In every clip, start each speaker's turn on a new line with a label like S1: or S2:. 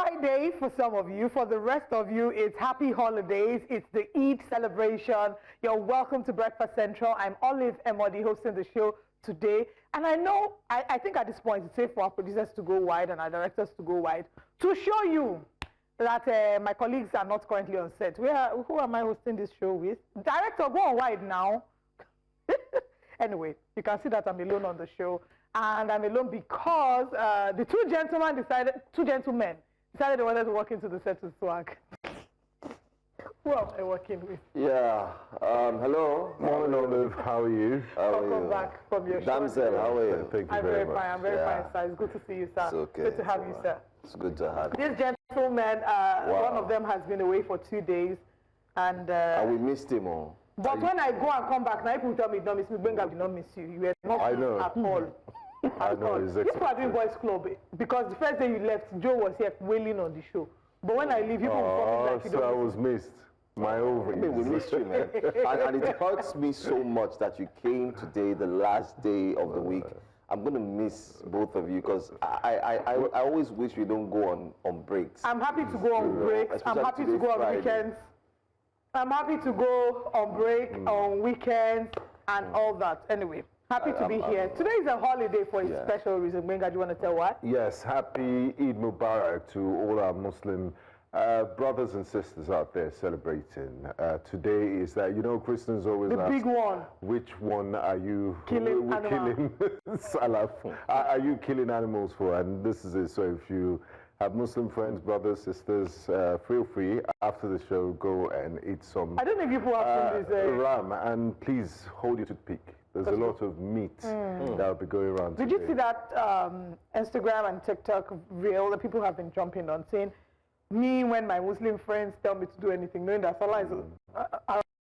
S1: Friday for some of you. For the rest of you, it's happy holidays. It's the Eid celebration. You're welcome to Breakfast Central. I'm Olive Emodi hosting the show today. And I know, I think at this point, it's safe for our producers to go wide and our directors to go wide to show you that my colleagues are not currently on set. Who am I hosting this show with? Director, go on wide now. Anyway, you can see that I'm alone on the show. And I'm alone because the two gentlemen decided they wanted to walk into the set with swag. Who am I working with?
S2: Yeah. Hello.
S3: Morning, Olive. How are you?
S1: Welcome back from your show.
S2: Damsel, how are you?
S3: Thank you
S1: I'm
S3: very
S1: very
S3: much.
S1: fine. I'm very fine, sir. It's good to see you, sir.
S2: It's okay.
S1: Good to have you, sir.
S2: It's good to have you.
S1: These gentlemen, one of them has been away for 2 days, and
S2: we missed him all.
S1: But when I go and come back, now people tell me, "No, Miss Benga did not miss you. You were not
S3: I know.
S1: at all."
S3: I know.
S1: This was doing boys club because the first day you left, Joe was here wailing on the show. But when I leave, you come like you
S3: so I
S1: don't.
S3: was missed. My ovaries.
S2: I mean, we missed you, man. and it hurts me so much that you came today, the last day of the week. I'm going to miss both of you because I always wish we don't go on breaks.
S1: I'm happy to go on breaks. I'm happy to go on weekends. I'm happy to go on break, on weekends, and all that. Anyway, happy to be here. Today is a holiday for a special reason. Benga, do you want to tell why?
S3: Yes, happy Eid Mubarak to all our Muslim brothers and sisters out there celebrating. Today is that, you know, Christians always
S1: The
S3: ask,
S1: big one.
S3: which one are you
S1: Killing
S3: killing? Sallah. Are you killing animals for? And this is it. So if you have Muslim friends, brothers, sisters, feel free after the show, go and eat some
S1: I don't know if people have seen this.
S3: ram, and please hold your toothpick. There's a lot of meat that will be going around
S1: Did
S3: today.
S1: you see that Instagram and TikTok reel that people have been jumping on, saying, me when my Muslim friends tell me to do anything, knowing that Sallah is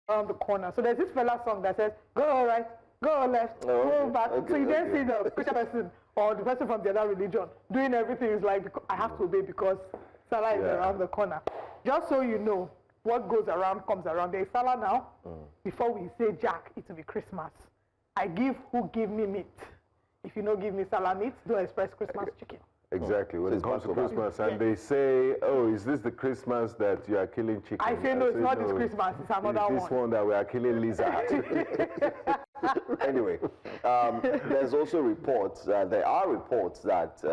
S1: around the corner. So there's this fella song that says, go right, go left, go back. So you then see the Christian person or the person from the other religion doing everything is like, I have to obey because Sallah is around the corner. Just so you know, what goes around comes around. There is Sallah now. Before we say Jack, it will be Christmas. I give who give me meat. If you don't give me Sallah meat, don't express Christmas chicken.
S3: Exactly. When it comes to Christmas, and they say, oh, is this the Christmas that you are killing chicken?
S1: I say, no, it's not this Christmas. It's another one.
S3: This one that we are killing lizard.
S2: Anyway, there's also reports, there are reports that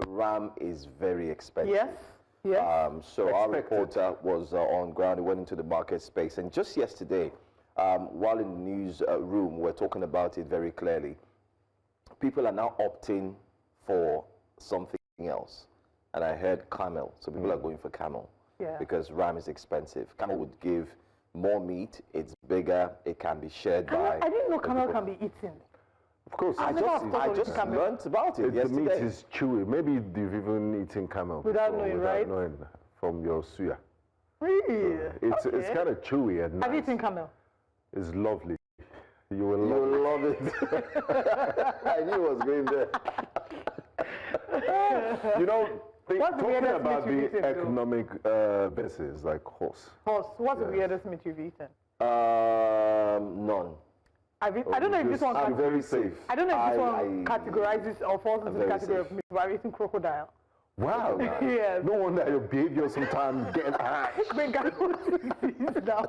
S2: ram is very expensive.
S1: Yes, yes.
S2: So our reporter was on ground. He went into the market space. And just yesterday, while in the news room, we're talking about it very clearly. People are now opting for something else. And I heard camel. So people are going for camel because ram is expensive. Camel would give more meat. It's bigger. It can be shared by.
S1: I didn't know camel can be eaten.
S3: Of course.
S2: I just learned about it yesterday.
S3: The meat is chewy. Maybe you've even eaten camel
S1: without knowing, right?
S3: Without knowing from your suya.
S1: Really?
S3: It's kind of chewy and nice.
S1: Have you eaten camel?
S3: It's lovely. You will
S2: love it. I knew it was going there.
S3: You know, talking
S1: weirdest
S3: about
S1: meat you've
S3: the
S1: eaten,
S3: economic basis, like horse.
S1: Horse. What's the weirdest meat you've eaten?
S2: None.
S1: I don't know if this one.
S2: I'm very safe.
S1: I don't know if this one categorizes or falls into the category of meat, but I've eaten crocodile.
S3: Wow.
S1: Yes.
S3: No wonder your behavior sometimes getting harsh.
S1: Now.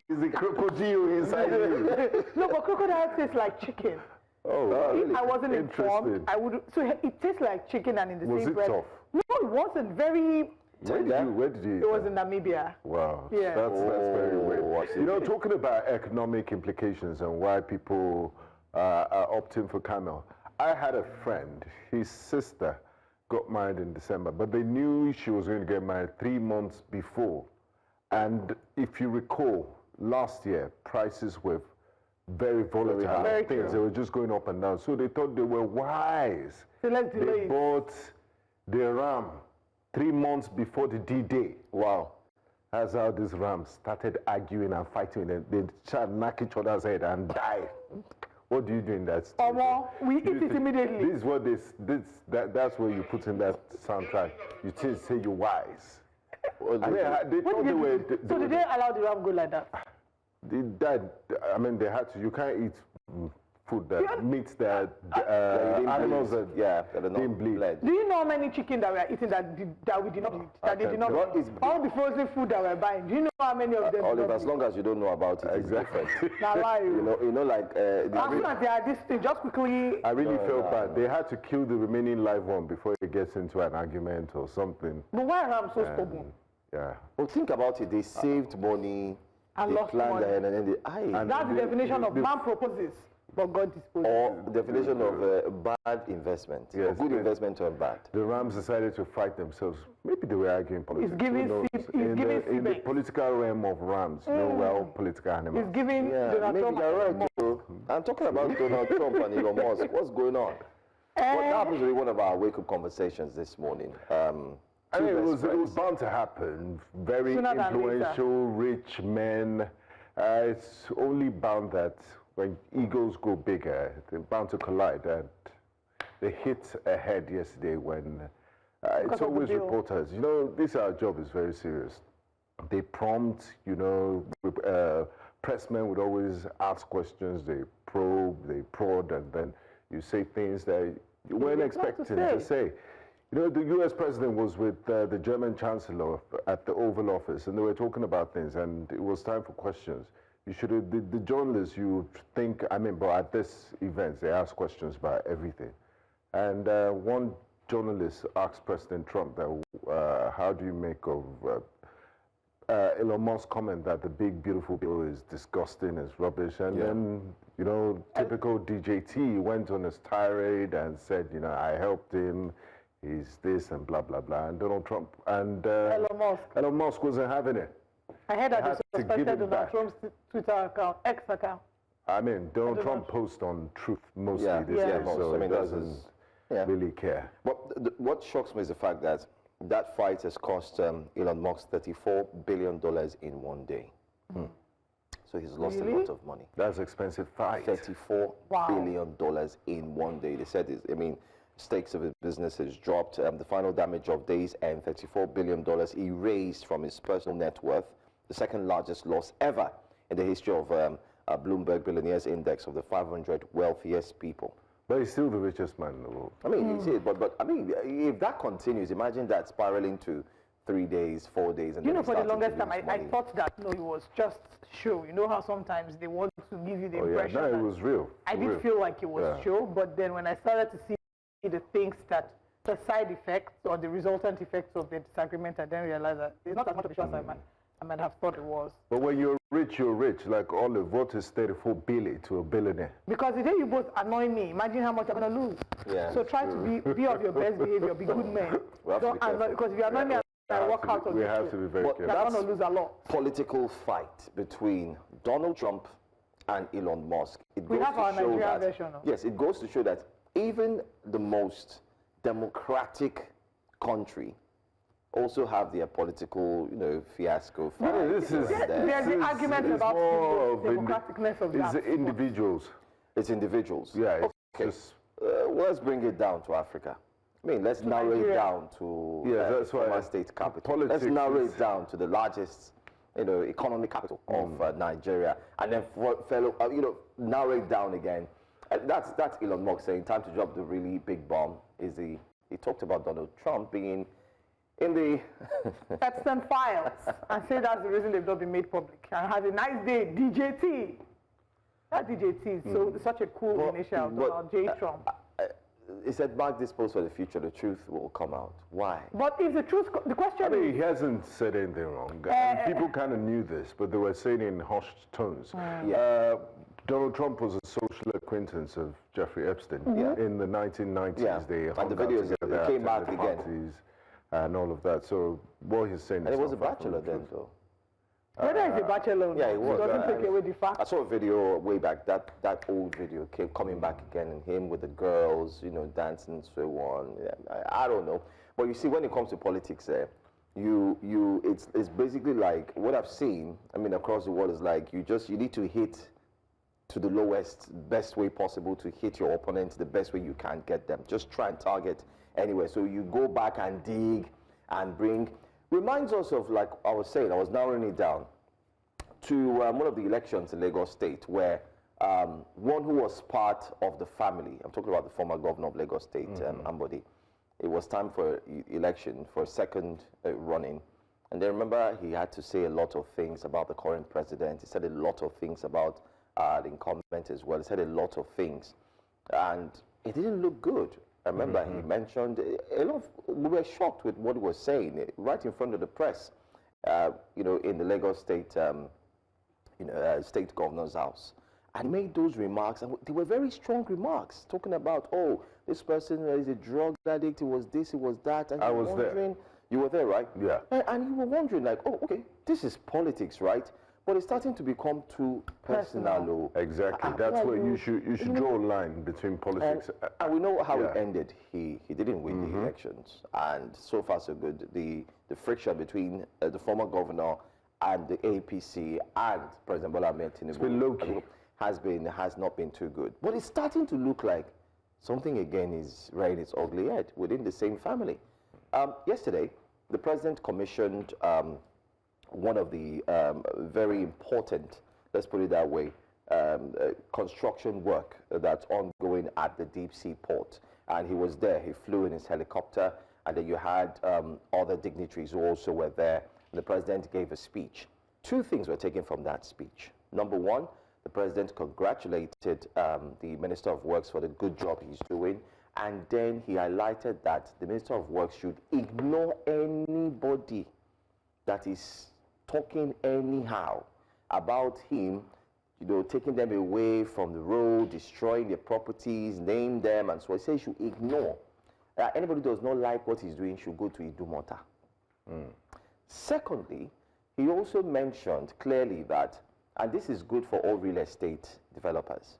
S3: Is the crocodile inside you?
S1: No, but crocodile tastes like chicken.
S3: Oh, really?
S1: If I wasn't informed, I would. So it tastes like chicken and in the same breath.
S3: Was it tough?
S1: No, it wasn't. Very.
S3: Where did you eat
S1: It was in Namibia.
S3: Wow.
S1: Yeah.
S3: That's very weird. You know, talking about economic implications and why people are opting for camel. I had a friend, his sister got married in December, but they knew she was going to get married 3 months before. And if you recall, last year, prices were very volatile.
S1: Very
S3: things. They were just going up and down. So they thought they were wise.
S1: So let's delay
S3: They bought the ram 3 months before the D-Day.
S2: Wow.
S3: That's how these rams started arguing and fighting. They tried to knock each other's head and die. What do you do in that situation?
S1: We eat it immediately.
S3: This is what that's where you put in that soundtrack. You say you're wise. They thought they were.
S1: So did they allow the ram go like that?
S3: They died. I mean, they had to. You can't eat food that meats that animals that
S2: that are
S3: didn't
S2: not
S3: bleed.
S2: bled.
S1: Do you know how many chicken that we are eating that we did not eat? That they did not
S2: What
S1: eat?
S2: is-
S1: All the frozen food that we're buying. Do you know how many of them? did
S2: Olive,
S1: not
S2: as
S1: eat?
S2: long as you don't know about it,
S3: Exactly.
S2: it's different.
S1: Now, lie.
S2: you know, like
S1: As soon as they are this thing, just quickly.
S3: I really felt bad. They had to kill the remaining live one before it gets into an argument or something.
S1: But why am I so stubborn?
S3: Yeah.
S2: Well, think about it. They saved money,
S1: And
S2: they
S1: lost
S2: planned
S1: money.
S2: ahead, and then they
S3: And
S1: That's the definition of man proposes, but God disposes.
S2: or definition of bad investment, or
S3: Yes,
S2: good
S3: yes.
S2: investment or bad.
S3: The Rams decided to fight themselves. Maybe they were arguing politics.
S1: It's giving
S3: Who knows?
S1: it's
S3: in
S1: giving
S3: the, in the
S1: cement.
S3: political realm of Rams, you know, we're all political animals.
S1: It's giving
S2: Yeah,
S1: Donald
S2: maybe
S1: Trump
S2: you're
S1: and
S2: right, Joe. I'm talking about Donald Trump and Elon Musk. What's going on? What happens to be one of our wake-up conversations this morning?
S3: I mean,
S2: two
S3: it
S2: best
S3: was
S2: friends.
S3: bound to happen. Very
S1: Sooner than later.
S3: influential, rich men. It's only bound that when egos go bigger, they're bound to collide. And they hit ahead yesterday when it's
S1: of the
S3: always
S1: deal.
S3: reporters. You know, this our job is very serious. They prompt, you know, pressmen would always ask questions. They probe, they prod, and then you say things that you weren't
S1: didn't plan to
S3: expecting to say. You know, the U.S. president was with the German chancellor at the Oval Office, and they were talking about things, and it was time for questions. You should have, the journalists, you think, I mean, but at this event, they ask questions about everything. And one journalist asked President Trump that, how do you make of Elon Musk's comment that the big, beautiful bill is disgusting, is rubbish, and then, you know, typical DJT went on his tirade and said, you know, I helped him, he's this and blah, blah, blah, and Donald Trump, and Elon Musk wasn't having it.
S1: I heard that
S3: had
S1: they
S3: to give
S1: suspected
S3: it
S1: Donald
S3: back.
S1: Trump's Twitter account, X account.
S3: I mean, Donald Trump posts on Truth mostly
S2: Yeah,
S3: these
S2: yeah,
S3: days,
S2: most.
S3: so
S2: I mean,
S3: he
S2: that's
S3: doesn't
S2: yeah.
S3: really care.
S2: But what shocks me is the fact that that fight has cost Elon Musk $34 billion in one day. So he's lost a lot of money.
S3: That's expensive fight.
S2: $34 billion in one day. They said, I mean, stakes of his business has dropped. The final damage of days and $34 billion he raised from his personal net worth, the second largest loss ever in the history of Bloomberg Billionaires Index of the 500 wealthiest people.
S3: But he's still the richest man in the world.
S2: I mean, you see it, but I mean, if that continues, imagine that spiraling to 3 days, 4 days, and
S1: You
S2: then
S1: know,
S2: he
S1: for the
S2: started to
S1: longest time,
S2: lose
S1: I
S2: money.
S1: thought that, no, it was just show. You know how sometimes they want to give you the
S3: Oh, yeah,
S1: impression
S3: no, it
S1: that
S3: was real.
S1: I did
S3: real.
S1: feel like it was
S3: Yeah.
S1: show, but then when I started to see the things that, the side effects or the resultant effects of the disagreement, I then realized that it's not as much of a show as I might have thought it was.
S3: But when you're rich, you're rich. Like Olive, what is 34 billion to a billionaire?
S1: Because the day you both annoy me, imagine how much I'm going to lose.
S2: Yeah,
S1: So try to be of your best behavior, be good men.
S2: We have to
S1: Don't
S2: be
S1: annoy,
S2: careful.
S1: because if you annoy me, I walk out of
S3: We
S1: the
S3: have
S1: show.
S3: to be very
S2: But
S3: careful.
S1: You're going to lose a lot.
S2: Political fight between Donald Trump and Elon Musk. It
S1: We
S2: goes
S1: have
S2: to
S1: our
S2: show
S1: Nigerian
S2: that,
S1: version of
S2: yes, it goes to show that even the most democratic country also have their political, you know, fiasco fight.
S3: Yeah, this is-
S2: here and there.
S1: There's the argument
S3: it's
S1: about
S3: more of
S1: the democraticness of
S3: It's
S1: that.
S3: individuals.
S2: It's individuals.
S3: Yeah, it's
S2: Okay.
S3: just...
S2: Well, let's bring it down to Africa. I mean, let's narrow it
S1: Nigeria.
S2: down to
S3: Yeah, that's why
S2: former state capital.
S3: politics
S2: Let's narrow
S3: is-
S2: it down to the largest, you know, economic capital of Nigeria, and then you know, narrow it down again. That's Elon Musk saying time to drop the really big bomb. He talked about Donald Trump being in the
S1: Epstein files and say that's the reason they've not been made public. And have a nice day, DJT. That DJT is so such a cool initial, Donald J. Trump.
S2: he said, mark this post for the future, the truth will come out. Why?
S1: But if the truth, the question
S3: I mean,
S1: is,
S3: he hasn't said anything wrong. And people kind of knew this, but they were saying in hushed tones. Donald Trump was a social acquaintance of Jeffrey Epstein in the 1990s.
S2: Yeah.
S3: They
S2: And
S3: hung
S2: the
S3: out
S2: videos,
S3: together,
S2: it came back
S3: attended
S2: again.
S3: parties and all of that. So what he's saying
S2: And
S3: is
S2: he was a
S3: not far from
S2: bachelor
S3: the
S2: then,
S3: truth.
S2: though.
S1: whether he's a bachelor,
S2: Yeah, he was.
S1: it doesn't take away the fact.
S2: I saw a video way back, that old video came coming back again, and him with the girls, you know, dancing and so on. Yeah, I don't know. But you see, when it comes to politics, it's basically like what I've seen, I mean, across the world is like you need to hit to the lowest, best way possible to hit your opponent the best way you can get them. Just try and target anyway. So you go back and dig and bring. Reminds us of, like I was saying, I was narrowing it down to one of the elections in Lagos State where one who was part of the family. I'm talking about the former governor of Lagos State, Ambode. It was time for election, for a second running. And then remember, he had to say a lot of things about the current president. He said a lot of things about the incumbent as well. He said a lot of things. And it didn't look good. I remember he mentioned a lot of, we were shocked with what he was saying right in front of the press, in the Lagos State, state governor's house. And made those remarks, and they were very strong remarks, talking about, oh, this person is a drug addict, it was this, it was that. And
S3: I was there.
S2: You were there, right?
S3: Yeah.
S2: And you were wondering, like, oh, okay, this is politics, right? But it's starting to become too personal.
S3: Exactly. That's where you should draw a line between politics.
S2: And we know how it ended. He didn't win the elections. And so far, so good. The friction between the former governor and the APC and President Bola Ahmed Tinubu,
S3: it's been low-key.
S2: has not been too good. But it's starting to look like something again is rearing its ugly head within the same family. Yesterday, the president commissioned one of the very important, let's put it that way, construction work that's ongoing at the deep sea port. And he was there. He flew in his helicopter, and then you had other dignitaries who also were there. And the president gave a speech. Two things were taken from that speech. Number one, the president congratulated the Minister of Works for the good job he's doing. And then he highlighted that the Minister of Works should ignore anybody that is talking anyhow about him, taking them away from the road, destroying their properties, name them, and so he says he should ignore. Anybody who does not like what he's doing should go to Idumota. Secondly, he also mentioned clearly that, and this is good for all real estate developers,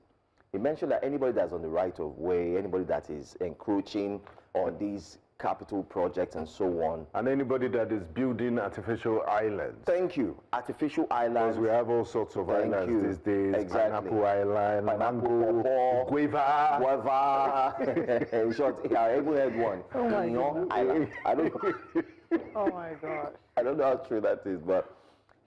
S2: he mentioned that anybody that's on the right of way, anybody that is encroaching on these capital projects and so on.
S3: And anybody that is building artificial islands.
S2: Thank you. Artificial islands.
S3: Because we have all sorts of islands these days.
S2: Exactly.
S3: Pineapple Island, mango, guava.
S2: Guava. In short, I even had one.
S1: Oh my God.
S2: Island. I don't know.
S1: Oh my God.
S2: I don't know how true that is, but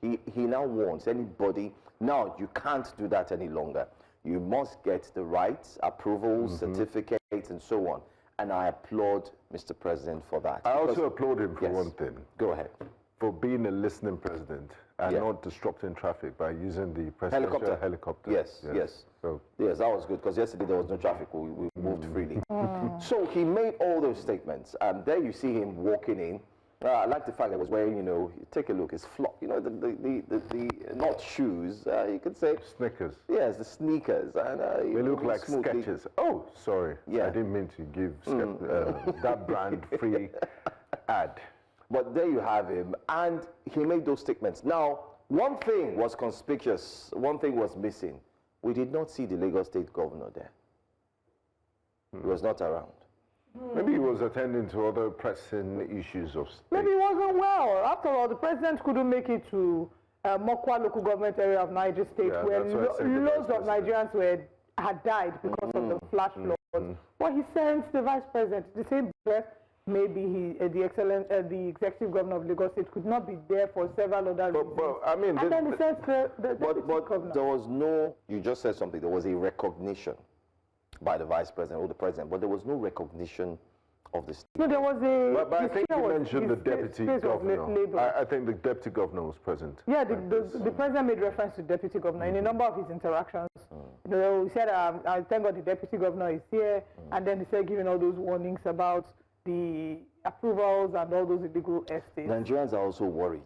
S2: he now wants anybody, now you can't do that any longer. You must get the rights, approvals, certificates, and so on. And I applaud Mr. President for that.
S3: I also applaud him for one thing.
S2: Go ahead.
S3: For being a listening president and not disrupting traffic by using the presidential helicopter.
S2: Yes. So. Yes, that was good, because yesterday there was no traffic. We moved freely. So he made all those statements, and there you see him walking in. I like the fact that he was wearing, take a look, his the not shoes, you could say.
S3: Sneakers.
S2: Yes, the sneakers. And
S3: they look like Skechers. Oh, sorry. Yeah. I didn't mean to give that brand free ad.
S2: But there you have him, and he made those statements. Now, one thing was conspicuous, one thing was missing. We did not see the Lagos State governor there. He was not around.
S3: Maybe he was attending to other pressing issues of state.
S1: Maybe he wasn't well. After all, the president couldn't make it to Mokwa local government area of Niger State, where loads of Nigerians had died because of the flash floods. But he sent the vice president. The same breath, maybe the executive governor of Lagos State could not be there for several other reasons.
S3: But I mean,
S1: and then he sent the governor.
S2: There was no, you just said something, there was a recognition by the vice president or the president, but there was no recognition of the state.
S1: No, there was a...
S3: But I think you mentioned the deputy governor. I think the deputy governor was present.
S1: Yeah, the president made reference to deputy governor in a number of his interactions. He said, I thank God the deputy governor is here, and then he said giving all those warnings about the approvals and all those illegal estates.
S2: Nigerians are also worried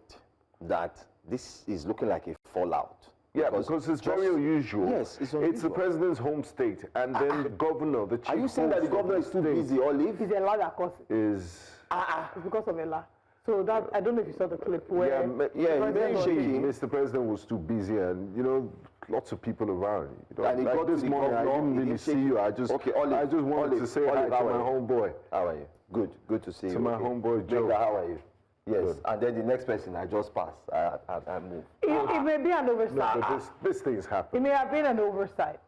S2: that this is looking like a fallout.
S3: Yeah, because it's very unusual.
S2: Yes, it's unusual.
S3: It's the president's home state, and then the governor, the chief.
S2: Are you saying that the governor is too busy or leave?
S1: It's Ella that caused it.
S3: Is
S1: it's because of Ella. So that, I don't know if you saw the clip where...
S3: Mr. President was too busy, and lots of people around.
S2: And
S3: like this morning, I didn't really see you. I just wanted to say hi to my homeboy.
S2: How are you? Good to see you.
S3: To my homeboy Joe.
S2: How are you? Yes, good. And then the next person, I just pass. I move.
S1: It may be an oversight.
S3: No, but this thing's happened.
S1: It may have been an oversight.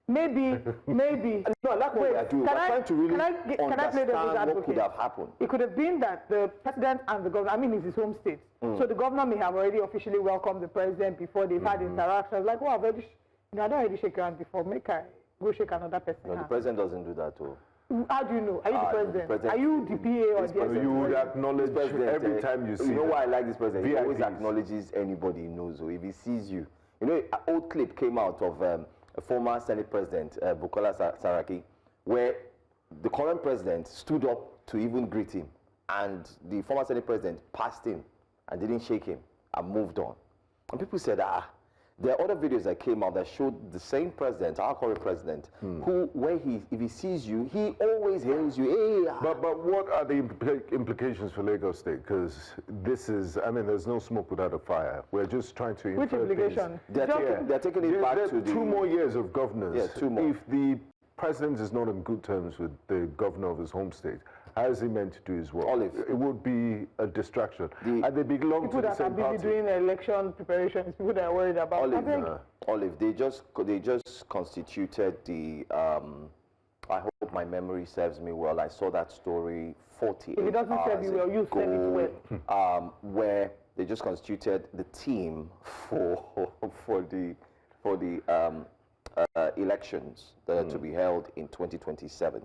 S1: Maybe.
S2: No, like what I do. Trying to really understand what could have happened.
S1: It could have been that the president and the governor, it's his home state. So the governor may have already officially welcomed the president before they've had interactions. Like, I've already No, I don't already shake your hand before. Make I go shake another person's
S2: No, the
S1: hand.
S2: president doesn't do that, too.
S1: How do you know? Are you the president?
S2: president-
S1: Are you the PA or
S2: this
S1: the
S2: president-
S3: You would
S2: This
S3: acknowledge
S2: president,
S3: every time you see
S2: You know
S3: them.
S2: why I like this president? He always
S3: VIPs.
S2: acknowledges anybody he knows. So if he sees you, you know, an old clip came out of a former Senate President, Bukola Saraki, where the current president stood up to even greet him, and the former Senate President passed him and didn't shake him and moved on. And people said, there are other videos that came out that showed the same president, our current president, who, if he sees you, he always hails you. Hey,
S3: But what are the implications for Lagos State? Because this is, I mean, there's no smoke without a fire. We're just trying to
S1: Which
S3: infer
S1: implication?
S2: they're taking it back to the
S3: 2 more years of governance.
S2: Yeah, 2 more.
S3: If the president is not in good terms with the governor of his home state, how is he meant to do his work?
S2: Olive.
S3: It would be a distraction. And they belong to
S1: People
S3: the
S1: that are
S3: same
S1: busy
S3: party.
S1: doing election preparations, people that are worried about.
S2: Olive, they just constituted the. I hope my memory serves me well. I saw that story 48
S1: If it doesn't serve you well, you serve it
S2: well. Where they just constituted the team for the elections that are to be held in 2027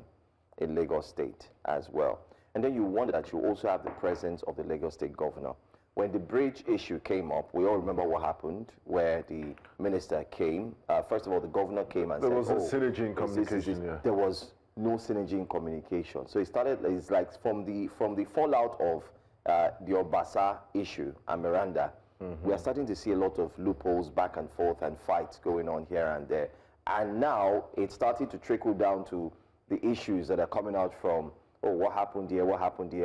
S2: in Lagos State as well. And then you wonder that you also have the presence of the Lagos State governor. When the bridge issue came up, we all remember what happened, where the minister came. First of all, the governor came and
S3: There
S2: said,
S3: was a synergy in communication, yeah.
S2: There was no synergy in communication. So it started, it's like from the fallout of the Obasa issue and Miranda, we are starting to see a lot of loopholes back and forth and fights going on here and there. And now it's starting to trickle down to the issues that are coming out from, what happened here,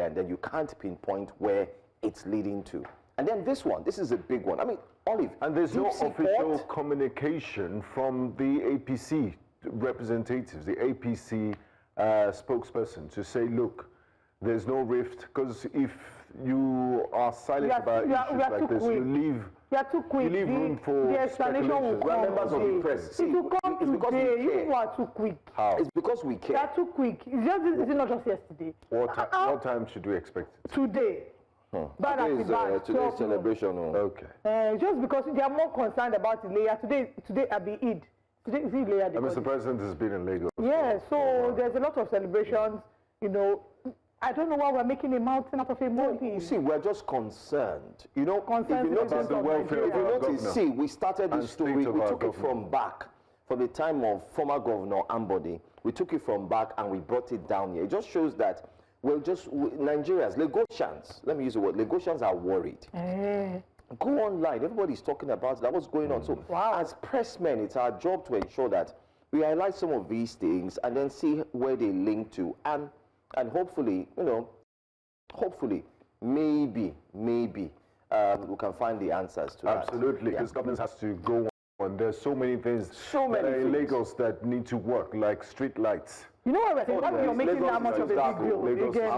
S2: and then you can't pinpoint where it's leading to. And then this is a big one. I mean, Olive,
S3: And there's no
S2: deep-sea
S3: official
S2: port?
S3: communication from the APC representatives, the APC spokesperson, to say, look, there's no rift, because if you are silent about issues like this, you leave.
S1: You are too quick.
S3: You leave room for
S1: the explanation will
S3: speculation.
S2: We are
S1: come
S2: members of the
S1: today.
S2: press. See,
S1: It will come
S2: it's because we
S1: today.
S2: care.
S1: You are too quick.
S3: How?
S2: It's because we
S1: You
S2: care.
S1: are too quick. Is it not just yesterday?
S3: What time should we expect it?
S1: Today. Bad as it bad, 12
S2: Today's
S1: noon.
S2: celebration.
S3: Okay.
S1: Just because they are more concerned about the layer. Today I be Eid. Today is Eid layer.
S3: Mr. President has been in Lagos.
S1: Yeah,
S3: for a
S1: so
S3: while.
S1: there's a lot of celebrations. You know, I don't know why we're making a mountain out of a molehill.
S2: You see, we're just concerned. You know,
S1: Concerned
S2: if you
S1: about
S2: notice,
S1: the
S3: welfare of
S2: if you
S3: our
S2: notice,
S3: governor
S2: see, we started
S3: and
S2: this story,
S3: state of
S2: we
S3: our
S2: took it from back, from the time of former Governor Ambode. We took it from back and we brought it down here. It just shows that Nigerians, Lagosians, let me use the word, Lagosians are worried. Go online, everybody's talking about that, what's going on. So as pressmen, it's our job to ensure that we highlight some of these things and then see where they link to. And hopefully, maybe, we can find the answers to that.
S3: Absolutely, because governance has to go on. There's so many things that are in Lagos that need to work, like street lights.
S1: You know what we're saying? Why you're making that much of a big deal
S3: Lagos
S1: again?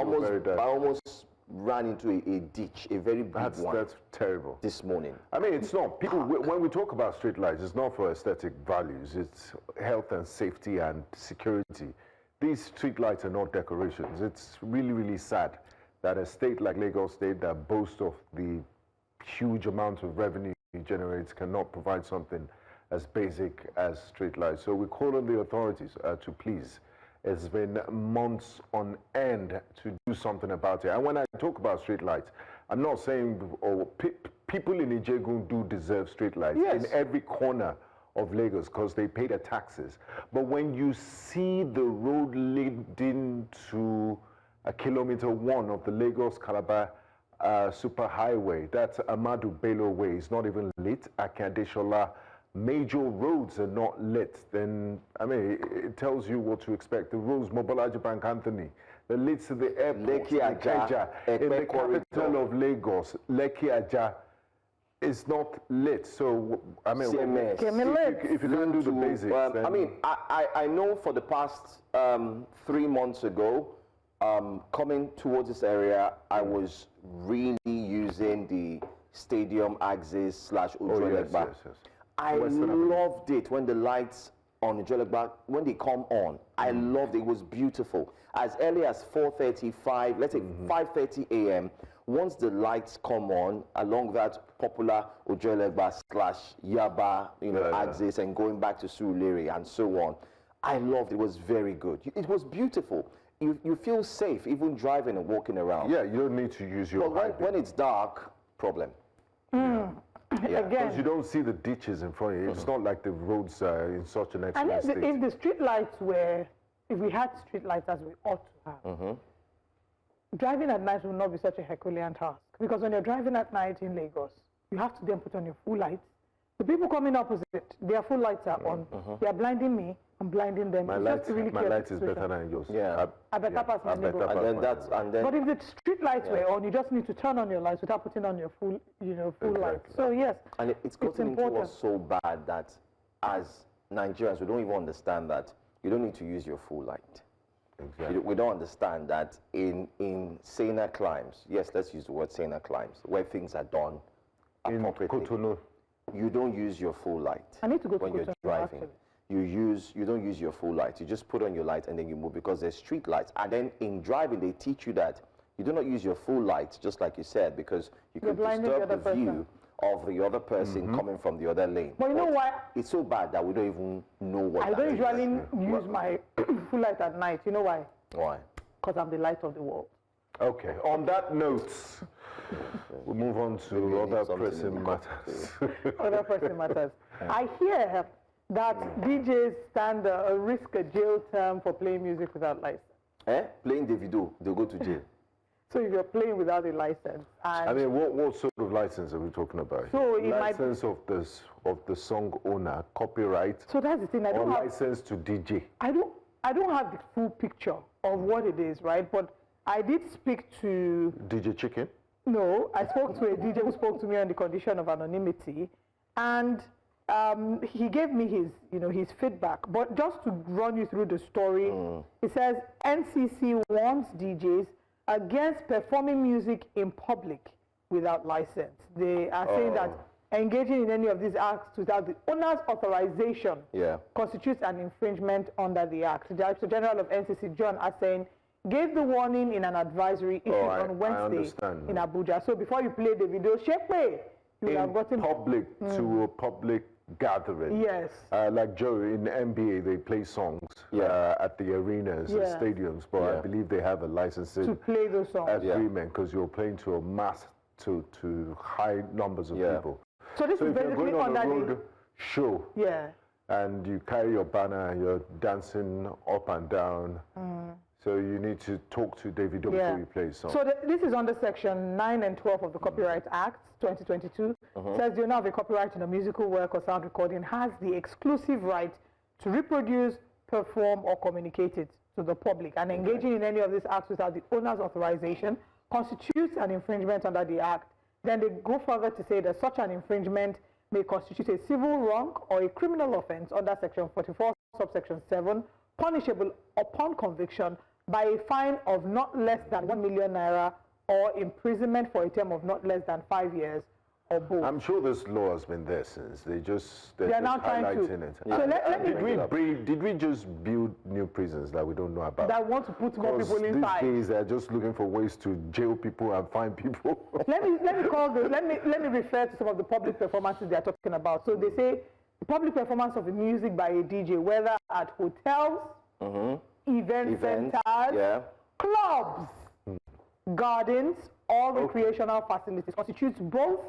S2: I almost ran into a ditch, a very big one.
S3: That's terrible.
S2: This morning.
S3: I mean, it's not. People, when we talk about street lights, it's not for aesthetic values. It's health and safety and security. These street lights are not decorations. It's really, really sad that a state like Lagos State that boasts of the huge amount of revenue it generates cannot provide something as basic as street lights. So we call on the authorities to please. It's been months on end to do something about it. And when I talk about street lights, I'm not saying people in Ijegun do deserve street lights in every corner of Lagos because they pay their taxes. But when you see the road leading to kilometer 1 of the Lagos-Calabar superhighway, that's Amadu Bello Way, it's not even lit. Akadeshola, major roads are not lit, then, I mean, it tells you what to expect. The roads, Mobolaji Bank Anthony, that leads to the airport, Ikeja, in the capital of Lagos, Lekki Aja, is not lit. So, I mean, if you don't do the basics, then...
S2: I mean, I know for the past 3 months ago, coming towards this area, I was really using the stadium axis / Ujolegba. I loved it when the lights on Ujolegba, when they come on. I loved it. It was beautiful. As early as 4:35, let's say 5:30 a.m., once the lights come on, along that popular Ojolegba / Yaba, axis, and going back to Surulere and so on, I loved it. It was very good. It was beautiful. You feel safe even driving and walking around.
S3: Yeah, you don't need to use your
S2: But when it's dark, problem.
S1: Yeah. Again,
S3: because you don't see the ditches in front of you. It's not like the roads are in such an excellent
S1: and
S3: state.
S1: if the street lights were, if we had street lights as we ought to have, driving at night would not be such a Herculean task. Because when you're driving at night in Lagos, you have to then put on your full lights. The people coming opposite, their full lights are on. They are blinding me, I'm blinding them.
S3: My light is better than yours.
S2: Yeah.
S1: I better pass my neighbor.
S2: And then
S1: But if the street lights were on, you just need to turn on your lights without putting on your full, full lights. So yes,
S2: and it's gotten into us so bad that as Nigerians, we don't even understand that you don't need to use your full light.
S3: Exactly.
S2: We don't understand that in saner climes, yes, let's use the word saner climes, where things are done
S3: In
S2: appropriately,
S3: Cotonou.
S2: you don't use your full light.
S1: I need to go to
S2: when you're
S1: Cotonou,
S2: driving.
S1: actually.
S2: You don't use your full light. You just put on your light and then you move because there's street lights. And then in driving, they teach you that you do not use your full light, just like you said, because you could disturb the view of the other person coming from the other lane.
S1: But you know why?
S2: It's so bad that we don't even know what
S1: I
S2: that
S1: don't
S2: is.
S1: usually use my full light at night. You know why?
S2: Why?
S1: Because I'm the light of the world.
S3: Okay, on that note, we'll move on to other pressing matters.
S1: Other pressing matters. I hear that DJs stand a risk a jail term for playing music without license.
S2: Playing Davido, they'll go to jail.
S1: So if you're playing without a license, and
S3: I mean, what sort of license are we talking about?
S1: So it
S3: license of the song owner, copyright,
S1: so that's the thing.
S3: or license to DJ.
S1: I don't have the full picture of what it is, right? But I did speak to
S3: DJ Chicken?
S1: No, I spoke to a DJ who spoke to me on the condition of anonymity, and he gave me his feedback. But just to run you through the story, it says NCC warns DJs against performing music in public without license. They are saying that engaging in any of these acts without the owner's authorization constitutes an infringement under the act. The Director General of NCC, John Asen, gave the warning in an advisory issued on Wednesday in Abuja. So before you play the video, Shepe, you would have gotten
S3: public to a public gathering.
S1: Yes.
S3: Like Joe, in the NBA, they play songs at the arenas and stadiums, but I believe they have a license
S1: to play those songs.
S3: Agreement because you're playing to a mass, to high numbers of people.
S1: So this is
S3: if
S1: basically
S3: you're going on a
S1: under
S3: road show, and you carry your banner and you're dancing up and down, so you need to talk to Davido before you play a song.
S1: So this is under Section 9 and 12 of the Copyright Act 2022. Says the owner of a copyright in a musical work or sound recording has the exclusive right to reproduce, perform, or communicate it to the public. And engaging in any of these acts without the owner's authorization constitutes an infringement under the Act. Then they go further to say that such an infringement may constitute a civil wrong or a criminal offense under Section 44, subsection 7, punishable upon conviction by a fine of not less than 1 million naira or imprisonment for a term of not less than 5 years or both.
S3: I'm sure this law has been there since. They're just
S1: now trying to.
S3: highlighting it.
S1: So let me
S3: Did we just build new prisons that we don't know about?
S1: that want to put more people inside.
S3: These days they're just looking for ways to jail people and fine people.
S1: let me refer to some of the public performances they are talking about. So they say the public performance of music by a DJ, whether at hotels, event centers, clubs, gardens, or recreational facilities, constitutes both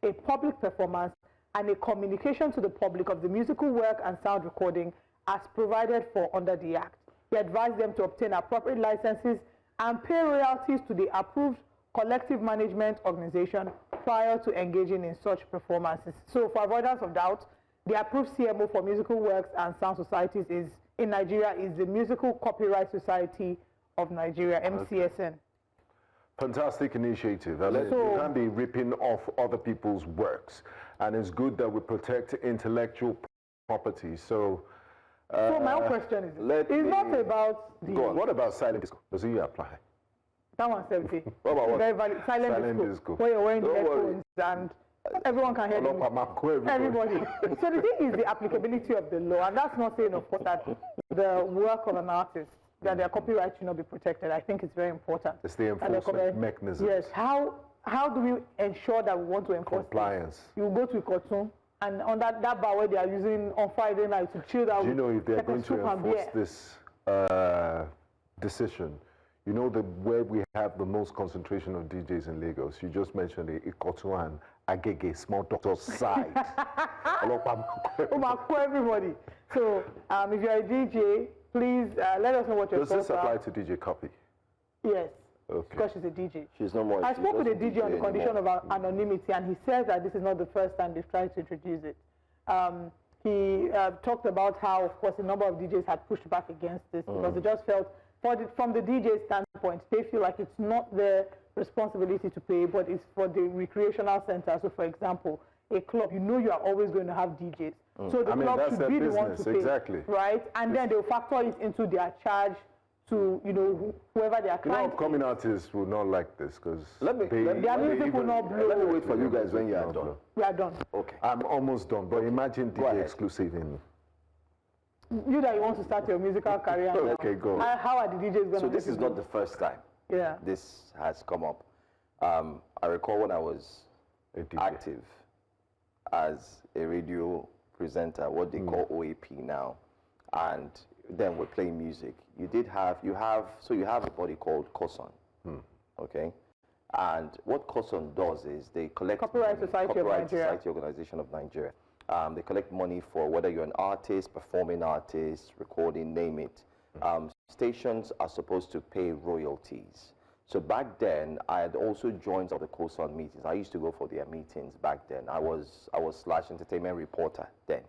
S1: a public performance and a communication to the public of the musical work and sound recording as provided for under the Act. He advised them to obtain appropriate licenses and pay royalties to the approved collective management organization prior to engaging in such performances. So for avoidance of doubt, the approved CMO for musical works and sound societies in Nigeria is the Musical Copyright Society of Nigeria, MCSN.
S3: Fantastic initiative. I mean, you can't be ripping off other people's works, and it's good that we protect intellectual property. So
S1: my own question is, it's not about the...
S3: What about silent disco? Does it apply?
S1: That one's empty.
S3: What about what?
S1: Very valid. Silent disco. Where you're wearing the headphones and everyone can hear you. Everybody. So the thing is the applicability of the law, and that's not saying, of course, that the work of an artist that their copyright should not be protected. I think it's very important.
S3: It's the enforcement mechanism.
S1: Yes. How do we ensure that we want to enforce
S3: compliance?
S1: This? You go to a cartoon, and on that bar where they are using on Friday night to chill out.
S3: Do you know if they're going to enforce this decision? You know where we have the most concentration of DJs in Lagos? You just mentioned it, Ikotu and Agege, small doctor's side.
S1: Everybody. So if you're a DJ, please let us know what your thoughts are.
S3: Does this apply to DJ Copy?
S1: Yes.
S3: Okay.
S1: Because she's a DJ.
S2: She's no more.
S1: I spoke with a DJ on the condition of anonymity, and he says that this is not the first time they've tried to introduce it. He talked about how, of course, a number of DJs had pushed back against this because they just felt, from the DJ standpoint, they feel like it's not their responsibility to pay, but it's for the recreational center. So, for example, a club, you know you are always going to have DJs. So the club should be the one to pay.
S3: Exactly.
S1: Right? And then they'll factor it into their charge to, you know, whoever their client
S3: upcoming artists will not like this because
S2: let me wait for you guys when you are done.
S1: We are done.
S2: Okay.
S3: I'm almost done, but imagine DJ exclusive in.
S1: You that you want to start your musical career.
S3: Okay, go.
S1: How are the DJs going to?
S2: So this is not the first time.
S1: Yeah.
S2: This has come up. I recall when I was active as a radio presenter, what they call OAP now, and then we're playing music. You have a body called COSON, okay? And what COSON does is they collect
S1: Copyright Society
S2: Organization of Nigeria. They collect money for whether you're an artist, performing artist, recording, name it. Stations are supposed to pay royalties. So back then, I had also joined the COSON meetings. I used to go for their meetings back then. I was / entertainment reporter then.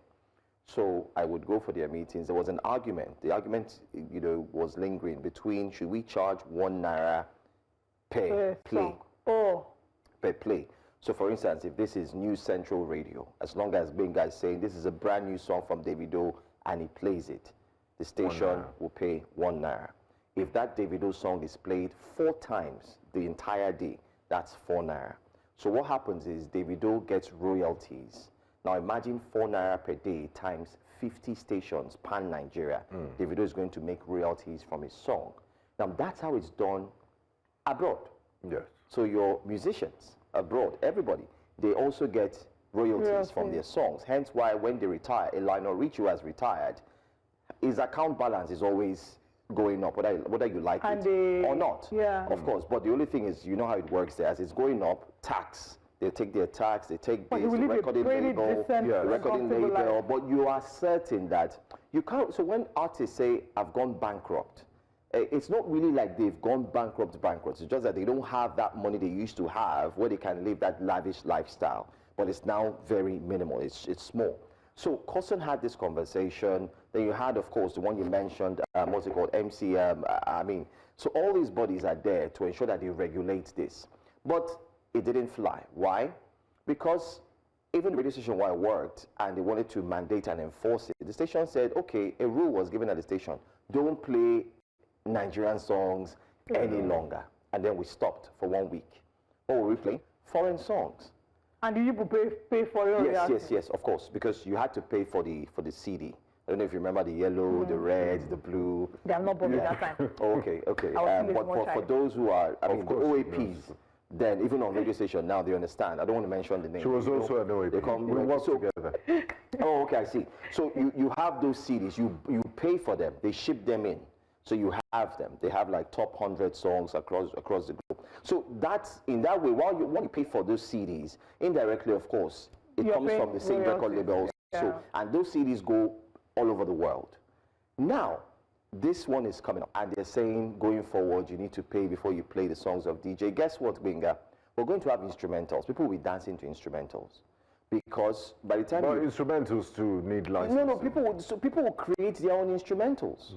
S2: So I would go for their meetings. There was an argument. The argument, you know, was lingering between should we charge 1 naira per play? Per play. So for instance, if this is New Central Radio, as long as Benga is saying this is a brand new song from Davido and he plays it, the station will pay 1 naira. If that Davido song is played 4 times the entire day, that's 4 naira. So what happens is Davido gets royalties. Now imagine 4 naira per day times 50 stations pan Nigeria. Davido is going to make royalties from his song. Now that's how it's done abroad.
S3: Yes.
S2: So your musicians abroad, everybody, they also get royalties from their songs. Hence why when they retire, a Lionel Richie has retired, his account balance is always going up, whether you like it or not.
S1: Yeah.
S2: Of course, but the only thing is, you know how it works there. As it's going up, tax. They take their tax, they take this, the recording label, but you are certain that you can't. So when artists say, I've gone bankrupt, it's not really like they've gone bankrupt. It's just that they don't have that money they used to have where they can live that lavish lifestyle, but it's now very minimal, it's small. So COSON had this conversation. Then you had, of course, the one you mentioned, what's it called, MCM. So all these bodies are there to ensure that they regulate this. But it didn't fly. Why? Because even the radio station where I worked and they wanted to mandate and enforce it, the station said, okay, a rule was given at the station, don't play Nigerian songs any longer. And then we stopped for 1 week. What were we playing? Foreign songs.
S1: And did you pay for your
S2: Yes, of course, because you had to pay for the CD. I don't know if you remember the yellow, the red, the blue.
S1: They have not bought me that time.
S2: Okay. But for those who are, the OAPs, then even on radio station now they understand. I don't want to mention the name.
S3: She was also an OAP. We work together.
S2: Oh, okay, I see. So you have those CDs. You pay for them. They ship them in. So you have them. They have like top 100 songs across the globe. So that's in that way. When you pay for those CDs, indirectly, of course, it comes from the same record labels. Yeah. So and those CDs go all over the world. Now, this one is coming up, and they're saying going forward, you need to pay before you play the songs of DJ. Guess what, Benga? We're going to have instrumentals. People will be dancing to instrumentals. Because by the time
S3: instrumentals too need license.
S2: No, people will create their own instrumentals.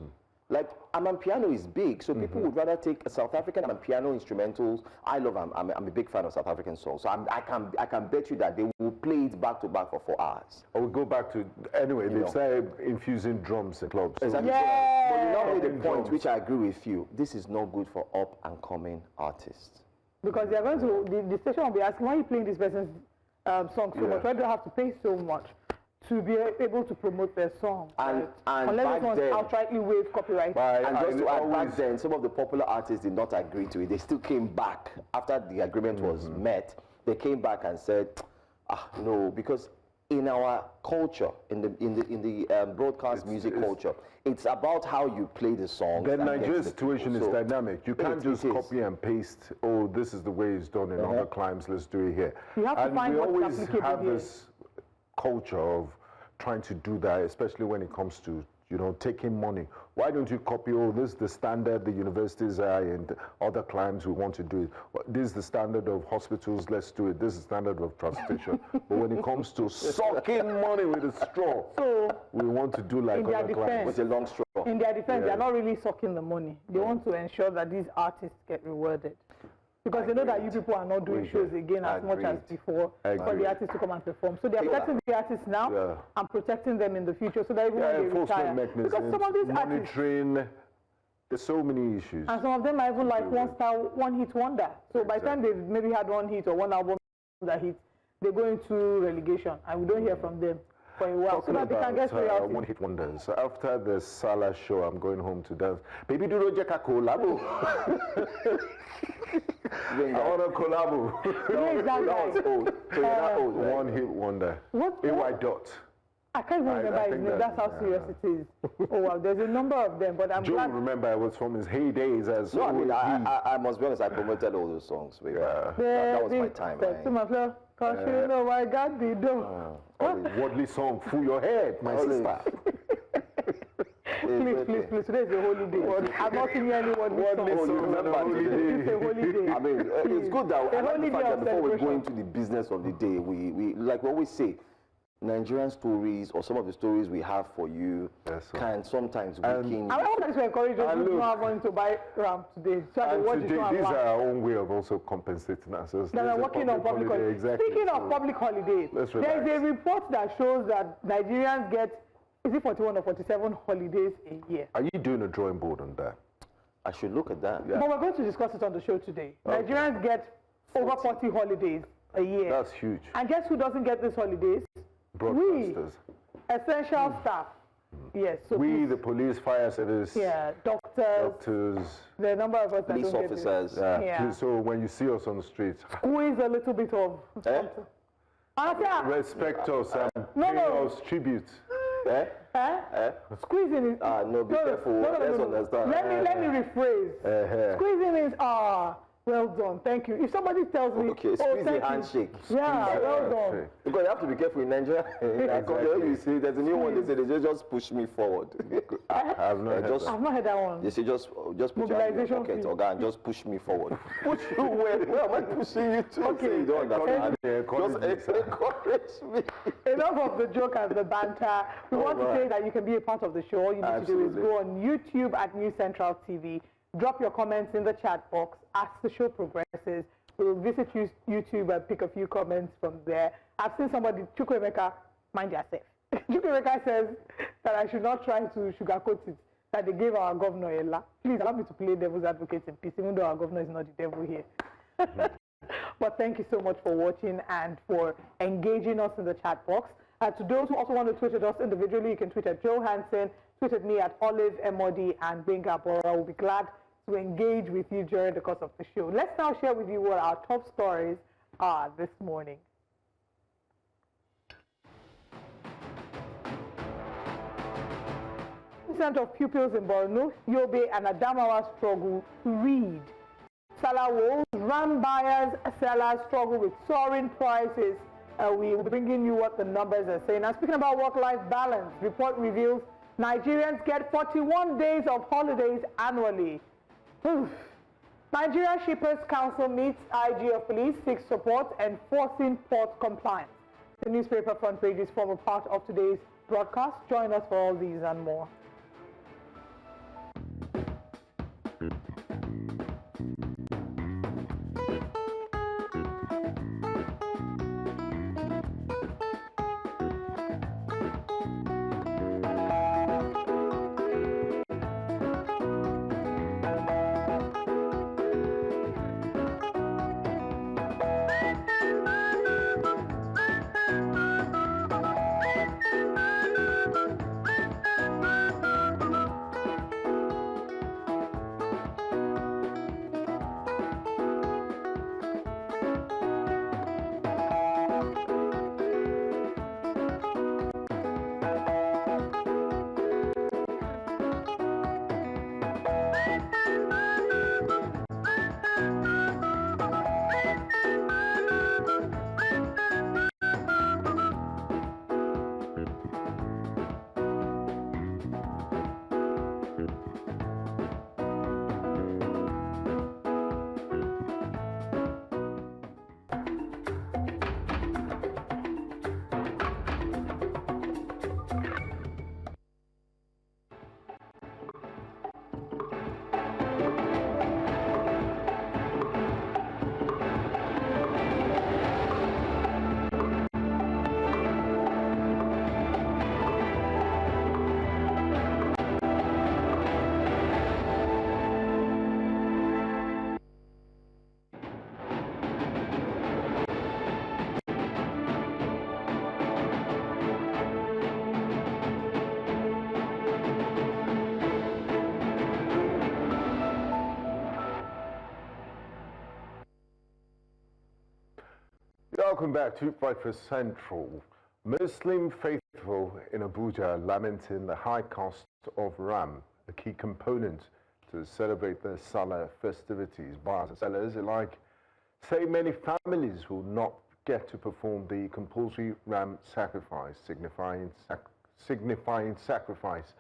S2: Like Amapiano is big, so people would rather take a South African Amapiano instrumentals. I'm a big fan of South African songs, so I can bet you that they will play it back to back for 4 hours.
S3: Or we go back to they started infusing drums in clubs.
S2: Exactly. Yeah. But you now made the point, which I agree with you. This is not good for up and coming artists.
S1: Because they're going to the station will be asking, why are you playing this person's song so much? Why do I have to pay so much to be able to promote their song.
S2: And
S1: unless
S2: back
S1: someone
S2: then,
S1: outrightly waive copyright.
S2: and just to add, back then, some of the popular artists did not agree to it. They still came back after the agreement was met. They came back and said, no, because in our culture, in the broadcast music culture, it's about how you play the song.
S3: The Nigerian situation is dynamic. You can't just
S2: is.
S3: copy and paste, oh, this is the way it's done in other climes, let's do it here.
S1: You have to find
S3: we
S1: what's
S3: always
S1: applicable
S3: have
S1: here.
S3: this culture of trying to do that, especially when it comes to, you know, taking money. Why don't you copy, oh, this is the standard the universities are in, other climes we want to do it. This is the standard of hospitals, let's do it. This is the standard of transportation. But when it comes to sucking money with a straw,
S1: So,
S3: we want to do like
S1: in their
S3: other climes.
S1: defense,
S2: With a long straw.
S1: in their defense, they're not really sucking the money. They want to ensure that these artists get rewarded. Because they know that you people are not doing shows again as much as before for the artists to come and perform. So they're protecting the artists now and protecting them in the future so that even when they retire.
S3: Mechanisms,
S1: Because some of these artists,
S3: monitoring, there's so many issues.
S1: and some of them are even like one-hit wonder. So by the time they've maybe had one hit or one album that hits, they go into relegation and we don't hear from them for a while. So that they can get royalties.
S3: One-hit wonders. After the Sallah show, I'm going home to dance. Baby, do not a collabo. I want a collabo.
S1: Where is that guy?
S2: Old. So you're not old, right?
S3: One-hit wonder.
S1: What?
S3: AY Dot.
S1: I can't even remember his
S3: think
S1: name. That's how serious it is. Oh wow, there's a number of them, but I'm
S3: Joe,
S1: glad.
S3: remember, I was from his heydays as
S2: No, I mean, I must be honest, I promoted all those songs. Way back. That was my time.
S1: To my floor, cause you know I got the dough.
S3: Worldly song, full your head, my sister.
S1: Please, today is a holy day. I'm not singing any worldly song. It's a holy day.
S2: I mean, it's good that I like the fact that before we go into the business of the day, we like we always say, Nigerian stories or some of the stories we have for you can sometimes weaken.
S1: I want to encourage those who don't have money to buy RAM today. So I watch it
S3: Today,
S1: from
S3: these are our own way of also compensating ourselves.
S1: that are working on public holidays.
S3: Exactly.
S1: Speaking of public holidays,
S3: Let's
S1: there is a report that shows that Nigerians get, is it 41 or 47 holidays a year?
S3: Are you doing a drawing board on that?
S2: I should look at that.
S1: But we're going to discuss it on the show today. Nigerians get over 40 holidays a year.
S3: That's huge.
S1: And guess who doesn't get these holidays?
S3: Broadcasters.
S1: Essential staff. Yes. So
S3: We, the police, fire service,
S1: doctors, the number of us that
S2: Police
S1: don't get
S2: officers.
S1: it. Yeah.
S3: So when you see us on the streets,
S1: Squeeze a little bit of something.
S3: respect us and
S1: No,
S3: pay
S1: no.
S3: us tribute.
S1: Squeezing is...
S2: No, be careful. Let's understand.
S1: Let me rephrase. Squeezing is, well done, thank you. If somebody tells me,
S2: Okay,
S1: oh,
S2: squeeze
S1: thank
S2: the handshake.
S1: you. Yeah, well done.
S2: Because you have to be careful in Nigeria. You see, there's a new one. They say they just push me forward.
S3: I've not heard that.
S1: I've not heard that one.
S2: They say just put your hand in your pocket, Oga, and just push me forward. Push you where am I pushing you to?
S1: Okay.
S2: You don't understand.
S3: Just
S2: Just encourage me.
S1: Enough of the joke and the banter. We want to say that you can be a part of the show. All you need to do is go on YouTube at News Central TV. Drop your comments in the chat box. As the show progresses, we'll visit YouTube and pick a few comments from there. I've seen somebody, Chukwemeka, mind yourself. Chukwemeka says that I should not try to sugarcoat it, that they gave our governor a laugh. Please allow me to play devil's advocate in peace, even though our governor is not the devil here. But thank you so much for watching and for engaging us in the chat box. To those who also want to tweet at us individually, you can tweet at Joe Hansen, tweet at me at Olive Emodi and Benga Bora. We'll be glad to engage with you during the course of the show. Let's now share with you what our top stories are this morning. Percent of pupils in Borno, Yobe and Adamawa struggle to read. Sallah woes, ram buyers, sellers struggle with soaring prices. We will be bringing you what the numbers are saying. Now, speaking about work-life balance, report reveals Nigerians get 41 days of holidays annually. Nigerian Shippers Council meets IG of Police, seeks support enforcing port compliance. The newspaper front pages form a part of today's broadcast. Join us for all these and more.
S3: Welcome back to Breakfast Central. Muslim faithful in Abuja lamenting the high cost of ram, a key component to celebrate the Sallah festivities. Buyers and sellers alike say many families will not get to perform the compulsory ram sacrifice, signifying sacrifice,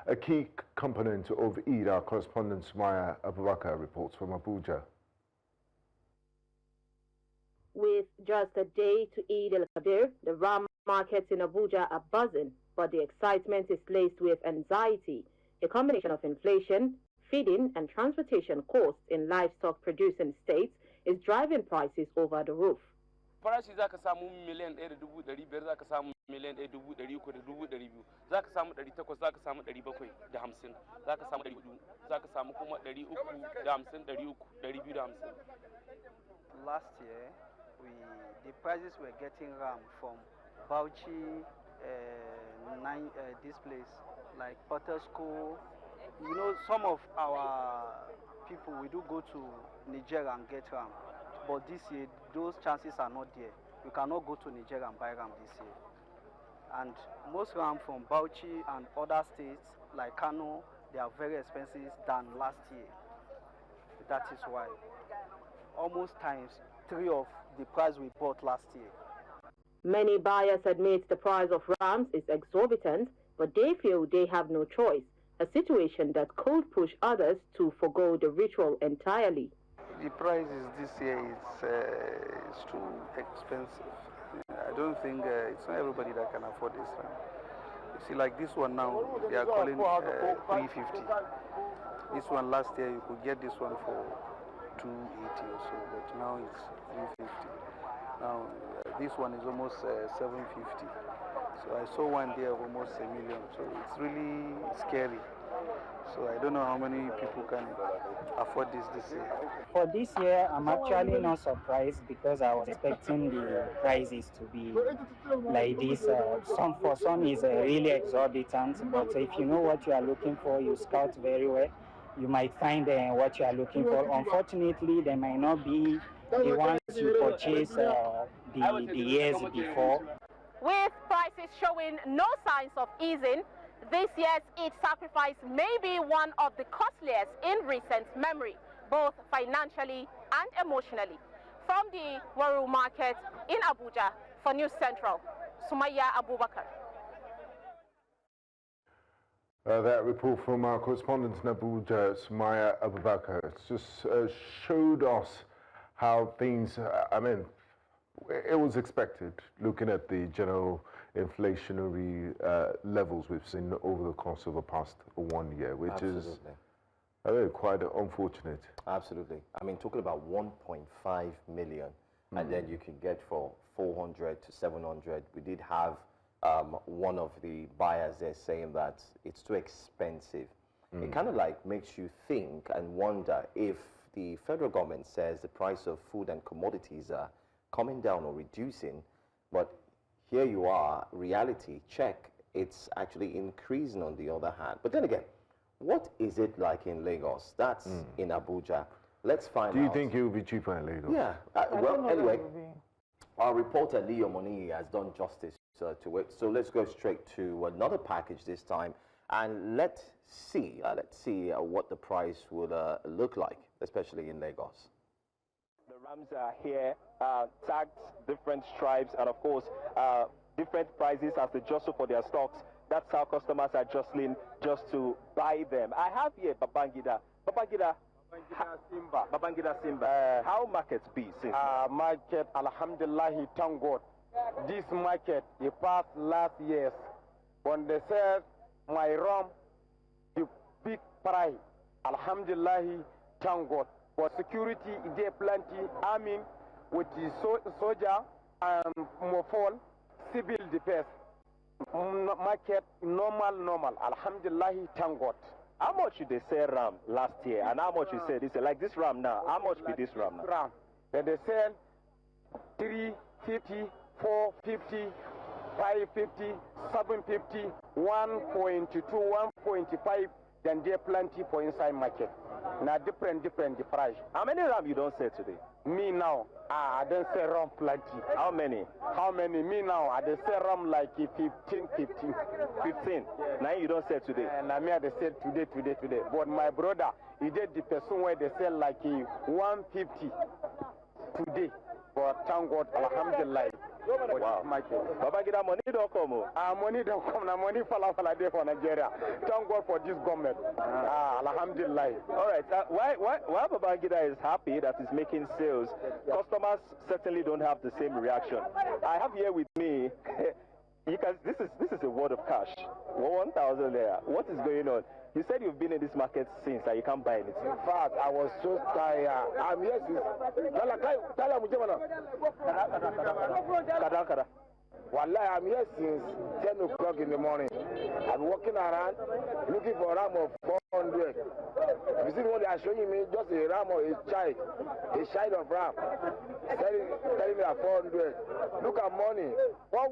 S3: a key component of Eid. Our correspondent Kayode Egbetokun reports from Abuja.
S4: With just a day to Eid-el-Kabir, the ram markets in Abuja are buzzing, but the excitement is laced with anxiety. A combination of inflation, feeding and transportation costs in livestock-producing states is driving prices over the roof.
S5: Farashi zaka samu miliyan 1,500 zaka samu miliyan 1,300 zaka samu 800 zaka samu 750 zaka samu 400 zaka samu kuma 350 250.
S6: Last year the prices were getting ram from Bauchi, this place like Pottersco. You know, some of our people, we do go to Nigeria and get ram, but this year those chances are not there. You cannot go to Nigeria and buy ram this year. And most ram from Bauchi and other states like Kano, they are very expensive than last year. That is why almost times 3 of the price we bought last year.
S4: Many buyers admit the price of rams is exorbitant, but they feel they have no choice, a situation that could push others to forgo the ritual entirely.
S6: The prices this year is too expensive. I don't think it's not everybody that can afford this ram. You see, like this one now, they are calling 350. This one last year, you could get this one for 280 or so, but now it's 350. Now this one is almost 750. So I saw one there of almost 1 million. So it's really scary. So I don't know how many people can afford this year.
S7: For this year, I'm actually not surprised because I was expecting the prices to be like this. For some is really exorbitant, but if you know what you are looking for, you scout very well, you might find what you are looking for. Unfortunately, they might not be the ones you purchased the years before.
S4: With prices showing no signs of easing, this year's Eid sacrifice may be one of the costliest in recent memory, both financially and emotionally. From the Waru market in Abuja, for News Central, Sumaya Abubakar.
S3: That report from our correspondent in Abuja, Kayode Egbetokun, just showed us how things, it was expected, looking at the general inflationary levels we've seen over the course of the past 1 year, which
S2: Absolutely.
S3: is quite unfortunate.
S2: Absolutely. I mean, talking about 1.5 million, and then you can get for 400 to 700. We did have one of the buyers there saying that it's too expensive. It kind of like makes you think and wonder if the federal government says the price of food and commodities are coming down or reducing, but here you are, reality check, it's actually increasing on the other hand. But then again, what is it like in Lagos? That's in Abuja. Let's find out.
S3: Do you think it will be cheaper in Lagos?
S2: Yeah. Well, anyway, our reporter Leo Moni has done justice to it. So let's go straight to another package this time, and let's see what the price would look like, especially in Lagos.
S8: The rams are here, tagged different stripes, and of course, different prices as they jostle for their stocks. That's how customers are jostling just to buy them. I have here Babangida. Babangida Simba. How markets be since?
S9: Market, alhamdulillah, thank God. This market, the past last years, when they said my rum, the big price, alhamdulillah, thank God. For security, there plenty, army, with the soldier and mofol, civil defense. Market, normal, alhamdulillah, thank God.
S8: How much did they sell ram last year, and how much you say this year? Like this ram now, how much be this ram now?
S9: Ram, then they sell 350, 450, 550, 750, 1.2, 1.5, then there plenty for inside market. Now different the price.
S8: How many ram you don't sell today?
S9: Me now, I don't sell ram plenty.
S8: How many?
S9: How many? Me now, I don't sell ram like 15.
S8: 15. Now you don't sell today.
S9: And I mean, I sell today. But my brother, he did the person where they sell like 150 today. But thank God, alhamdulillah.
S8: Wow. Baba Gida, money don't come.
S9: Money don't come. Now money fall day for Nigeria. Thank God for this government. Alhamdulillah.
S8: All right. Why Baba Gida is happy that he's making sales? Customers certainly don't have the same reaction. I have here with me. This is a word of cash. 1,000 there. What is going on? You said you've been in this market since and you can't buy anything.
S9: In fact, I was so tired. I'm here since. Wallahi, I'm here since 10 o'clock in the morning. I'm walking around looking for a ram of 400. You see what they are showing me? Just a ram or a child of ram. Telling me at 400. Look at money. What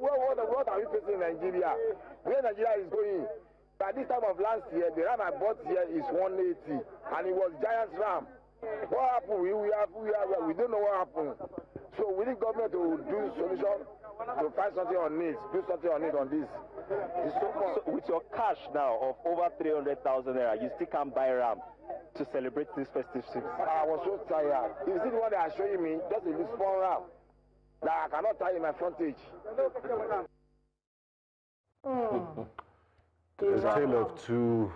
S9: are we facing in Nigeria? Where Nigeria is going? By this time of last year, the ram I bought here is 180, and it was giant ram. What happened? We don't know what happened. So we need government to do solution, to find something on it, do something on it on this. It's so much.
S8: So with your cash now of over 300,000 naira, you still can't buy ram to celebrate this festive season.
S9: I was so tired. You see the one they are showing me, just a small ram that I cannot tie in my frontage.
S3: It's a tale of two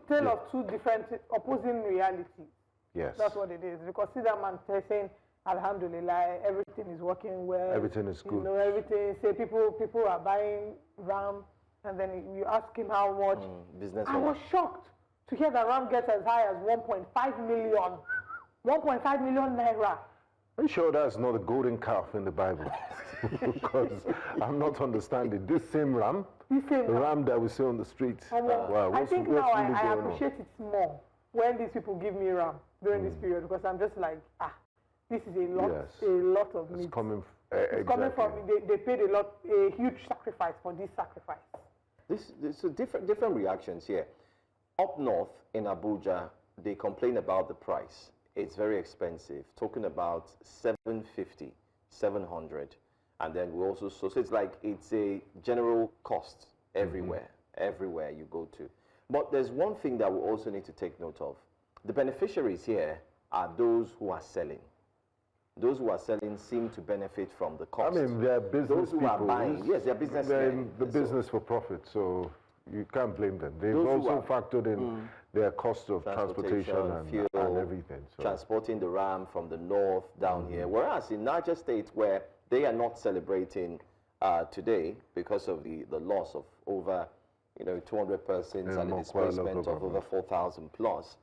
S1: tale of two different opposing realities.
S3: Yes.
S1: That's what it is. Because see that man saying, Alhamdulillah, everything is working well.
S3: Everything is good.
S1: You know, everything. Say people are buying ram, and then you ask him how much. I was shocked to hear that ram gets as high as 1.5 million. 1.5 million naira.
S3: Are you sure that's not a golden calf in the Bible? Because I'm not understanding. This same ram, the ram that we see on the streets. Wow,
S1: I think now I appreciate it more when these people give me ram during this period, because I'm just like, this is a lot of meat.
S3: It's coming,
S1: it's coming from, they paid a huge sacrifice for this sacrifice.
S2: So different reactions here. Up north in Abuja, they complain about the price. It's very expensive, talking about 750, 700. And then we also, so it's like, it's a general cost everywhere, everywhere you go to. But there's one thing that we also need to take note of. The beneficiaries here are those who are selling. Those who are selling seem to benefit from the cost.
S3: I mean, they're business
S2: those who
S3: people.
S2: Are buying, yes, they're business
S3: They're
S2: men.
S3: in the business for profit, so you can't blame them. They've also factored in their cost of transportation and
S2: fuel,
S3: and everything. So.
S2: Transporting the ram from the north down here. Whereas in Niger State, where they are not celebrating today because of the loss of over 200 persons and the displacement of over 4,000 plus,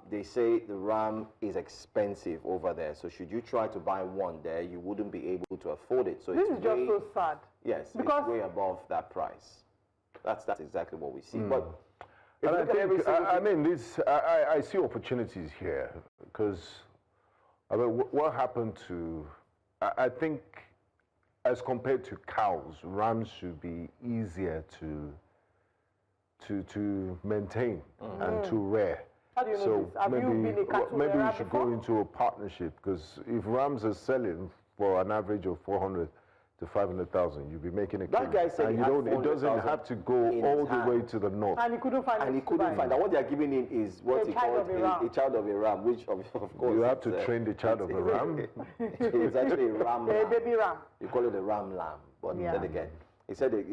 S2: they say the ram is expensive over there. So should you try to buy one there, you wouldn't be able to afford it. So
S1: this is just so sad.
S2: Yes, because it's way above that price. That's exactly what we see. But
S3: and I think, I mean, I see opportunities here, because I mean, what happened to, I think, as compared to cows, rams should be easier to maintain and to rear.
S1: How do you know this? Have you been a cattle
S3: maybe we should
S1: before?
S3: go into a partnership, because if rams are selling for an average of 400 to 500,000, you'll be making a
S2: that guy said
S3: it doesn't have to go all the way to the north.
S1: And he couldn't find it.
S2: And he couldn't find that. What they are giving him is what he calls a child of a ram, which of course
S3: you have to train the child of a ram.
S2: It's actually a ram.
S1: A baby ram.
S2: You call it a ram lamb, but then again, he said a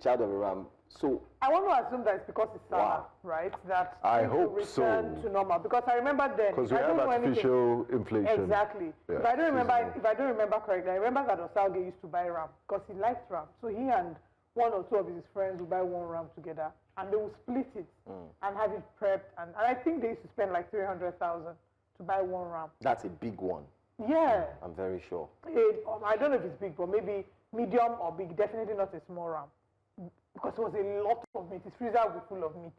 S2: child of a ram. So
S1: I want to assume that it's because it's Sallah, right? That
S3: I
S1: things will
S3: hope
S1: return to normal. Because I remember then,
S3: because we have artificial inflation.
S1: Exactly.
S3: Yeah,
S1: if I don't remember correctly, I remember that Osalge used to buy ram because he liked ram. So he and one or two of his friends would buy one ram together, and they would split it and have it prepped. And I think they used to spend like 300,000 to buy one ram.
S2: That's a big one.
S1: Yeah.
S2: I'm very sure.
S1: I don't know if it's big, but maybe medium or big. Definitely not a small ram. Because it was a lot of meat. His freezer was full of meat.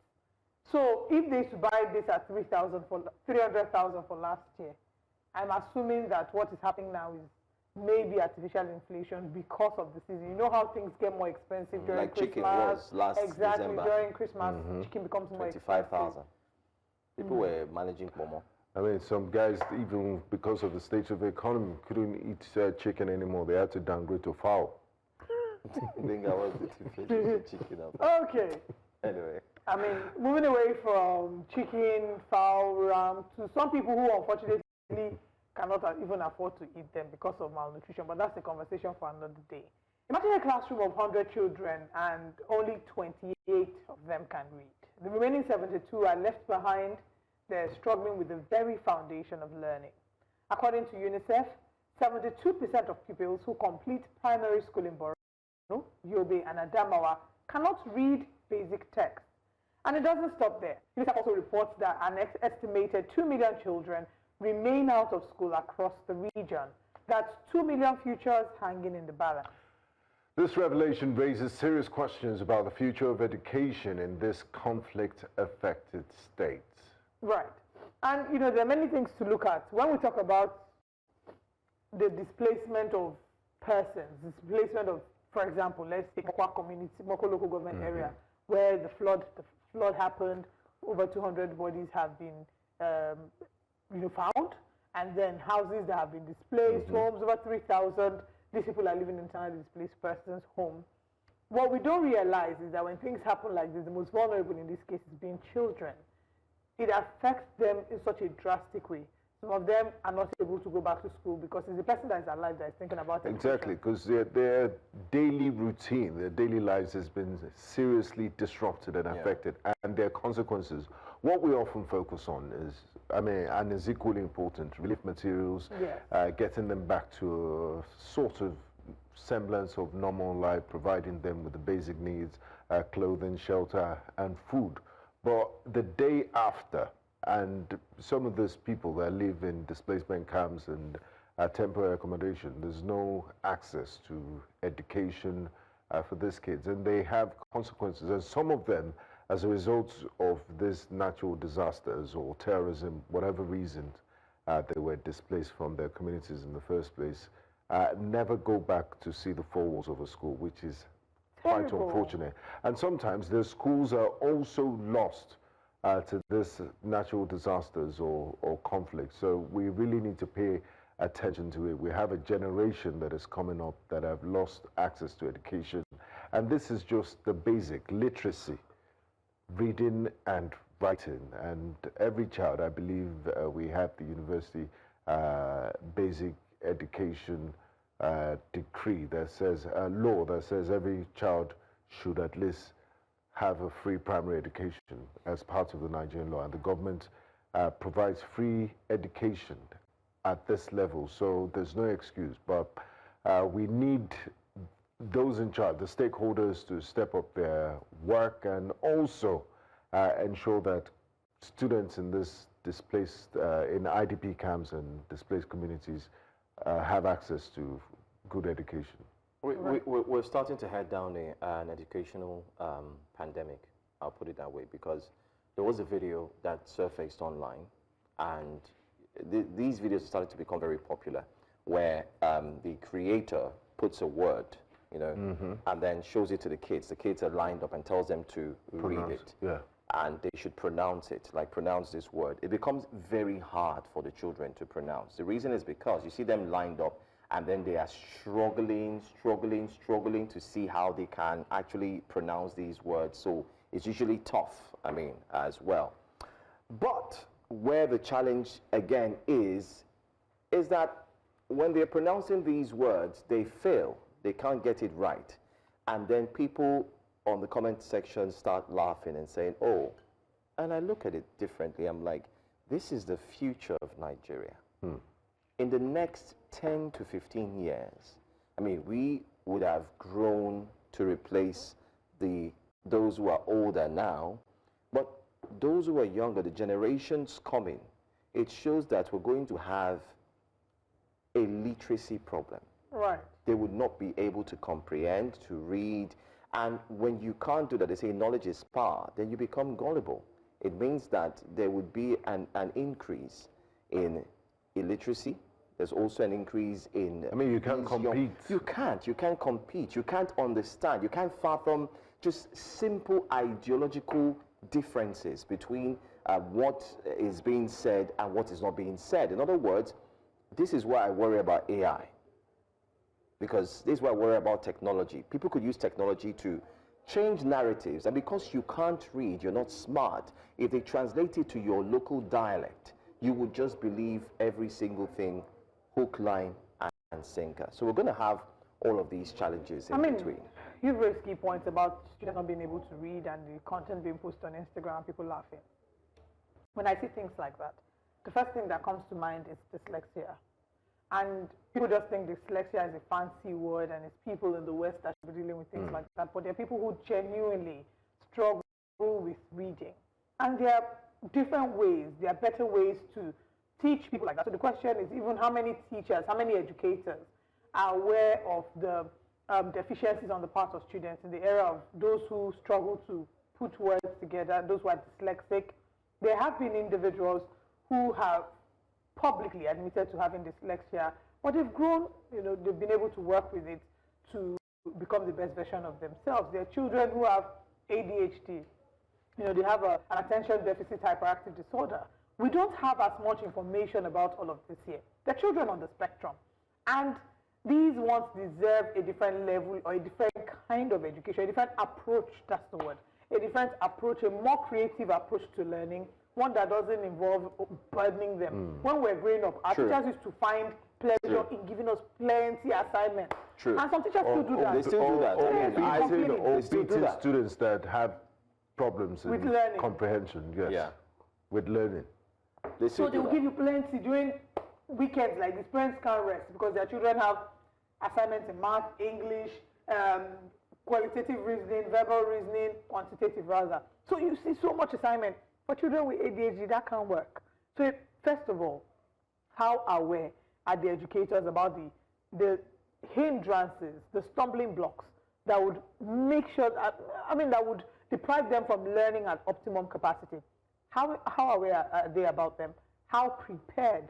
S1: So if they used to buy this at 300,000 for last year, I'm assuming that what is happening now is maybe artificial inflation because of the season. You know how things get more expensive during
S2: like
S1: Christmas.
S2: Chicken was last
S1: exactly
S2: December.
S1: during Christmas, chicken becomes more expensive.
S2: 25,000. People were managing Borno.
S3: I mean, some guys, even because of the state of the economy, couldn't eat chicken anymore. They had to downgrade to fowl.
S2: I think I was the chicken up.
S1: Okay.
S2: Anyway.
S1: I mean, moving away from chicken, fowl, ram, to some people who unfortunately cannot even afford to eat them because of malnutrition, but that's a conversation for another day. Imagine a classroom of 100 children and only 28 of them can read. The remaining 72 are left behind. They're struggling with the very foundation of learning. According to UNICEF, 72% of pupils who complete primary school in Borno, Yobe, and Adamawa cannot read basic text. And it doesn't stop there. UNICEF also reports that an estimated 2 million children remain out of school across the region. That's 2 million futures hanging in the balance.
S3: This revelation raises serious questions about the future of education in this conflict-affected state.
S1: Right. And, you know, there are many things to look at. When we talk about the displacement of persons, displacement of, for example, let's take Mokwa community, Mokwa local government area, where the flood happened, over 200 bodies have been found, and then houses that have been displaced, homes, over 3,000. These people are living in internally displaced persons' home. What we don't realize is that when things happen like this, the most vulnerable in this case is being children. It affects them in such a drastic way. Some of them are not able to go back to school because it's the person that is alive that is thinking about it.
S3: Exactly, because their daily routine, their daily lives has been seriously disrupted and affected, and their consequences. What we often focus on is, and is equally important, relief materials, getting them back to a sort of semblance of normal life, providing them with the basic needs, clothing, shelter, and food. But the day after, and some of those people that live in displacement camps and temporary accommodation, there's no access to education for these kids, and they have consequences. And some of them, as a result of these natural disasters or terrorism, whatever reason they were displaced from their communities in the first place, never go back to see the four walls of a school, which is quite unfortunate. And sometimes the schools are also lost to this natural disasters or conflicts. So we really need to pay attention to it. We have a generation that is coming up that have lost access to education. And this is just the basic literacy, reading and writing. And every child, I believe we have the university basic education decree that says, law that says every child should at least have a free primary education as part of the Nigerian law. And the government provides free education at this level, so there's no excuse. But we need those in charge, the stakeholders, to step up their work and also ensure that students in this displaced, in IDP camps and displaced communities have access to good education.
S2: We're starting to head down an educational pandemic, I'll put it that way, because there was a video that surfaced online, and these videos started to become very popular, where the creator puts a word, and then shows it to the kids. The kids are lined up and tells them to read it. And they should pronounce it, like pronounce this word. It becomes very hard for the children to pronounce. The reason is because you see them lined up, and then they are struggling to see how they can actually pronounce these words. So it's usually tough, as well. But where the challenge, again, is that when they're pronouncing these words, they fail. They can't get it right. And then people on the comment section start laughing and saying, oh, and I look at it differently. I'm like, this is the future of Nigeria. In the next 10 to 15 years, we would have grown to replace those who are older now, but those who are younger, the generations coming, it shows that we're going to have a literacy problem.
S1: Right.
S2: They would not be able to comprehend, to read, and when you can't do that, they say knowledge is power, then you become gullible. It means that there would be an increase in illiteracy. There's also an increase in...
S3: you can't compete.
S2: You can't compete. You can't understand. You can't fathom just simple ideological differences between what is being said and what is not being said. In other words, this is why I worry about AI. Because this is why I worry about technology. People could use technology to change narratives, and because you can't read, you're not smart, if they translate it to your local dialect, you would just believe every single thing, hook, line, and sinker. So we're going to have all of these challenges in between.
S1: You've raised key points about students not being able to read and the content being posted on Instagram, people laughing. When I see things like that, the first thing that comes to mind is dyslexia. And people just think dyslexia is a fancy word and it's people in the West that should be dealing with things like that. But there are people who genuinely struggle with reading. And there are different ways, there are better ways to teach people like that. So the question is even how many teachers, how many educators are aware of the deficiencies on the part of students in the area of those who struggle to put words together, those who are dyslexic. There have been individuals who have publicly admitted to having dyslexia, but they've grown, they've been able to work with it to become the best version of themselves. There are children who have ADHD. They have an attention deficit hyperactive disorder. We don't have as much information about all of this here. They're children on the spectrum. And these ones deserve a different level or a different kind of education, a different approach, that's the word. A different approach, a more creative approach to learning, one that doesn't involve burdening them. When we're growing up, our teachers used to find pleasure in giving us plenty assignments. And some teachers still do that.
S2: They still do that.
S3: Or beating students that have problems
S1: with
S3: in
S1: learning.
S3: comprehension, yes.
S2: Yeah.
S3: With learning.
S1: So they'll give you plenty during weekends like this. Parents can't rest because their children have assignments in math, English, qualitative reasoning, verbal reasoning, quantitative rather. So you see so much assignment. For children with ADHD, that can't work. So first of all, how aware are the educators about the hindrances, the stumbling blocks that would make sure that, that would deprive them from learning at optimum capacity? How aware are they about them? How prepared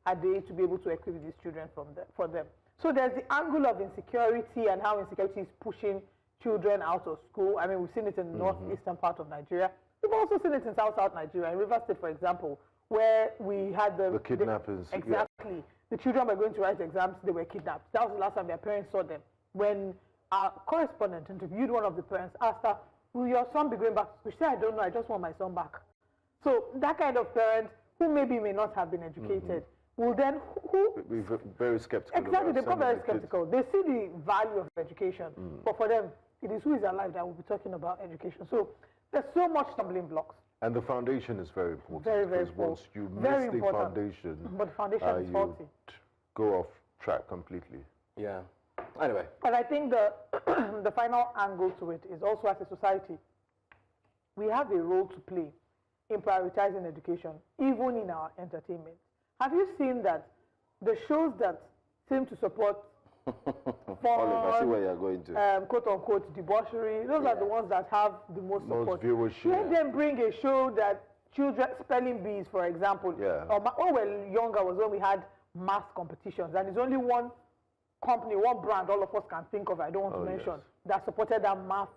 S1: are they to be able to equip these children for them? So there's the angle of insecurity and how insecurity is pushing children out of school. We've seen it in the northeastern part of Nigeria. We've also seen it in South Nigeria, in Rivers State, for example, where we had the
S3: kidnappers.
S1: Exactly. Yeah. The children were going to write exams, they were kidnapped. That was the last time their parents saw them. When our correspondent interviewed one of the parents, asked her, will your son be going back to school? She said, I don't know, I just want my son back. So that kind of parent, who maybe may not have been educated, will then,
S3: be very skeptical.
S1: Exactly, they become very skeptical. They see the value of education, but for them, it is who is alive that will be talking about education. So there's so much stumbling blocks.
S3: And the foundation is very important.
S1: Very, very
S3: important. Once you
S1: very
S3: miss
S1: important.
S3: the foundation,
S1: but the foundation is faulty.
S3: Go off track completely.
S2: Yeah. Anyway.
S1: But I think the final angle to it is also as a society, we have a role to play in prioritizing education, even in our entertainment. Have you seen that the shows that seem to support
S2: I see where you're going to.
S1: quote-unquote debauchery, those are the ones that have the most support.
S3: Viewership.
S1: Let them bring a show that children, spelling bees, for example.
S3: Yeah.
S1: When we were younger was when we had mass competitions, and it's only one company, one brand all of us can think of, I don't want to mention, that supported that math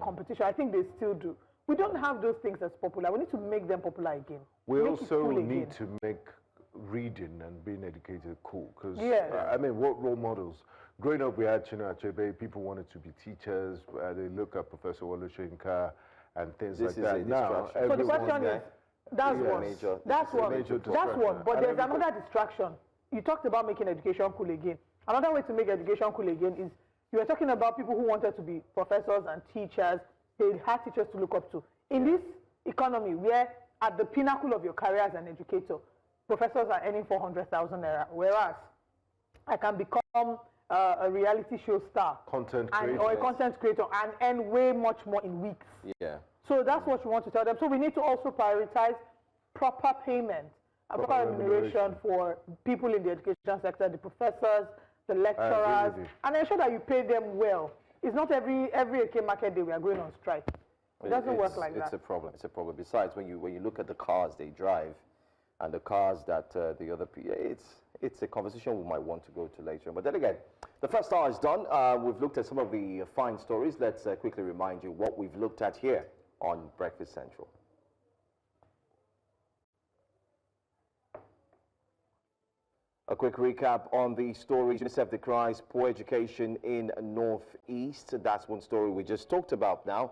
S1: competition. I think they still do. We don't have those things that's popular. We need to make them popular again.
S3: We also need to make reading and being educated cool. Because, what role models? Growing up, we had Chinua Achebe, people wanted to be teachers. They look at Professor Walushenka and things like that. Now,
S1: so the question is, that's one. But there's another distraction. You talked about making education cool again. Another way to make education cool again is you were talking about people who wanted to be professors and teachers. They had teachers to look up to. In this economy, where at the pinnacle of your career as an educator, professors are earning 400,000 naira, whereas I can become a reality show star, or a content creator, and earn way much more in weeks.
S2: Yeah.
S1: So that's what we want to tell them. So we need to also prioritize proper payment, proper remuneration for people in the education sector, the professors, the lecturers, and ensure that you pay them well. It's not every AK market day we are going on strike. It doesn't work like that.
S2: It's a problem. It's a problem. Besides, when you look at the cars they drive, and the cars that the other people, it's a conversation we might want to go to later. But then again, the first hour is done. We've looked at some of the fine stories. Let's quickly remind you what we've looked at here on Breakfast Central. quick recap on the story. UNICEF decries poor education in Northeast. That's one story we just talked about now.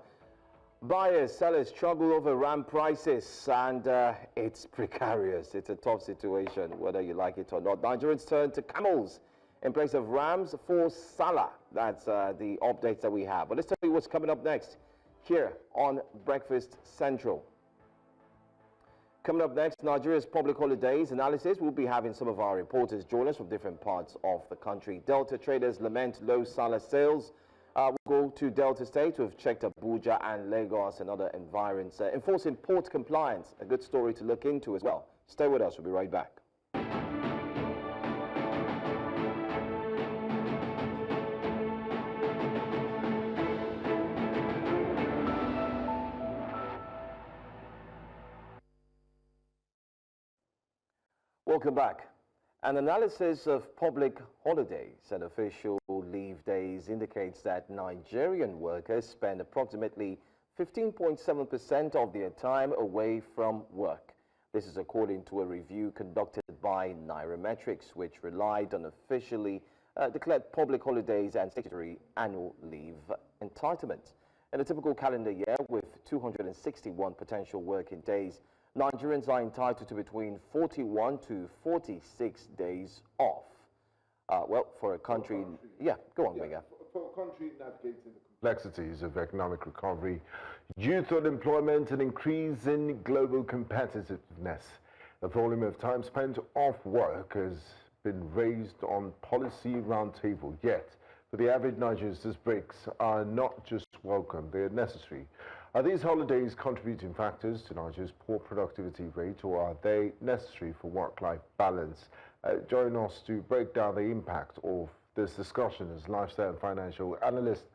S2: Buyers, sellers struggle over ram prices, and it's precarious. It's a tough situation, whether you like it or not. Nigerians turn to camels in place of rams for Sallah. That's the updates that we have. But let's tell you what's coming up next here on Breakfast Central. Coming up next, Nigeria's public holidays analysis. We'll be having some of our reporters join us from different parts of the country. Delta traders lament low Sallah sales. We'll go to Delta State. We've checked Abuja and Lagos and other environs. Enforcing port compliance, a good story to look into as well. Stay with us. We'll be right back. Welcome back. An analysis of public holidays and official leave days indicates that Nigerian workers spend approximately 15.7% of their time away from work. This is according to a review conducted by Nairametrics, which relied on officially declared public holidays and statutory annual leave entitlements. In a typical calendar year with 261 potential working days, Nigerians are entitled to between 41 to 46 days off. Well, for a country, yeah, go on, Winger.
S3: For a country navigating the complexities of economic recovery, youth unemployment, and increase in global competitiveness, the volume of time spent off work has been raised on policy roundtable. Yet, for the average Nigerians, these breaks are not just welcome, they are necessary. Are these holidays contributing factors to Nigeria's poor productivity rate, or are they necessary for work-life balance? Join us to break down the impact of this discussion is lifestyle and financial analyst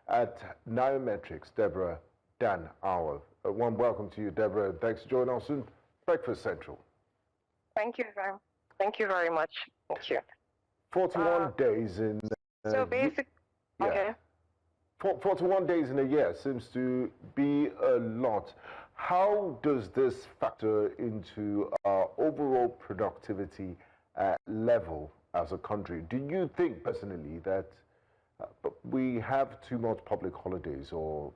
S3: at Nairametrics, Deborah Dan-Hour. One welcome to you, Deborah, and thanks for joining us on Breakfast Central.
S10: Thank you very much. Thank you.
S3: 41 days in...
S10: so basic...
S3: Yeah.
S10: Okay.
S3: 41 days in a year seems to be a lot. How does this factor into our overall productivity level as a country? Do you think personally that we have too much public holidays, or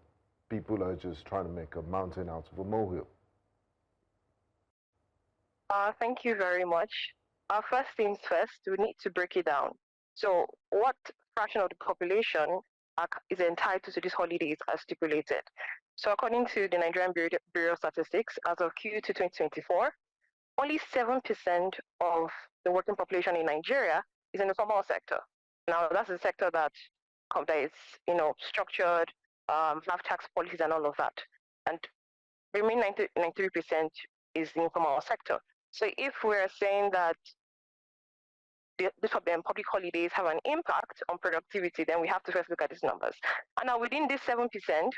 S3: people are just trying to make a mountain out of a molehill?
S10: Thank you very much. First things first, we need to break it down. So what fraction of the population is entitled to these holidays as stipulated? So according to the Nigerian Bureau of Statistics, as of Q2 2024, only 7% of the working population in Nigeria is in the formal sector. Now, that's the sector that is, structured, have tax policies and all of that. And the remaining 93% is the informal sector. So if we're saying that the public holidays have an impact on productivity, then we have to first look at these numbers. And now within this 7%,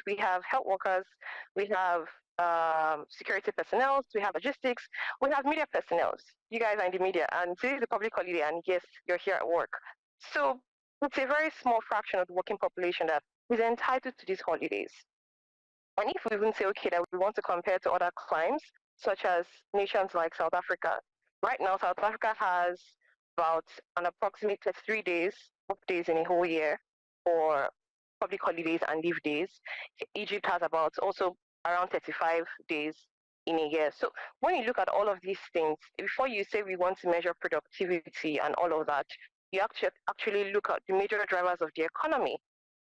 S10: we have health workers, we have security personnel, we have logistics, we have media personnel. You guys are in the media, and today is a public holiday, and yes, you're here at work. So it's a very small fraction of the working population that is entitled to these holidays. And if we even say, okay, that we want to compare to other climes, such as nations like South Africa, right now South Africa has about an approximate 3 days, off days in a whole year for public holidays and leave days. Egypt has about also around 35 days in a year. So when you look at all of these things, before you say we want to measure productivity and all of that, you actually look at the major drivers of the economy.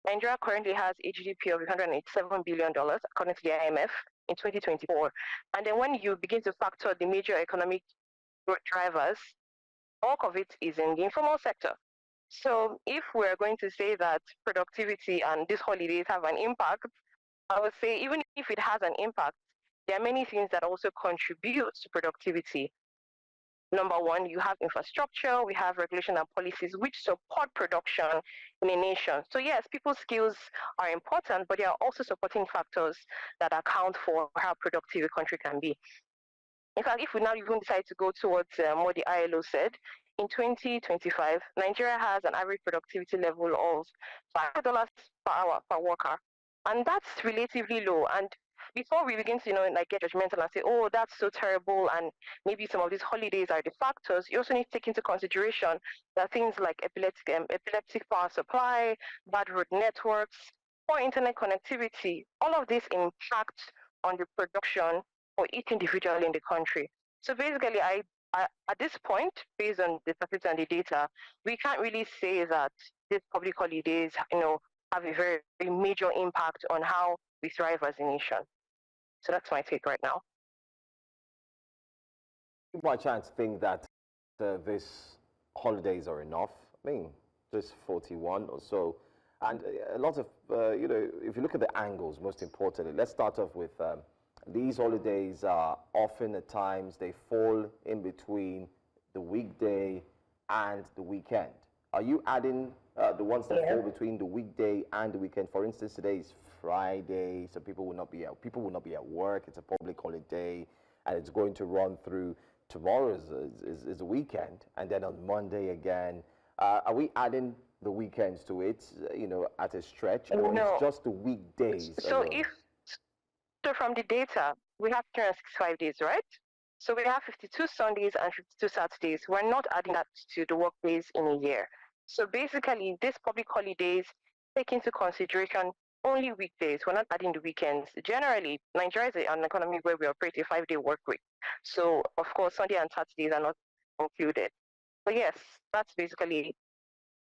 S10: Nigeria currently has a GDP of $187 billion, according to the IMF, in 2024. And then when you begin to factor the major economic growth drivers, bulk of it is in the informal sector. So if we're going to say that productivity and these holidays have an impact, I would say even if it has an impact, there are many things that also contribute to productivity. Number one, you have infrastructure, we have regulation and policies which support production in a nation. So yes, people's skills are important, but there are also supporting factors that account for how productive a country can be. In fact, if we now even decide to go towards what the ILO said, in 2025, Nigeria has an average productivity level of $5 per hour per worker. And that's relatively low. And before we begin to, like get judgmental and say, oh, that's so terrible, and maybe some of these holidays are the factors, you also need to take into consideration that things like epileptic power supply, bad road networks, poor internet connectivity, all of this impact on the production for each individual in the country. So basically, at this point, based on the statistics and the data, we can't really say that these public holidays, have a very, very major impact on how we thrive as a nation. So that's my take right now.
S2: People are trying to think that these holidays are enough. I mean, just 41 or so. And a lot of, if you look at the angles, most importantly, let's start off with these holidays are often at times, they fall in between the weekday and the weekend. Are you adding the ones that fall between the weekday and the weekend? For instance, today is Friday, so people will not be at work. It's a public holiday, and it's going to run through. Tomorrow is the weekend, and then on Monday again. Are we adding the weekends to it, at a stretch, or
S10: No.
S2: it's just the weekdays?
S10: So
S2: alone?
S10: So from the data, we have 365 days, right? So we have 52 Sundays and 52 Saturdays. We're not adding that to the work days in a year. So basically, these public holidays take into consideration only weekdays. We're not adding the weekends. Generally, Nigeria is an economy where we operate a 5-day work week. So, of course, Sunday and Saturdays are not included. But yes, that's basically,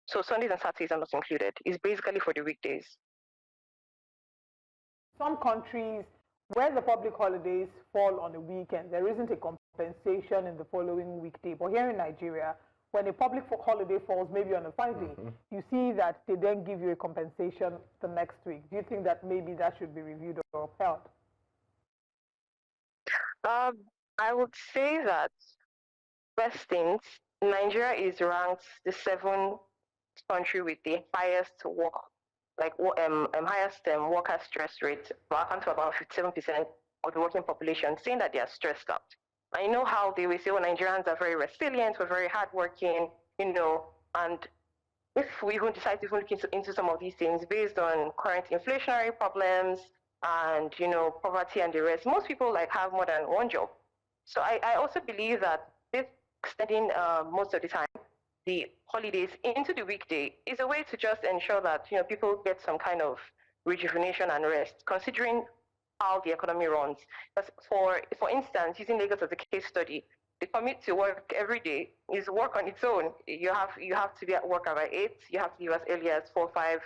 S10: so Sundays and Saturdays are not included. It's basically for the weekdays.
S1: Some countries where the public holidays fall on a weekend, there isn't a compensation in the following weekday. But here in Nigeria, when a public holiday falls maybe on a Friday, you see that they then give you a compensation the next week. Do you think that maybe that should be reviewed or upheld?
S10: I would say that first things, Nigeria is ranked the 7th country with the highest worker stress rate, account to about 57% of the working population, saying that they are stressed out. I know how they will say, well, Nigerians are very resilient, we're very hardworking, and if we even decide to look into some of these things based on current inflationary problems and, poverty and the rest, most people have more than one job. So I also believe that this extending most of the time the holidays into the weekday is a way to just ensure that people get some kind of rejuvenation and rest, considering how the economy runs. Because for instance, using Lagos as a case study, the commute to work every day is work on its own. You have to be at work about 8. You have to leave as early as 4, 5,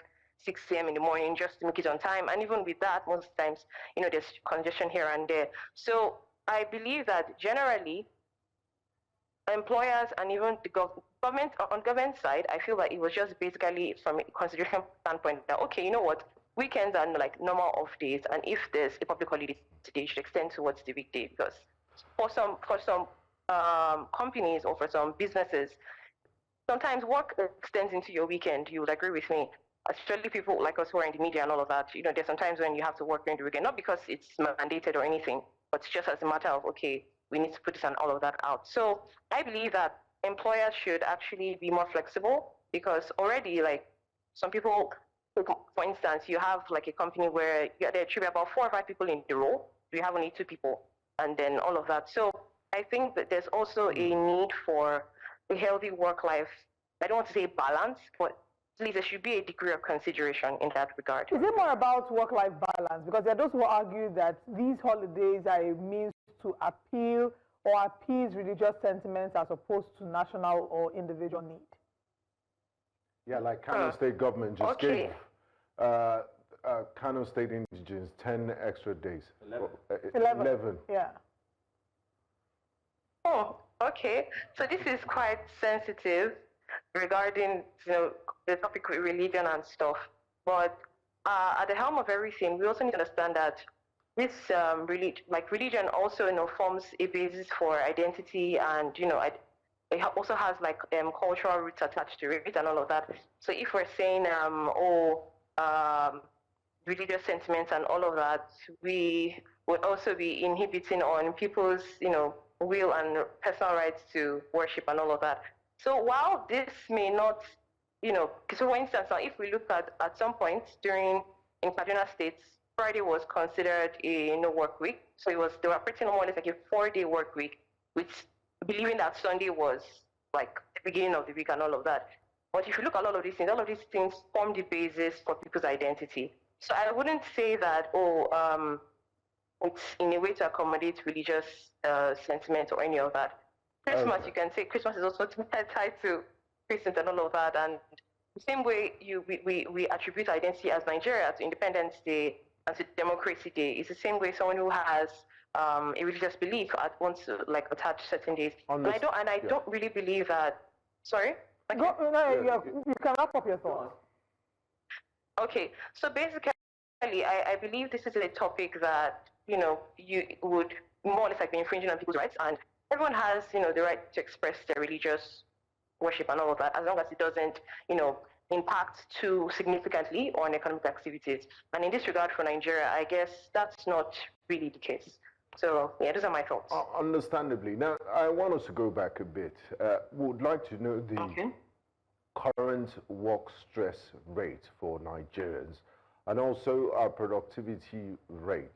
S10: 6 a.m. in the morning just to make it on time. And even with that, most times, there's congestion here and there. So I believe that generally, employers and even the government, on government side, I feel that it was just basically from a consideration standpoint that, okay, you know what, weekends are like normal off days, and if there's a public holiday today, it should extend towards the weekday, because for some companies or for some businesses, sometimes work extends into your weekend. You would agree with me, especially people like us who are in the media and all of that. There's sometimes when you have to work during the weekend, not because it's mandated or anything, but it's just as a matter of, okay, we need to put this and all of that out. So I believe that employers should actually be more flexible, because already, some people, for instance, you have a company where there should be about 4 or 5 people in the role. You have only 2 people, and then all of that. So I think that there's also a need for a healthy work-life, I don't want to say balance, but at least there should be a degree of consideration in that regard.
S1: Is it more about work-life balance? Because there are those who argue that these holidays are a means to appeal or appease religious sentiments as opposed to national or individual need.
S3: Yeah, like Kano State government just gave Kano State indigents 10 extra days. 11.
S1: Yeah.
S10: Oh, okay. So this is quite sensitive regarding the topic of religion and stuff. But at the helm of everything, we also need to understand that this religion also forms a basis for identity, and it also has cultural roots attached to it and all of that. So if we're saying religious sentiments and all of that, we would also be inhibiting on people's will and personal rights to worship and all of that. So while this may not, so for instance, now if we look at some point in Kaduna State, Friday was considered a no work week. So they were operating more or less like a 4-day work week, with believing that Sunday was like the beginning of the week and all of that. But if you look at all of these things form the basis for people's identity. So I wouldn't say that, it's in a way to accommodate religious sentiment or any of that. Christmas, you can say Christmas is also tied to Christians and all of that. And the same way we attribute identity as Nigeria to Independence Day and to Democracy Day, it's the same way someone who has a religious belief wants to like attach certain days. And I don't really believe that. Sorry.
S1: You can wrap up your thoughts.
S10: Okay, so basically, I believe this is a topic that you would more or less like be infringing on people's rights, and everyone has the right to express their religious worship and all of that, as long as it doesn't impact too significantly on economic activities. And in this regard, for Nigeria, I guess that's not really the case. So yeah, those are my thoughts.
S3: Understandably. Now, I want us to go back a bit. Would like to know the current work stress rate for Nigerians and also our productivity rate,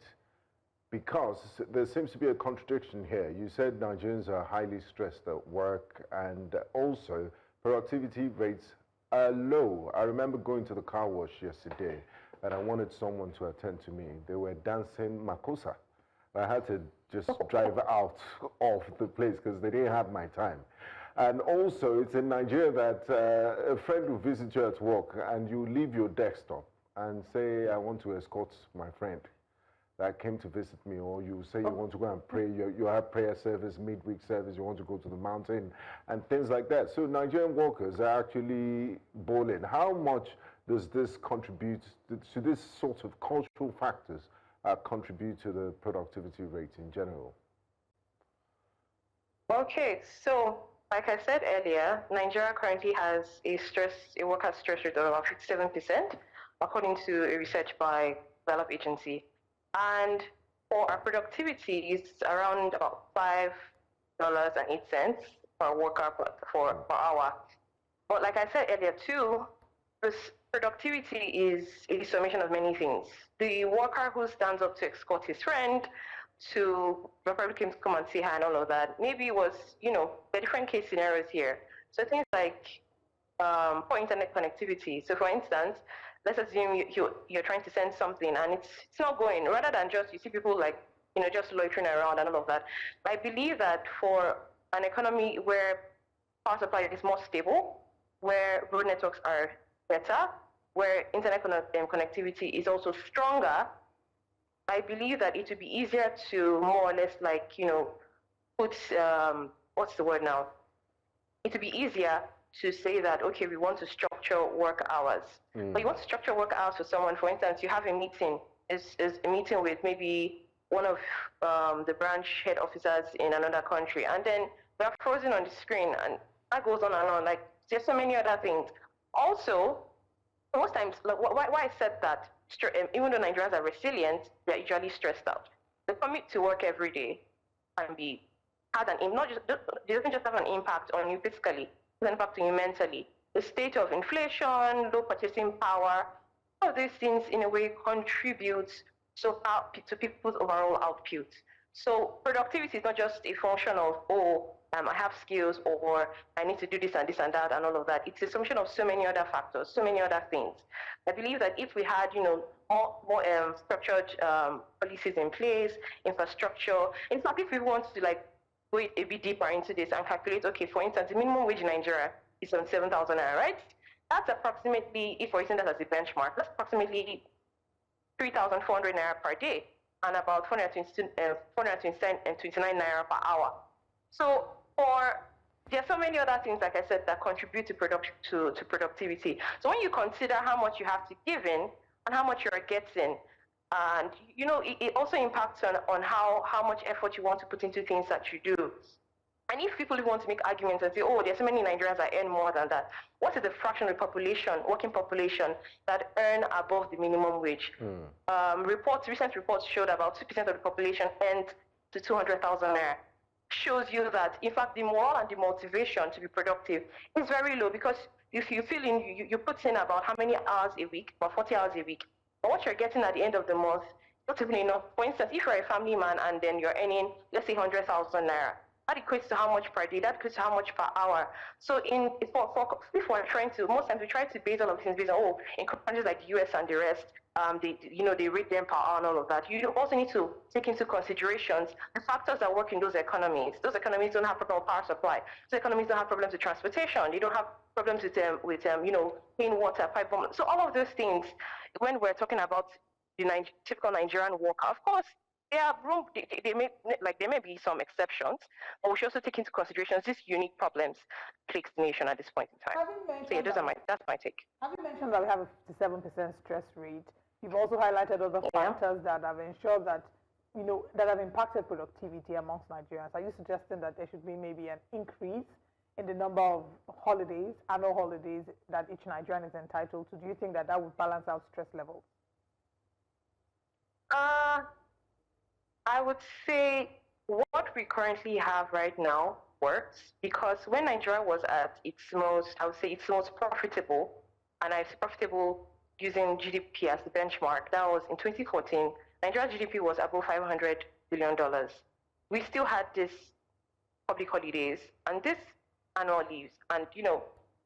S3: because there seems to be a contradiction here. You said Nigerians are highly stressed at work, and also productivity rates are low. I remember going to the car wash yesterday and I wanted someone to attend to me. They were dancing makosa. I had to just drive out of the place because they didn't have my time. And also, it's in Nigeria that a friend will visit you at work and you leave your desktop and say, I want to escort my friend that came to visit me, or you say you want to go and pray, you have prayer service, midweek service, you want to go to the mountain, and things like that. So Nigerian workers are actually balling. How much does this contribute to this sort of cultural factors contribute to the productivity rate in general?
S10: Okay, so like I said earlier, Nigeria currently has a worker stress rate of about 57%, according to a research by Sallah agency. And for our productivity, it's around about $5.08 per worker per hour. But like I said earlier too, this productivity is a summation of many things. The worker who stands up to escort his friend to probably came to come and say hi and all of that, maybe it was, there are different case scenarios here. So things like for internet connectivity. So for instance, let's assume you're trying to send something and it's not going, rather than just you see people like, just loitering around and all of that. I believe that for an economy where power supply is more stable, where road networks are better, where internet connectivity is also stronger, I believe that it would be easier to more or less like, put, what's the word now? It would be easier to say that, okay, we want to structure work hours. But you want to structure work hours for someone, for instance, you have a meeting, is a meeting with maybe one of the branch head officers in another country, and then they're frozen on the screen, and that goes on and on. Like, there's so many other things. Also, most times, like, why I said that, even though Nigerians are resilient, they're usually stressed out. The commute to work every day can be had it doesn't just have an impact on you physically, it has an impact on you mentally. The state of inflation, low purchasing power, all of these things in a way contribute to people's overall output. So productivity is not just a function of, I have skills, or I need to do this and this and that and all of that. It's a summation of so many other factors, so many other things. I believe that if we had, more structured policies in place, infrastructure, in fact, if we want to like go a bit deeper into this and calculate, okay, for instance, the minimum wage in Nigeria is on 7,000 naira, right? That's approximately, if we're using that as a benchmark, that's approximately 3,400 naira per day and about 429 naira per hour. So there are so many other things, like I said, that contribute to productivity. So when you consider how much you have to give in and how much you're getting, and it also impacts on how much effort you want to put into things that you do. And if people want to make arguments and say, there's so many Nigerians that earn more than that, what is the fraction of the population, working population, that earn above the minimum wage? Recent reports showed about 2% of the population earned to 200,000 naira. Shows you that, in fact, the morale and the motivation to be productive is very low, because if you put in about how many hours a week, about 40 hours a week, But what you're getting at the end of the month is not even enough. For instance, if you're a family man and then you're earning, let's say, 100,000 naira, that equates to how much per day, that equates to how much per hour. So if we're trying to, most times we try to base all of these based on, in countries like the US and the rest, they rate them per hour and all of that. You also need to take into considerations the factors that work in those economies. Those economies don't have problems with power supply. Those economies don't have problems with transportation. They don't have problems with clean water, pipe bomb. So all of those things, when we're talking about the typical Nigerian worker, of course, there are room. There may be some exceptions, but we should also take into consideration these unique problems plagues the nation at this point in time. So yeah, that's my take.
S1: Having mentioned that we have a 57% stress rate, you've also highlighted other factors that have ensured that, that have impacted productivity amongst Nigerians. Are you suggesting that there should be maybe an increase in the number of holidays, annual holidays that each Nigerian is entitled to? Do you think that would balance out stress levels?
S10: I would say what we currently have right now works, because when Nigeria was at its most, I would say its most profitable, and it's profitable using GDP as the benchmark, that was in 2014, Nigeria's GDP was above $500 billion. We still had this public holidays and this annual leaves, and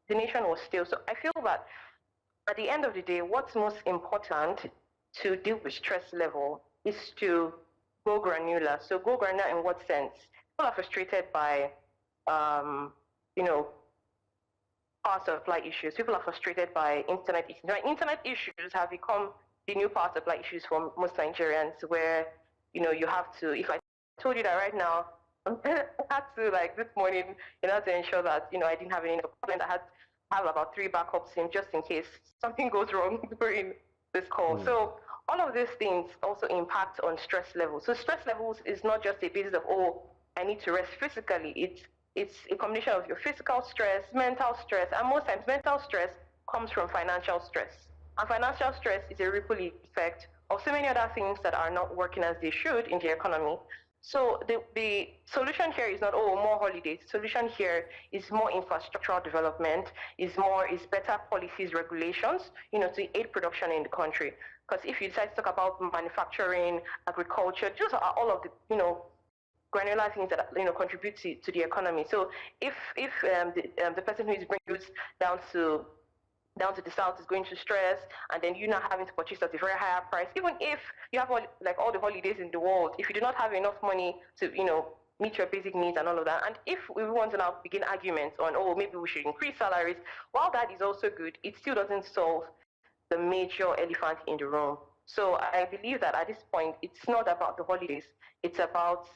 S10: the nation was still, so I feel that at the end of the day, what's most important to deal with stress level is to go granular. So go granular in what sense? People are frustrated by, power supply issues. People are frustrated by internet issues. Now, internet issues have become the new power supply issues for most Nigerians, where, you have to, if I told you that right now, I had to, this morning, to ensure that, I didn't have any problems. I had to have about 3 backups in just in case something goes wrong during this call. So all of these things also impact on stress levels. So stress levels is not just a basis of, I need to rest physically. It's a combination of your physical stress, mental stress, and most times mental stress comes from financial stress. And financial stress is a ripple effect of so many other things that are not working as they should in the economy. So the solution here is not, more holidays. The solution here is more infrastructural development, is better policies, regulations, to aid production in the country. Because if you decide to talk about manufacturing, agriculture, those are all of the, granular things that, contribute to the economy. So if the person who is bringing goods down to the south is going to stress, and then you're not having to purchase at a very higher price, even if you have all the holidays in the world, if you do not have enough money to, meet your basic needs and all of that, and if we want to now begin arguments on, maybe we should increase salaries, while that is also good, it still doesn't solve the major elephant in the room. So I believe that at this point, it's not about the holidays, it's about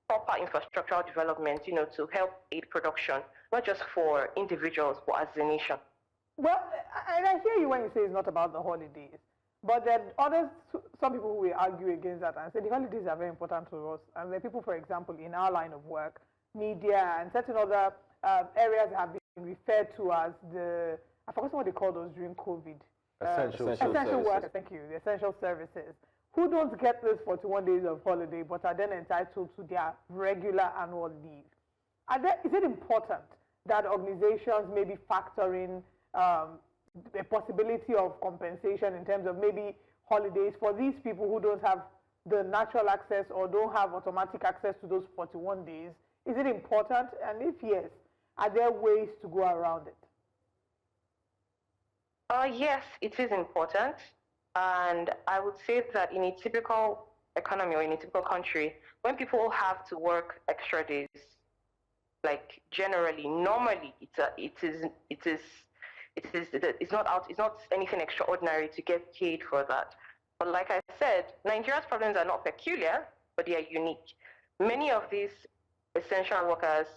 S10: proper infrastructural development, to help aid production, not just for individuals, but as a nation.
S1: Well, and I hear you when you say it's not about the holidays, but then some people will argue against that and say the holidays are very important to us. And there are people, for example, in our line of work, media, and certain other areas have been referred to as I forgot what they called those during COVID. Essential workers, thank you, the essential services, who don't get this 41 days of holiday, but are then entitled to their regular annual leave. Is it important that organizations maybe factor in a possibility of compensation in terms of maybe holidays for these people who don't have the natural access or don't have automatic access to those 41 days? Is it important? And if yes, are there ways to go around it?
S10: Yes, it is important. And I would say that in a typical economy or in a typical country, when people have to work extra days, normally it's not anything extraordinary to get paid for that. But like I said, Nigeria's problems are not peculiar, but they are unique. Many of these essential workers,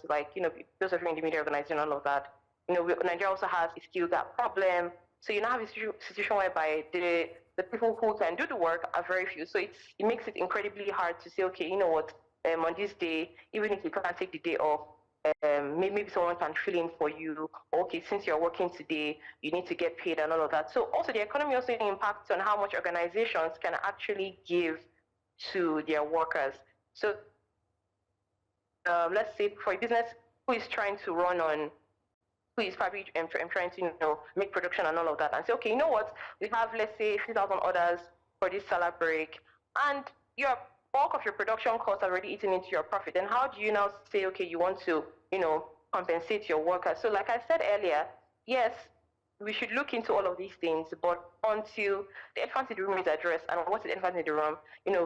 S10: those of you in the media organizing all of that, Nigeria also has a skill gap problem. So you now have a situation whereby the people who can do the work are very few. So it makes it incredibly hard to say, okay, on this day, even if you can't take the day off, maybe someone can fill in for you. Okay, since you're working today, you need to get paid and all of that. So also the economy also impacts on how much organizations can actually give to their workers. So let's say for a business who is trying to run on who is probably trying to, make production and all of that, and say, okay, you know what, we have, let's say, 3,000 orders for this Sallah break, and your bulk of your production costs are already eaten into your profit. Then how do you now say, okay, you want to, compensate your workers? So like I said earlier, yes, we should look into all of these things, but until the elephant in the room is addressed, and what's the elephant in the room?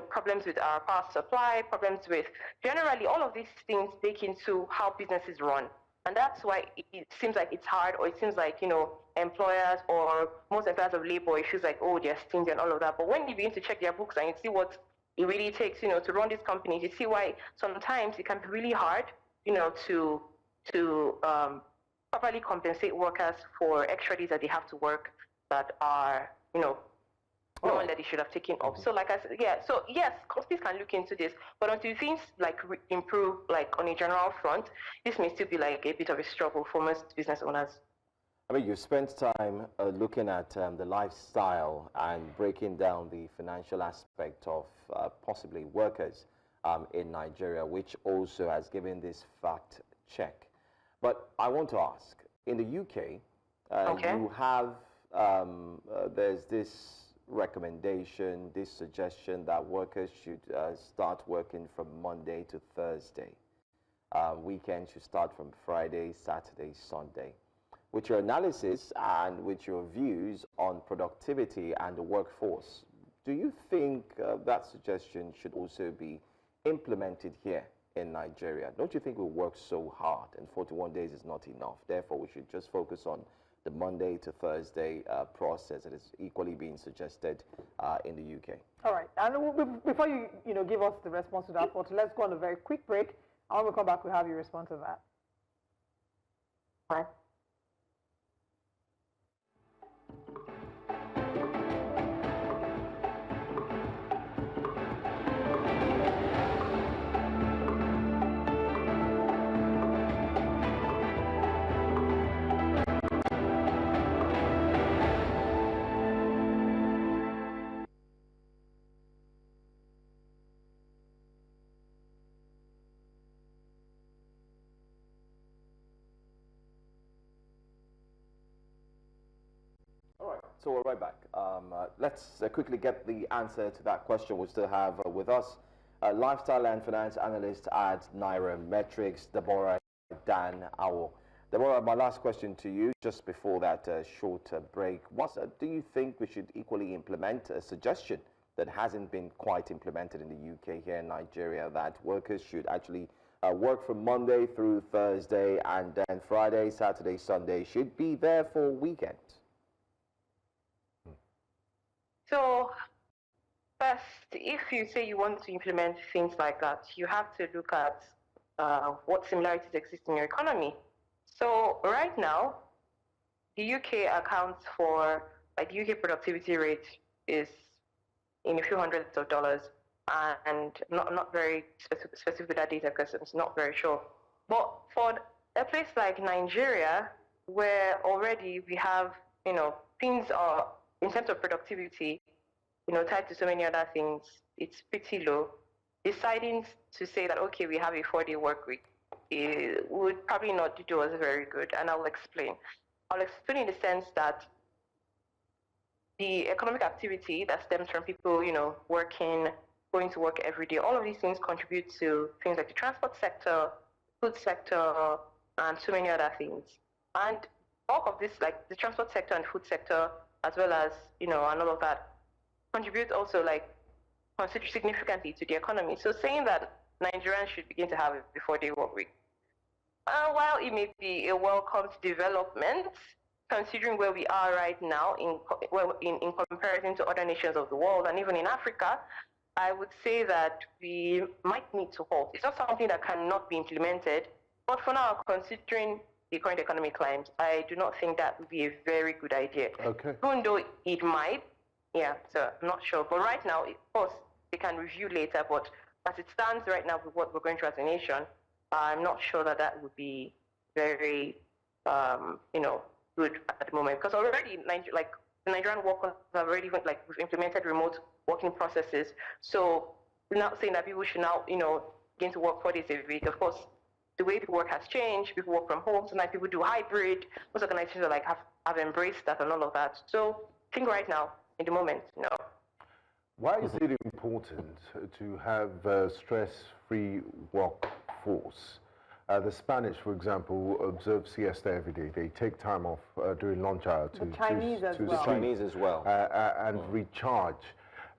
S10: Problems with our power supply, problems with generally all of these things bake into how businesses run. And that's why it seems like it's hard, or it seems like, employers or most employers of labor, it feels like, oh, they're stingy and all of that. But when you begin to check their books and you see what it really takes, to run these companies, you see why sometimes it can be really hard, to properly compensate workers for extra days that they have to work that are, one that they should have taken up. So like I said, yeah, so yes, companies can look into this, but until things like improve, like on a general front, this may still be like a bit of a struggle for most business owners.
S2: I mean, you spent time looking at the lifestyle and breaking down the financial aspect of possibly workers in Nigeria, which also has given this fact check. But I want to ask, in the UK, you have, there's this recommendation, this suggestion that workers should start working from Monday to Thursday. Weekends should start from Friday, Saturday, Sunday. With your analysis and with your views on productivity and the workforce, do you think that suggestion should also be implemented here in Nigeria? Don't you think we work so hard and 41 days is not enough? Therefore, we should just focus on the Monday to Thursday process that is equally being suggested in the UK.
S1: All right. And before you, give us the response to that, let's go on a very quick break. And when we come back, we'll have you respond to that.
S10: All right.
S2: So we're right back. Let's quickly get the answer to that question. We still have with us lifestyle and finance analyst at Nairametrics, Deborah Dan Owl. Deborah, my last question to you, just before that short break, do you think we should equally implement a suggestion that hasn't been quite implemented in the UK here in Nigeria, that workers should actually work from Monday through Thursday, and then Friday, Saturday, Sunday should be there for weekends?
S10: So first, if you say you want to implement things like that, you have to look at what similarities exist in your economy. So right now, the UK accounts for, like, the UK productivity rate is in a few hundreds of dollars, and not very specific with that data because I'm not very sure. But for a place like Nigeria, where already we have, things are, in terms of productivity, tied to so many other things, it's pretty low. Deciding to say that, okay, we have a 4-day work week, it would probably not do us very good, and I'll explain. I'll explain in the sense that the economic activity that stems from people, working, going to work every day, all of these things contribute to things like the transport sector, food sector, and so many other things. And bulk of this, like the transport sector and food sector, as well as, and all of that, contribute also, consider significantly to the economy. So saying that Nigerians should begin to have a 4-day work week, while it may be a welcomed development, considering where we are right now in comparison to other nations of the world and even in Africa, I would say that we might need to halt. It's not something that cannot be implemented, but for now, considering the current economic climate, I do not think that would be a very good idea.
S3: Okay.
S10: Even though it might, so I'm not sure. But right now, of course, they can review later, but as it stands right now with what we're going through as a nation, I'm not sure that that would be very, good at the moment. Because already, the Nigerian workers have already, we've implemented remote working processes. So we're not saying that people should now, begin to work 4 days a week. Of course, the way people work has changed. People work from home. Sometimes people do hybrid. Most organizations are like have embraced that and all of that. So I think right now, in the moment, no.
S3: Why is it important to have a stress-free workforce? The Spanish, for example, observe siesta every day. They take time off during lunch hour to
S2: Chinese as well.
S3: And recharge.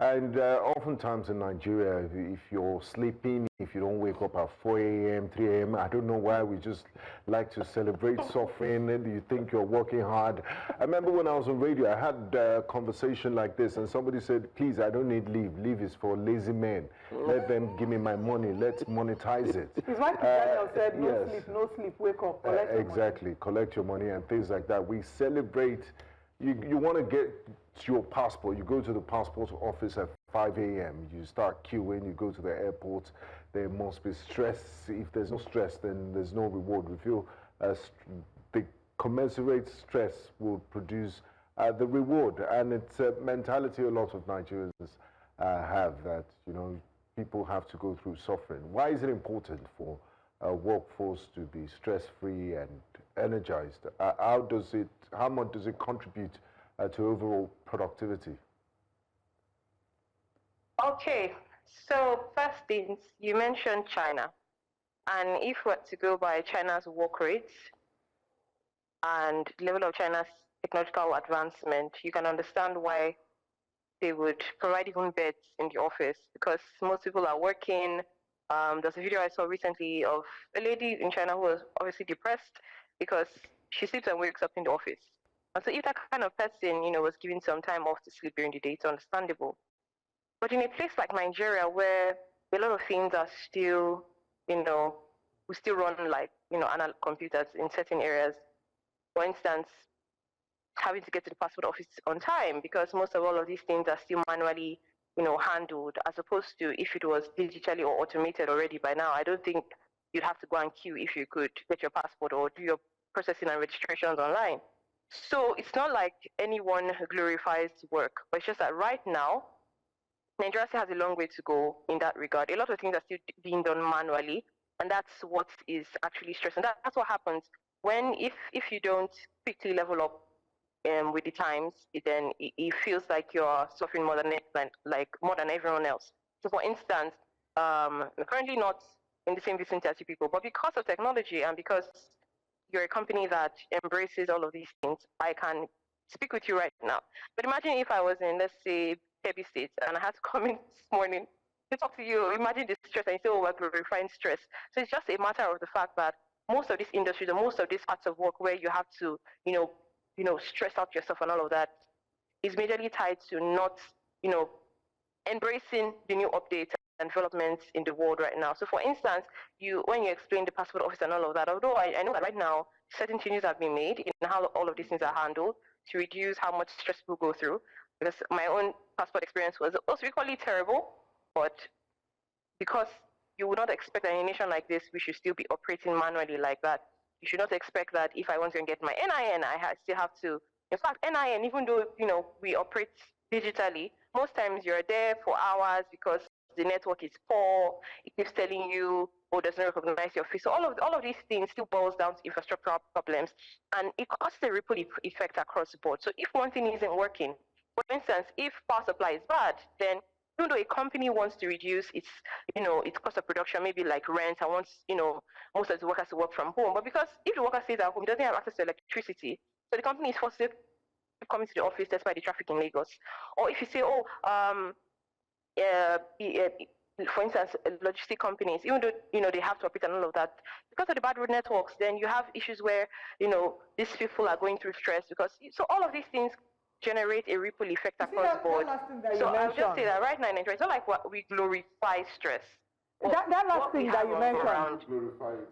S3: And oftentimes in Nigeria, if you're sleeping, if you don't wake up at 4 a.m., 3 a.m., I don't know why we just like to celebrate suffering. You think you're working hard. I remember when I was on radio, I had a conversation like this, and somebody said, please, I don't need leave. Leave is for lazy men. Let them give me my money. Let's monetize it.
S1: It's like Daniel said, no sleep, wake up, collect your
S3: exactly, collect your money and things like that. We celebrate. You want to get your passport, you go to the passport office at 5 a.m. You start queuing, you go to the airport. There must be stress. If there's no stress, then there's no reward. We feel the commensurate stress will produce the reward. And it's a mentality a lot of Nigerians have, that, you know, people have to go through suffering. Why is it important for a workforce to be stress-free and energized? How much does it contribute to overall productivity?
S10: Okay, so first things, you mentioned China. And if we're to go by China's work rates and level of China's technological advancement, you can understand why they would provide even beds in the office, because most people are working. There's a video I saw recently of a lady in China who was obviously depressed because she sleeps and wakes up in the office. And so if that kind of person, you know, was given some time off to sleep during the day, it's understandable. But in a place like Nigeria, where a lot of things are still, you know, we still run like, you know, analog computers in certain areas. For instance, having to get to the passport office on time, because most of all of these things are still manually, you know, handled, as opposed to if it was digitally or automated already by now. I don't think you'd have to go and queue if you could get your passport or do your processing and registrations online. So it's not like anyone glorifies work, but it's just that right now, Nigeria still has a long way to go in that regard. A lot of things are still being done manually, and that's what is actually stressing. That's what happens when, if you don't quickly level up with the times, then it feels like you're suffering more than everyone else. So for instance, I'm currently not in the same vicinity as you people, but because of technology and because you're a company that embraces all of these things, I can speak with you right now. But imagine if I was in, let's say, Kebbi State, and I had to come in this morning to talk to you. Imagine the stress, and you say, oh, we're glorifying stress. So it's just a matter of the fact that most of these industries, and most of these parts of work where you have to, you know, stress out yourself and all of that, is majorly tied to not, you know, embracing the new updates and developments in the world right now. So for instance, when you explain the passport office and all of that, although I know that right now certain changes have been made in how all of these things are handled to reduce how much stress people go through, because my own passport experience was also equally terrible, but because you would not expect that in a nation like this, we should still be operating manually like that. You should not expect that if I want to get my NIN, I still have to. In fact, NIN, even though, you know, we operate digitally, most times you're there for hours because the network is poor. It keeps telling you, oh, doesn't recognize your face. So all of these things still boils down to infrastructural problems, and it causes a ripple effect across the board. So if one thing isn't working, for instance, if power supply is bad, then even though a company wants to reduce its, you know, its cost of production, maybe like rent, and wants, you know, most of the workers to work from home, but because if the worker stays at home, he doesn't have access to electricity, so the company is forced to come into the office despite the traffic in Lagos. Or if you say, oh, for instance, logistic companies, even though, you know, they have to operate and all of that, because of the bad road networks, then you have issues where, you know, these people are going through stress, because so all of these things generate a ripple effect across the board. So I'll just say that right now in Nigeria, it's not like we glorify stress.
S1: That last thing that you mentioned,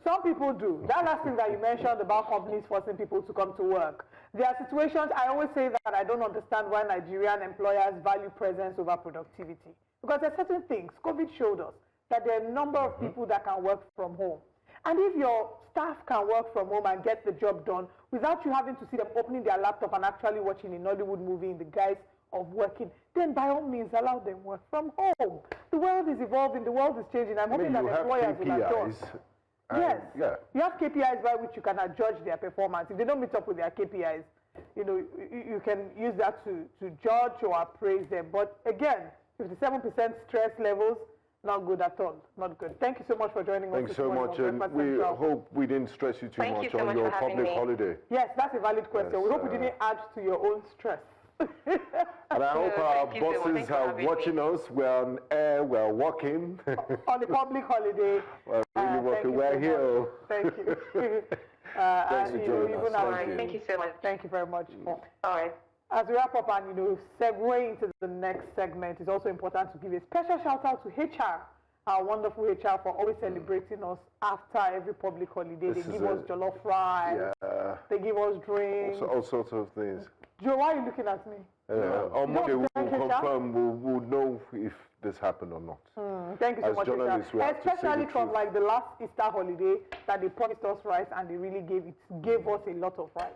S1: some people do. That last thing that you mentioned about companies forcing people to come to work. There are situations, I always say that I don't understand why Nigerian employers value presence over productivity. Because there are certain things, COVID showed us that there are a number of people that can work from home. And if your staff can work from home and get the job done without you having to see them opening their laptop and actually watching a Nollywood movie in the guise of working, then by all means allow them work from home. The world is evolving, the world is changing. I'm hoping that employers will adjust. Yes.
S3: Yeah.
S1: You have KPIs by which you can judge their performance. If they don't meet up with their KPIs, you can use that to judge or appraise them. But again, 57% stress levels, not good at all. Not good. Thank you so much for joining us.
S3: Thanks so much, and we hope we didn't stress you too much on your public holiday.
S1: Yes, that's a valid question.
S3: Yes,
S1: we hope we didn't add to your own stress.
S3: And I hope our bosses are watching us. We're on air, we're working.
S1: On the public holiday.
S3: We're really working. We're here.
S1: Thank you.
S2: Thanks for joining us.
S10: Thank you so much.
S1: Thank you very much.
S10: All right.
S1: As we wrap up and segue into the next segment, it's also important to give a special shout out to HR, our wonderful HR, for always celebrating us after every public holiday. They give us jollof rice, they give us drinks,
S3: all sorts of things.
S1: Joe, why are you looking at me?
S3: On Monday we will confirm, we'll know if this happened or not.
S1: Thank you so much, HR. Especially from like the last Easter holiday that they promised us rice and they really gave us a lot of rice.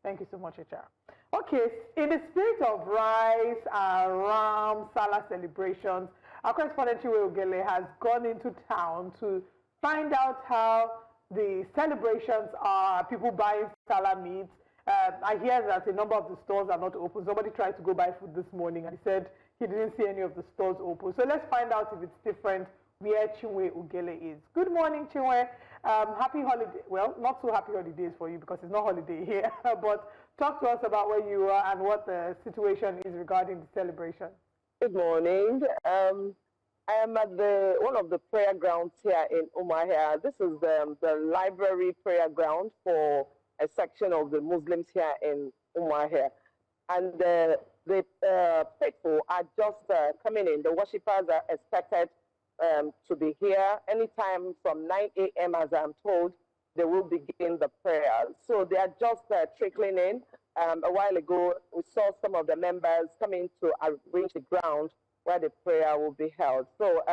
S1: Thank you so much, HR. Okay, in the spirit of rice and ram Sallah celebrations, our correspondent Chinwe Ogele has gone into town to find out how the celebrations are, people buying Sallah meat. I hear that a number of the stores are not open. Somebody tried to go buy food this morning and he said he didn't see any of the stores open. So let's find out if it's different where Chinwe Ogele is. Good morning, Chinwe. Happy holiday. Well, not so happy holidays for you because it's not holiday here, but talk to us about where you are and what the situation is regarding the celebration.
S11: Good morning. I am at one of the prayer grounds here in Umuahia. This is the library prayer ground for a section of the Muslims here in Umuahia. And the faithful are just coming in. The worshippers are expected to be here anytime from 9 a.m. as I'm told. They will begin the prayers. So they are just trickling in. A while ago, we saw some of the members coming to arrange the ground where the prayer will be held. So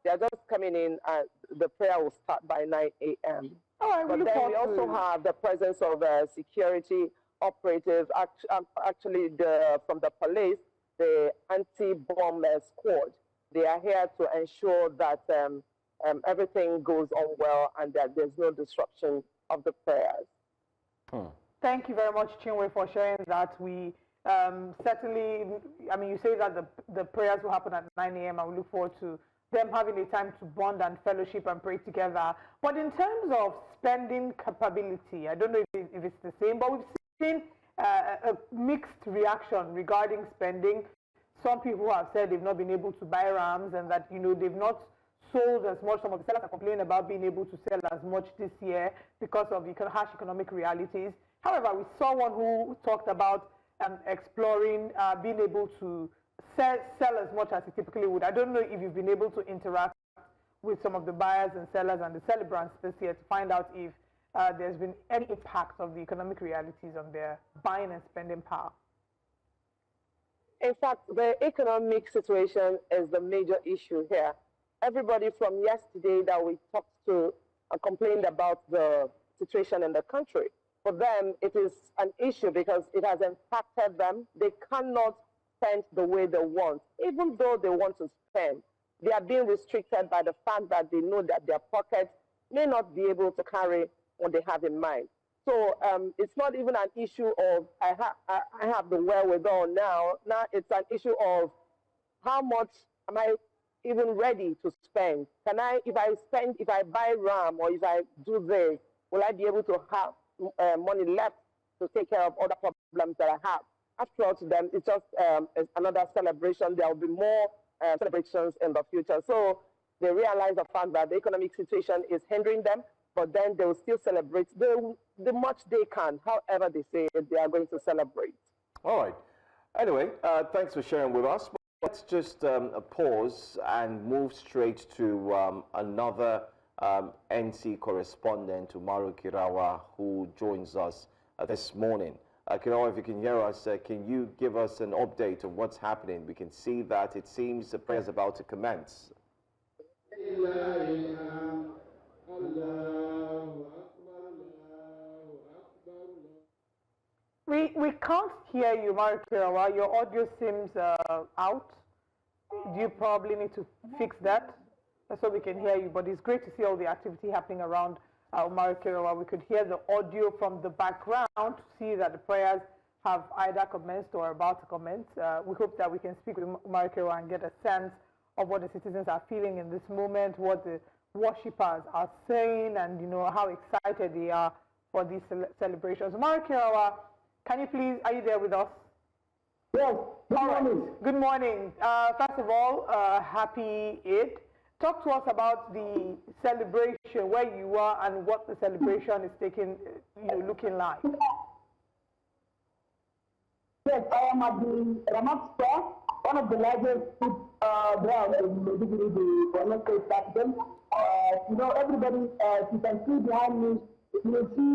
S11: they are just coming in and the prayer will start by 9 a.m.
S1: But
S11: then we also have the presence of security operatives, actually from the police, the anti-bomb squad. They are here to ensure that everything goes on well and that there's no disruption of the prayers.
S1: Thank you very much, Chinwe, for sharing that. We certainly, I mean, you say that the prayers will happen at 9 a.m. and we look forward to them having a time to bond and fellowship and pray together. But in terms of spending capability, I don't know if it's the same, but we've seen a mixed reaction regarding spending. Some people have said they've not been able to buy rams and that, they've not sold as much. Some of the sellers are complaining about being able to sell as much this year because of the harsh economic realities. However, we saw one who talked about exploring being able to sell as much as he typically would. I don't know if you've been able to interact with some of the buyers and sellers and the celebrants this year to find out if there's been any impact of the economic realities on their buying and spending power.
S11: In fact, the economic situation is the major issue here. Everybody from yesterday that we talked to complained about the situation in the country. For them, it is an issue because it has impacted them. They cannot spend the way they want. Even though they want to spend, they are being restricted by the fact that they know that their pockets may not be able to carry what they have in mind. So it's not even an issue of I have the wherewithal now. Now it's an issue of how much am I even ready to spend? Can I, if I buy RAM or if I do this, will I be able to have money left to take care of other problems that I have? After all, to them, it's just another celebration. There will be more celebrations in the future. So they realize the fact that the economic situation is hindering them, but then they will still celebrate the much they can. However they say it, they are going to celebrate.
S2: All right. Anyway, thanks for sharing with us. Let's just pause and move straight to another NC correspondent, Umaru Kirawa, who joins us this morning. Kirawa, if you can hear us, can you give us an update on what's happening? We can see that it seems the prayer is about to commence.
S1: We can't hear you, Umaru Kirawa. Your audio seems out. Do you probably need to fix that? so we can hear you. But it's great to see all the activity happening around Umar Kirawa. We could hear the audio from the background to see that the prayers have either commenced or are about to commence. We hope that we can speak with Umar Kirawa and get a sense of what the citizens are feeling in this moment, what the worshippers are saying, and how excited they are for these celebrations. Umar Kirawa, can you please, are you there with us?
S12: Yes, good morning.
S1: Good morning. First of all, happy Eid. Talk to us about the celebration, where you are, and what the celebration is looking like.
S12: Yes, I am at the Ramat store, one of the largest food grounds in the Borno State capital. Everybody, you can see behind me, you will see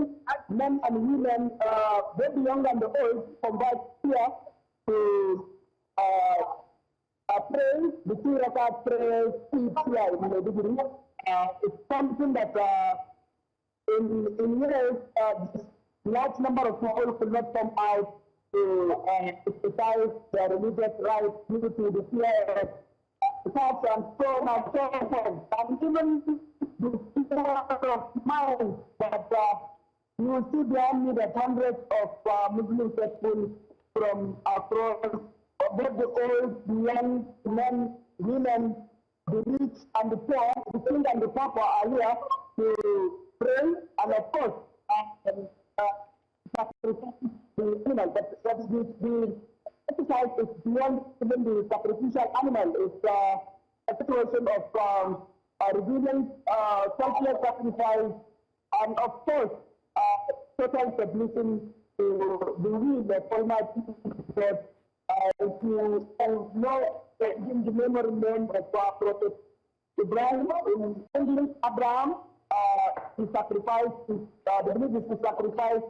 S12: men and women, both the young and the old, converge here to pray, the 2 rakat prayers here in Maiduguri. It's something that in years, large number of people could not come out to exercise their religious rights due to the fear of attacks and so on and so forth. And even the fear of mind that you will see behind me that hundreds of Muslim people from across both the old, the young, men, women, the rich and the poor, the king and the papa are here to pray and of course the animal, but the exercise is beyond even the sacrificial animal. It's a situation of revealing selfless sacrifice and of course total submission to the will of Almighty God. If you know the memory name of Prophet Ibrahim, in English, Abraham, he sacrificed, the belief is to sacrifice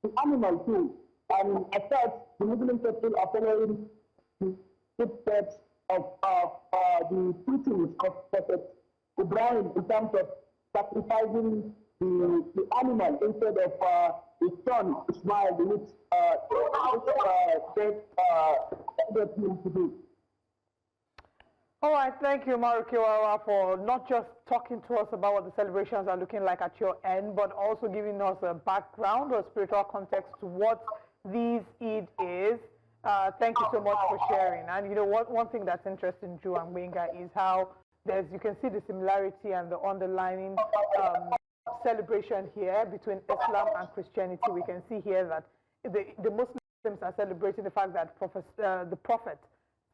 S12: the animal too. And as such, the Muslim people are following the footsteps of the teachings of Prophet Ibrahim in terms of sacrificing the animal instead of his son Ismail, which led him to do.
S1: All right, thank you, Umar Kirawa, for not just talking to us about what the celebrations are looking like at your end, but also giving us a background or spiritual context to what these Eid is. Thank you so much for sharing. And one thing that's interesting, Joe and Wenga, is how you can see the similarity and the underlying celebration here between Islam and Christianity. We can see here that the Muslims are celebrating the fact that the Prophet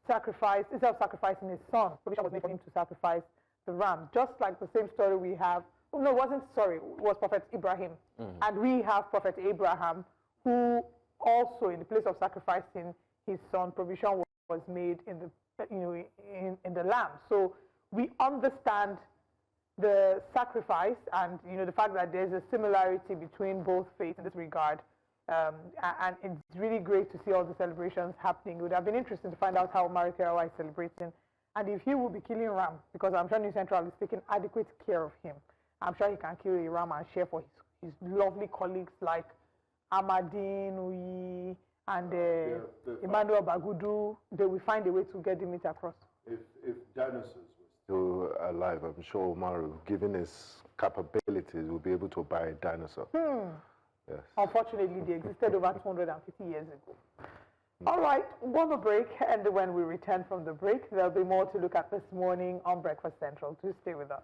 S1: sacrificed, instead of sacrificing his son, provision was made for him to sacrifice the ram. Just like the same story we have, it was Prophet Ibrahim. And we have Prophet Abraham, who also, in the place of sacrificing his son, provision was made in the lamb. So we understand the sacrifice and the fact that there's a similarity between both faiths in this regard. And it's really great to see all the celebrations happening. It would have been interesting to find out how Umar Kirawa is celebrating and if he will be killing ram, because I'm sure New Central is taking adequate care of him. I'm sure he can kill a ram and share for his lovely colleagues like Amadine, Uyi, and Emmanuel Bagudu. They will find a way to get the meat across.
S3: If dinosaurs were still alive, I'm sure Umaru, given his capabilities, will be able to buy a dinosaur. Yes.
S1: Unfortunately, they existed over 250 years ago. All right, one more break, and when we return from the break, there'll be more to look at this morning on Breakfast Central. Do stay with us.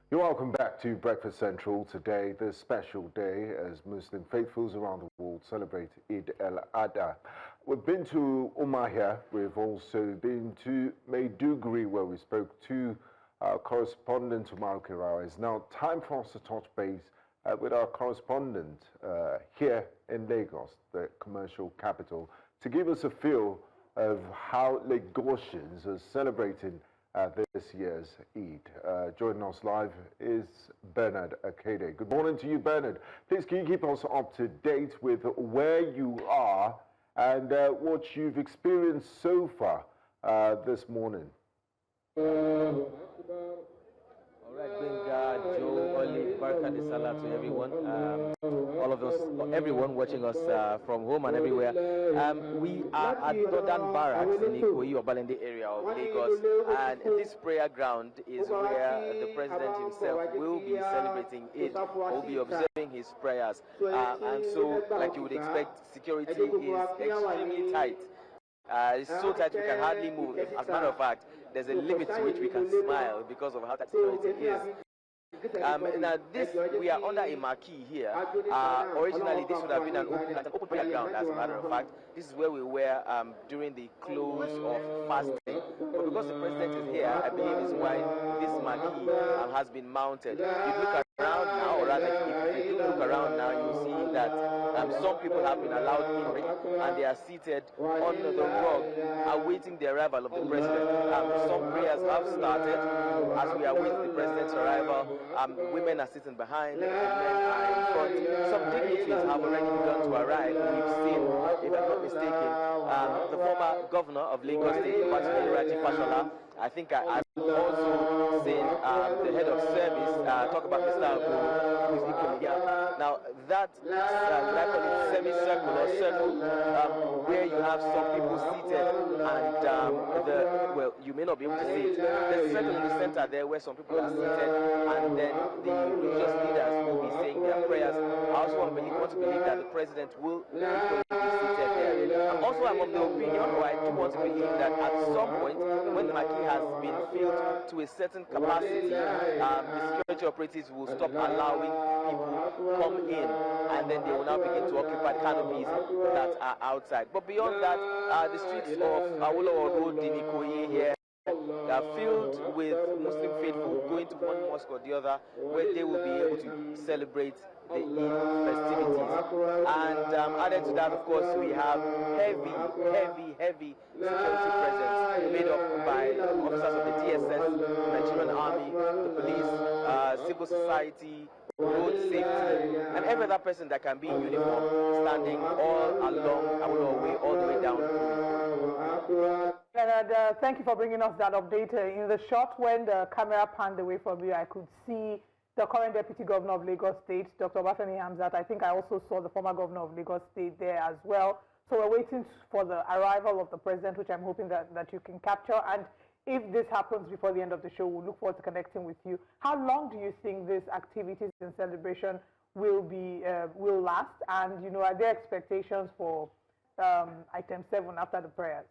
S3: You're welcome back to Breakfast Central. Today, the special day as Muslim faithfuls around the world celebrate Eid-el-Adha. We've been to Umuahia. We've also been to Maiduguri, where we spoke to our correspondent, Umar Kirawa. It's now time for us to touch base with our correspondent here in Lagos, the commercial capital, to give us a feel of how Lagosians are celebrating this year's Eid. Joining us live is Bernard Akede. Good morning to you, Bernard. Please, can you keep us up to date with where you are and what you've experienced so far this morning?
S13: All right, Benga, Joe, Olive, Barka de Sallah to everyone. All
S14: of us, everyone watching us from home and everywhere. We are at Northern Barracks in Ikoyi or Balende area of Lagos, and this prayer ground is where the president himself will be celebrating Eid, will be observing his prayers. And so, like you would expect, security is extremely tight. It's so tight we can hardly move. As a matter of fact, there's a limit to which we can smile because of how tight security is. Now this, we are under a marquee here. Originally this would have been an open prayer ground, as a matter of fact. This is where we were during the close of fasting. But because the president is here, I believe is why this marquee has been mounted. If you look around now, or rather if you look around now, you'll see that some people have been allowed in and they are seated on the rug awaiting the arrival of the president. Some prayers have started as we await the president's arrival. Women are sitting behind, men are in front. Some dignitaries have already begun to arrive. We've seen, if I'm not mistaken, the former governor of Lagos State, Sallah. I think I've also seen the head of service talk about Mr. Abu, who is equally young. Now that, I call it semicircle or circle, where you have some people seated and well, you may not be able to see it. There's a circle in the center there where some people are seated, and then the religious leaders will be saying their prayers. I also want to believe that the president will be seated there. Also, I'm of the opinion, or I do want to believe that at some point, when the marquee has been filled to a certain capacity, the security operatives will stop allowing people come in, and then they will now begin to occupy canopies that are outside. But beyond that, the streets of Yola Road in Ikoyi here are filled with Muslim faithful going to one mosque or the other, where they will be able to celebrate the Eid festivities. And added to that, of course, we have heavy security presence made up by officers of the DSS, the Nigerian Army, the police, civil society, road safety, and every other person that can be in uniform standing all along our way, all the way down.
S1: And thank you for bringing us that update. In the shot, when the camera panned away from you, I could see the current Deputy Governor of Lagos State, Dr. Obafemi Hamzat. I think I also saw the former Governor of Lagos State there as well. So we're waiting for the arrival of the President, which I'm hoping that you can capture. And if this happens before the end of the show, we'll look forward to connecting with you. How long do you think these activities and celebration will last? And, you know, are there expectations for item 7 after the prayers?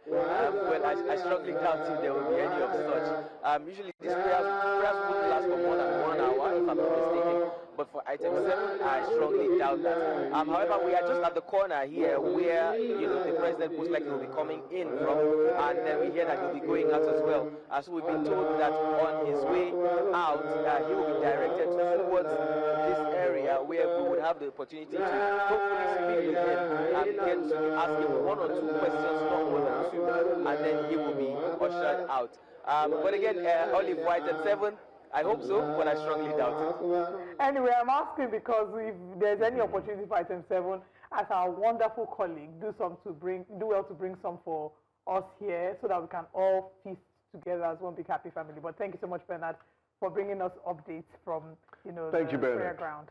S14: Well, I strongly doubt if there will be any of such. Usually these prayers would last for more than 1 hour, if I'm not mistaken. But for item 7, I strongly doubt that. However, we are just at the corner here where, you know, the president most likely will be coming in from, and then we hear that he'll be going out as well. So we've been told that on his way out, he will be directed towards this area where we would have the opportunity to hopefully speak with him and get to ask him 1 or 2 questions, not more than 2, and then he will be ushered out. But again, Olive White at 7, I hope so, but I strongly doubt it.
S1: Anyway, I'm asking because if there's any opportunity for item 7, as our wonderful colleague, do well to bring some for us here so that we can all feast together as one big happy family. But thank you so much, Bernard, for bringing us updates from, you know, the prayer ground.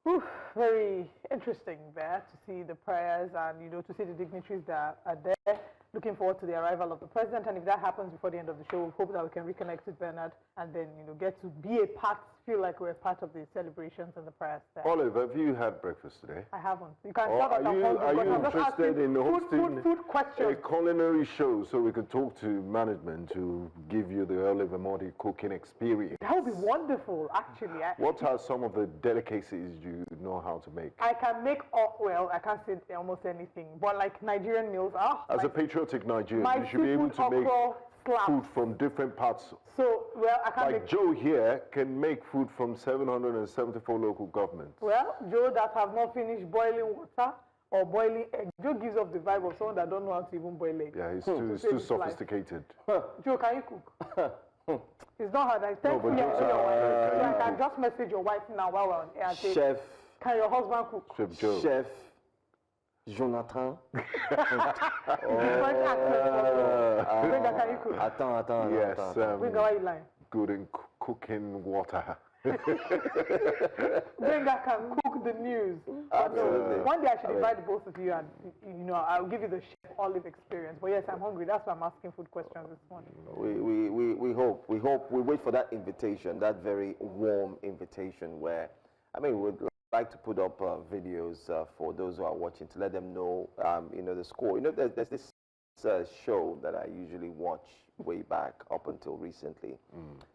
S1: Whew, very interesting there to see the prayers and, you know, to see the dignitaries that are there. Looking forward to the arrival of the president, and if that happens before the end of the show, we hope that we can reconnect with Bernard and then, you know, get to be a part, feel like we're a part of the celebrations and the prayers there.
S3: Olive, have you had breakfast today?
S1: I haven't. You can tell that I'm hungry.
S3: Are you interested in hosting
S1: food questions?
S3: A culinary show so we can talk to management to give you the Olive Amodi cooking experience?
S1: That would be wonderful, actually.
S3: What are some of the delicacies you know how to make?
S1: I can make, well, I can't say almost anything, but like Nigerian meals.
S3: As a patriotic Nigerian, you should be able to make food from different parts.
S1: So, well, I can't
S3: like Joe here can make food from 774 local governments.
S1: Well, Joe that have not finished boiling water or boiling egg. Joe gives off the vibe of someone that don't know how to even boil egg.
S3: Yeah, he's too sophisticated.
S1: Joe, can you cook? It's not hard. I thank you. I can just message your wife now while we're on air and say,
S2: Chef.
S1: Can your husband cook?
S3: Chef Joe.
S2: Chef. Jonathan.
S3: Attends. Yes. Good in cooking water.
S1: Benga can cook the news.
S2: Absolutely.
S1: One day I should invite both of you, and I'll give you the chef olive experience. But yes, I'm hungry. That's why I'm asking food questions this morning.
S2: We hope. We wait for that invitation, that very warm invitation where, we'd like to put up videos for those who are watching to let them know, the score. There's this show that I usually watch way back up until recently,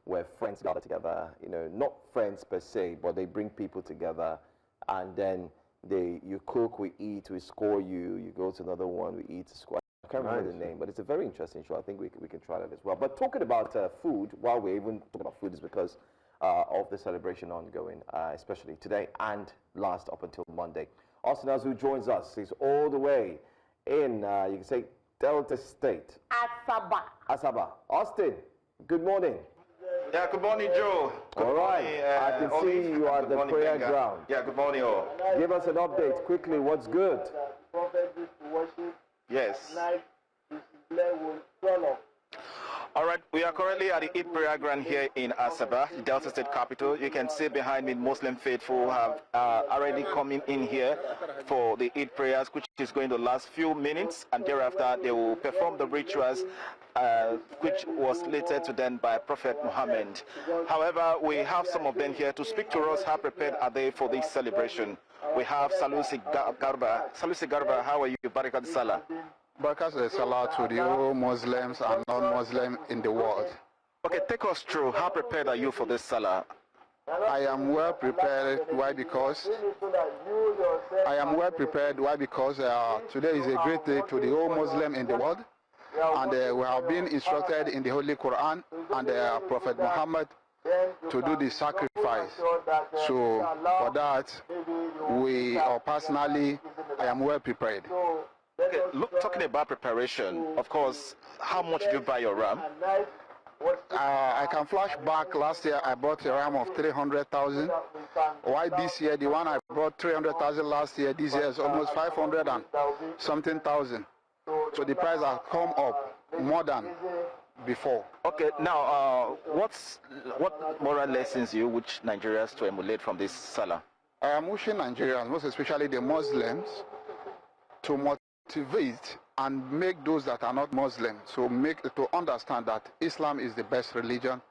S2: where friends gather together, not friends per se, but they bring people together, and then you cook, we eat, we score you go to another one, we eat, score. I can't remember the name, but it's a very interesting show. I think we can try that as well. But talking about food, while we're even talking about food, is because of the celebration ongoing, especially today and last up until Monday. Austin, who joins us, is all the way in, you can say, Delta State. Asaba. Austin, good morning.
S15: Yeah, good morning, Joe.
S2: All right. I can see you are at the prayer ground.
S15: Yeah, good morning, all.
S2: Give us an update quickly. What's good?
S15: Yes. All right, we are currently at the Eid prayer ground here in Asaba, the Delta State capital. You can see behind me Muslim faithful have already coming in here for the Eid prayers, which is going to last few minutes, and thereafter they will perform the rituals which was slated to them by Prophet Muhammad. However, we have some of them here to speak to us. How prepared are they for this celebration? We have Salusi Garba. Salusi Garba, how are you? Barakat Sallah.
S16: Barakat Sallah to the all Muslims and non-Muslims in the world.
S15: Okay, take us through. How prepared are you for this Salah?
S16: I am well prepared. Why? Because today is a great day to the whole Muslim in the world, and we have been instructed in the Holy Quran and Prophet Muhammad to do the sacrifice. So for that, personally, I am well prepared.
S15: Okay, talking about preparation, of course, how much did you buy your ram?
S16: I can flash back. Last year I bought a ram of 300,000. Why this year? The one I bought 300,000 last year, this year is almost 500 and something thousand. So the price has come up more than before.
S15: Okay, now what moral lessons you wish Nigerians to emulate from this Salah?
S16: I am wishing Nigerians, most especially the Muslims, to motivate and make those that are not Muslim to understand that Islam is the best religion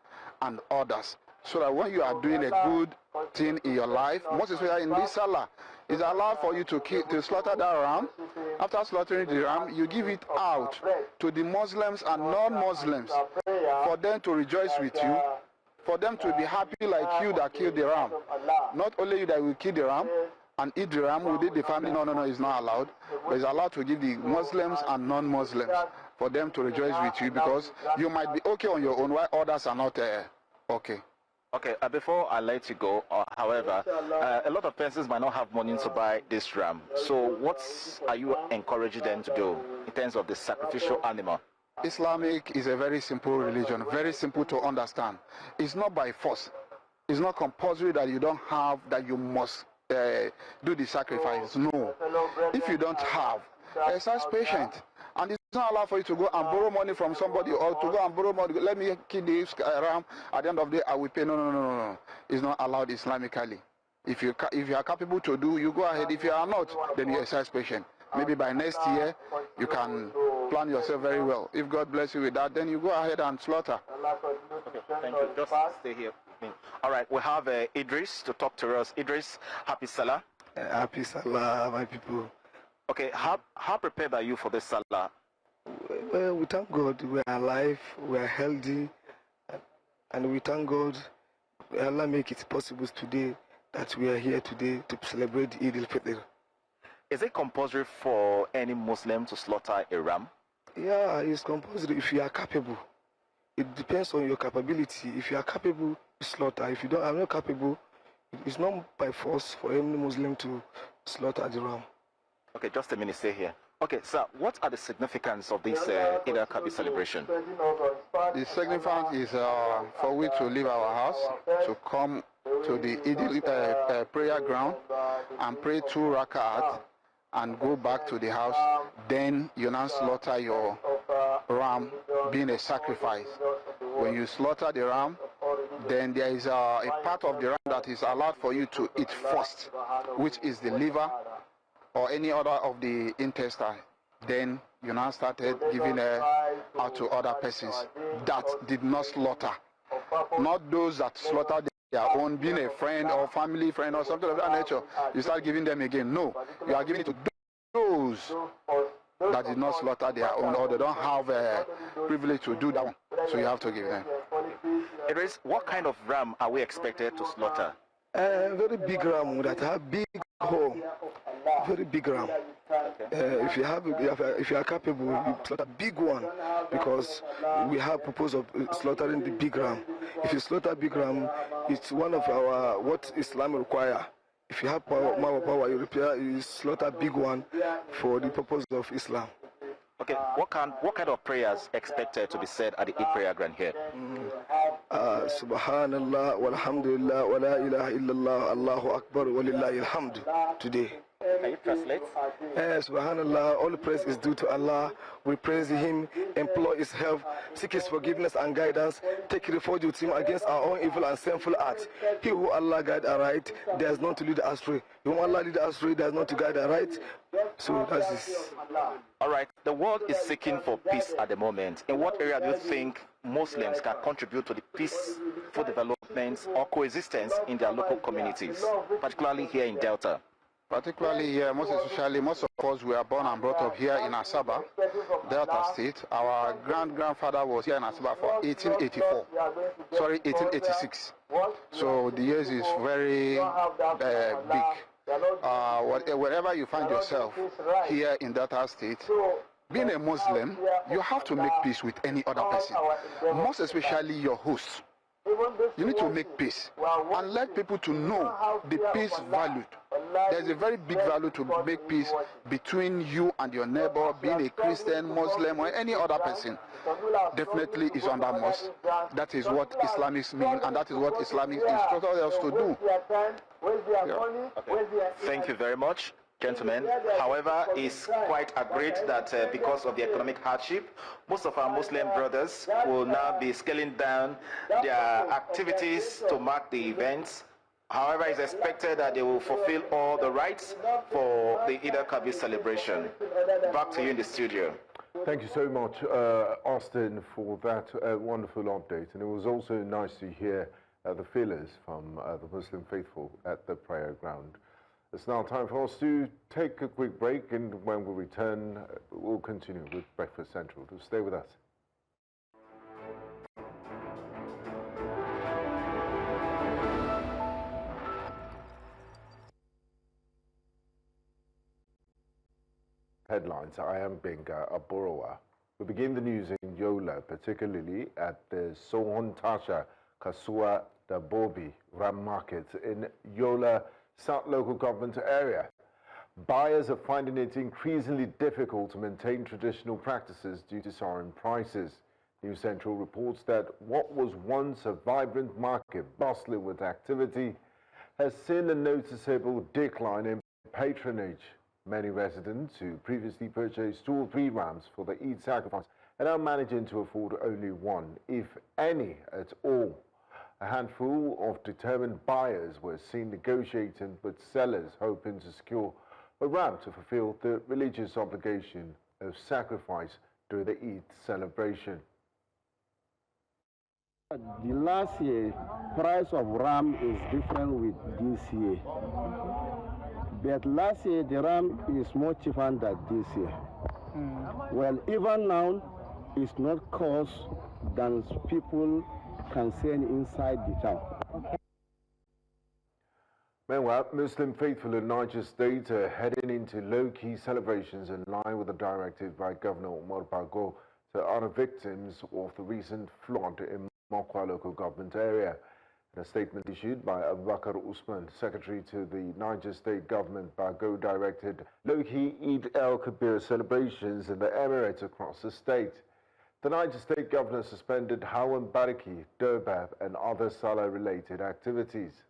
S16: and others. So that when you are doing a good thing in your life, most especially in this Salah, it's allowed for you to slaughter that ram. After slaughtering the ram, you give it out to the Muslims and non-Muslims for them to rejoice with you, for them to be happy like you that killed the ram. Not only you that will kill the ram and eat the ram within the family, no, it's not allowed. But it's allowed to give the Muslims and non-Muslims for them to rejoice with you, because you might be okay on your own while others are not okay.
S15: Okay, before I let you go, however, a lot of persons might not have money to buy this ram. So what are you encouraging them to do in terms of the sacrificial animal?
S16: Islamic is a very simple religion, very simple to understand. It's not by force. It's not compulsory that you don't have, that you must do the sacrifice. No. If you don't have, exercise patient. And it's not allowed for you to go and borrow money from somebody, or to go and borrow money. Let me kill this ram. At the end of the day, I will pay. No. It's not allowed Islamically. If you are capable to do, you go ahead. If you are not, then you exercise patient. Maybe by next year, you can plan yourself very well. If God bless you with that, then you go ahead and slaughter.
S15: Okay, thank you. Just stay here. All right, we have Idris to talk to us. Idris, happy Salah.
S17: Happy Salah, my people.
S15: Okay, how prepared are you for this Salah?
S17: Well, we thank God we are alive, we are healthy, and we thank God Allah make it possible today that we are here today to celebrate Eid-el-Kabir.
S15: Is it compulsory for any Muslim to slaughter a ram?
S17: Yeah, it's compulsory if you are capable. It depends on your capability. If you are capable, you slaughter. If you are not capable, it's not by force for any Muslim to slaughter the ram.
S15: Okay, just a minute, stay here. Okay, sir, what are the significance of this Eid-el-Kabir celebration?
S16: The significance is for we to leave our house, to come to the prayer ground and pray 2 rakat, and go back to the house. Then you now slaughter your ram, being a sacrifice. When you slaughter the ram, then there is a part of the ram that is allowed for you to eat first, which is the liver or any other of the intestine. Then you now started giving out to other persons that did not slaughter, not those that slaughtered their own, being a friend or family friend or something of that nature. You start giving them again. No, you are giving it to those that did not slaughter their own, or they don't have a privilege to do that one. So you have to give them.
S15: Idris, what kind of ram are we expected to slaughter?
S17: Very big ram that have big hole. Very big ram. If you are capable, you slaughter a big one, because we have proposed of slaughtering the big ram. If you slaughter big ram, it's one of our what Islam require. If you have more power, you slaughter big one for the purpose of Islam.
S15: Okay, what kind of prayers expected to be said at the Eid prayer ground here?
S17: Subhanallah, walhamdulillah, wa la ilaha illallah, Allahu Akbar, wa lillahi alhamd today.
S15: Can you translate?
S17: Subhanallah, all praise is due to Allah. We praise Him, implore His help, seek His forgiveness and guidance, take refuge with Him against our own evil and sinful acts. He who Allah guide aright, there is none to lead astray. He whom Allah lead astray, there is none to guide aright. So that's it.
S15: All right, the world is seeking for peace at the moment. In what area do you think Muslims can contribute to the peaceful development or coexistence in their local communities, particularly here in Delta?
S16: Particularly here, most especially, most of us were born and brought up here in Asaba, Delta State. Our grandfather was here in Asaba for 1886. So the years is very big. Wherever you find yourself here in Delta State, being a Muslim, you have to make peace with any other person, most especially your host. You need to make peace and let people to know the peace valued. There's a very big value to make peace between you and your neighbor, being a Christian, Muslim, or any other person. Definitely is under must. That is what Islamics mean, and that is what Islamic instructors us to do.
S15: Yeah. Okay. Thank you very much, gentlemen. However, it's quite agreed that because of the economic hardship, most of our Muslim brothers will now be scaling down their activities to mark the events. However, it's expected that they will fulfill all the rights for the Eid-el-Kabir celebration. Back to you in the studio.
S3: Thank you so much, Austin, for that wonderful update. And it was also nice to hear the feelers from the Muslim faithful at the prayer ground. It's now time for us to take a quick break, and when we return, we'll continue with Breakfast Central. So stay with us. Headlines. I am Benga, a borrower. We begin the news in Yola, particularly at the Sohontasha Kasua Dabobi Ram Market in Yola South Local Government area. Buyers are finding it increasingly difficult to maintain traditional practices due to soaring prices. News Central reports that what was once a vibrant market bustling with activity has seen a noticeable decline in patronage. Many residents who previously purchased 2 or 3 rams for the Eid sacrifice are now managing to afford only one, if any at all. A handful of determined buyers were seen negotiating with sellers, hoping to secure a ram to fulfill the religious obligation of sacrifice during the Eid celebration.
S18: The last year, price of ram is different with this year. But last year, the ram is more cheaper than this year. Well, even now, it's not cost than people can send inside the town.
S3: Meanwhile, Muslim faithful in Niger State are heading into low-key celebrations in line with the directive by Governor Umar Bago to honor victims of the recent flood in Mokwa local government area. In a statement issued by Abubakar Usman, secretary to the Niger State government, Bago directed low-key Eid-el-Kabir celebrations in the Emirates across the state. The Niger State governor suspended Hawan Bariki, Durbab, and other Sallah-related activities.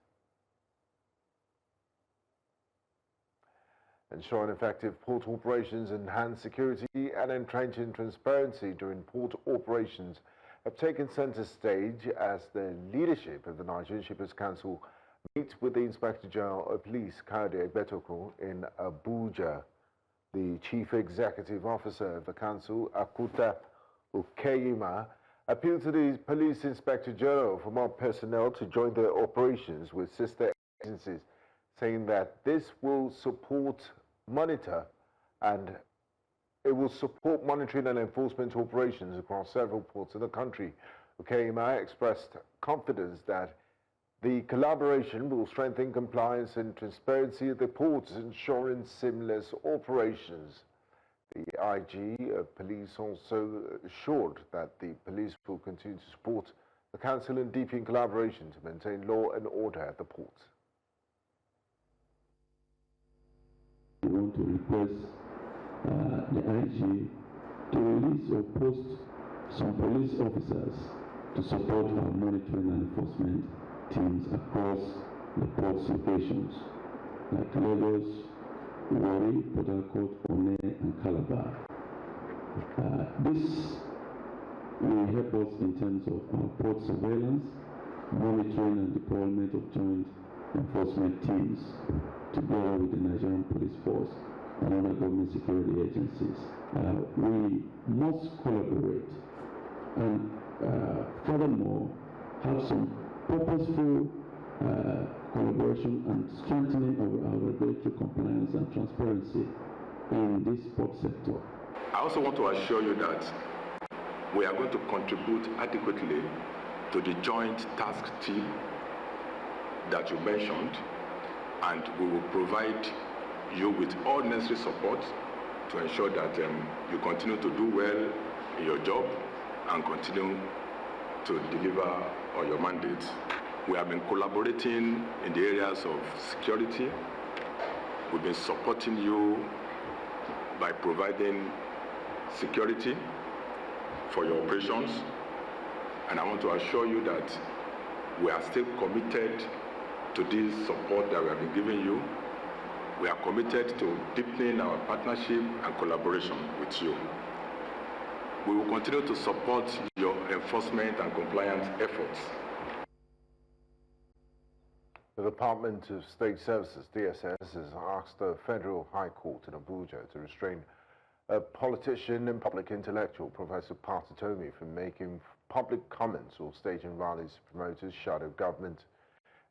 S3: ensuring effective port operations, enhanced security and entrenching transparency during port operations have taken center stage as the leadership of the Nigerian Shippers Council meet with the Inspector General of Police, Kayode Egbetokun, in Abuja. The Chief Executive Officer of the Council, Akuta Ukeyima, appealed to the Police Inspector General for more personnel to join their operations with sister agencies, saying that this will support monitoring and enforcement operations across several ports of the country. Ukeyima expressed confidence that the collaboration will strengthen compliance and transparency at the ports, ensuring seamless operations. The IG of Police also assured that the police will continue to support the Council and deepen collaboration to maintain law and order at the ports.
S13: We want to request the IG to release or post some police officers to support our monitoring and enforcement teams across the ports locations like Lagos, Warri, Port Harcourt, One and Calabar. This will help us in terms of our port surveillance, monitoring and deployment of joint enforcement teams together with the Nigerian Police Force and other government security agencies. We must collaborate and furthermore have some purposeful collaboration and strengthening of our regulatory compliance and transparency in this port sector.
S19: I also want to assure you that we are going to contribute adequately to the joint task team that you mentioned, and we will provide you with all necessary support to ensure that you continue to do well in your job and continue to deliver on your mandates. We have been collaborating in the areas of security. We've been supporting you by providing security for your operations, and I want to assure you that we are still committed to this support that we have been giving you. We are committed to deepening our partnership and collaboration with you. We will continue to support your enforcement and compliance efforts.
S3: The Department of State Services, DSS, has asked the Federal High Court in Abuja to restrain a politician and public intellectual, Professor Partitomi, from making public comments or staging rallies to promote his shadow government.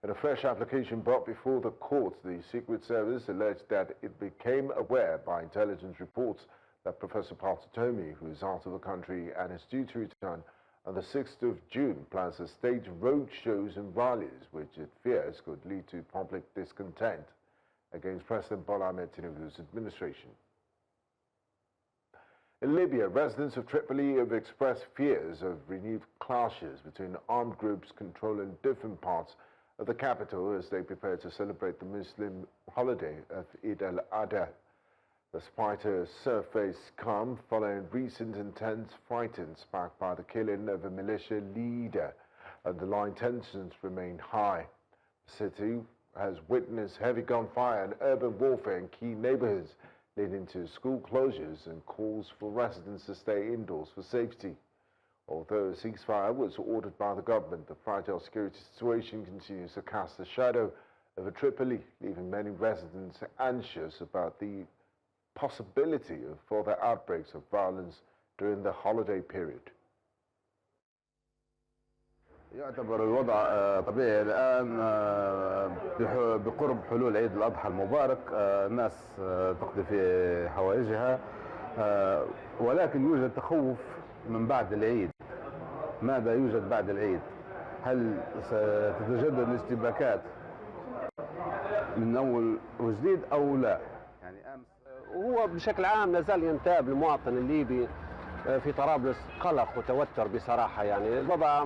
S3: In a fresh application brought before the court, the Secret Service alleged that it became aware by intelligence reports that Professor Partitomi, who is out of the country and is due to return on the 6th of June, plans to stage road shows and rallies, which it fears could lead to public discontent against President Bola Ahmed Tinubu's administration. In Libya, residents of Tripoli have expressed fears of renewed clashes between armed groups controlling different parts of the capital as they prepare to celebrate the Muslim holiday of Eid-el-Kabir. Despite a surface calm following recent intense fighting sparked by the killing of a militia leader, underlying tensions remain high. The city has witnessed heavy gunfire and urban warfare in key neighborhoods, leading to school closures and calls for residents to stay indoors for safety. Although a ceasefire was ordered by the government, the fragile security situation continues to cast a shadow over Tripoli, leaving many residents anxious about the possibility of further outbreaks of violence during the holiday period.
S20: يعتبر الوضع طبيعي الآن بقرب حلول عيد الأضحى المبارك. الناس تقضي في حوائجها، ولكن يوجد تخوف من بعد العيد. ماذا يوجد بعد العيد؟ هل ستتجدد الاشتباكات من أول وجديد أو لا؟ يعني أمس
S21: هو بشكل عام لازال ينتاب المواطن الليبي في طرابلس قلق وتوتر بصراحة. يعني الوضع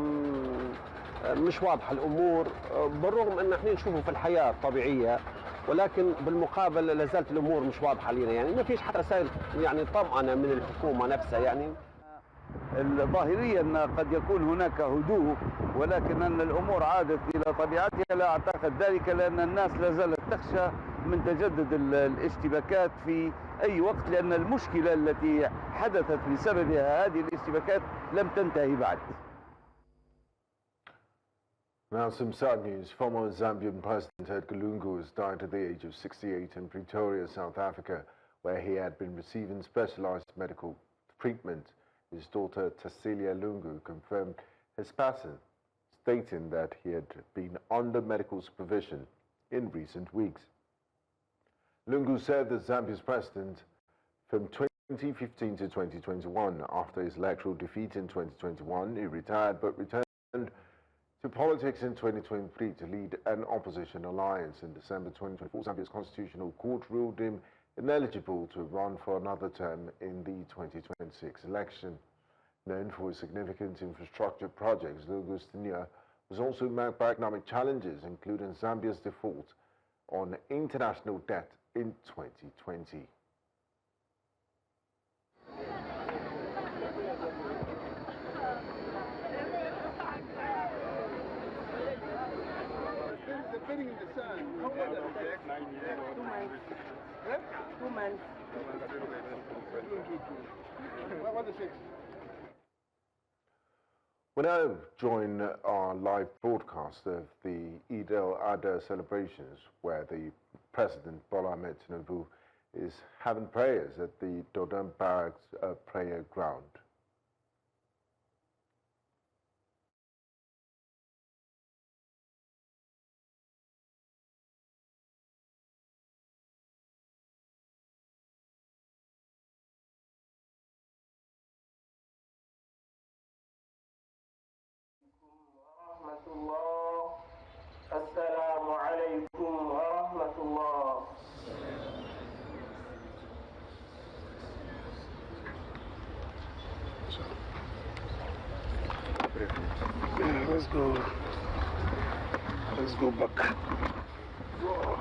S21: مش واضح الأمور، بالرغم أن احنا نشوفه في الحياة الطبيعية، ولكن بالمقابل لازالت الأمور مش واضحة لنا. يعني ما فيش حتى رسائل يعني طمأنة من الحكومة نفسها. يعني
S20: ظاهريا قد يكون هناك هدوء، ولكن أن الأمور عادت إلى طبيعتها لا أعتقد ذلك، لأن الناس لا زالت تخشى
S5: من تجدد الاشتباكات في أي وقت، لأن المشكلة التي حدثت بسببها هذه الاشتباكات لم تنتهي بعد.
S3: Now some sad news. Former Zambian President Edgar Lungu has died at the age of 68 in Pretoria, South Africa, where he had been receiving specialized medical treatment. His daughter Tassilia Lungu confirmed his passing, stating that he had been under medical supervision in recent weeks. Lungu served as Zambia's president from 2015 to 2021. After his electoral defeat in 2021, he retired but returned to politics in 2023 to lead an opposition alliance. In December 2024, Zambia's constitutional court ruled him ineligible to run for another term in the 2026 election. Known for his significant infrastructure projects, Lungu's tenure was also marked by economic challenges, including Zambia's default on international debt in 2020.
S12: Sitting in the sun. How old are they? 9 years old. 2 months. 2 months. What is 6?
S3: We now join our live broadcast of the Eid-el-Kabir celebrations, where the President Bola Ahmed Tinubu is having prayers at the Dodon Barracks prayer ground.
S22: Assalamu alaikum wa rahmatullah. Let's go back. Whoa.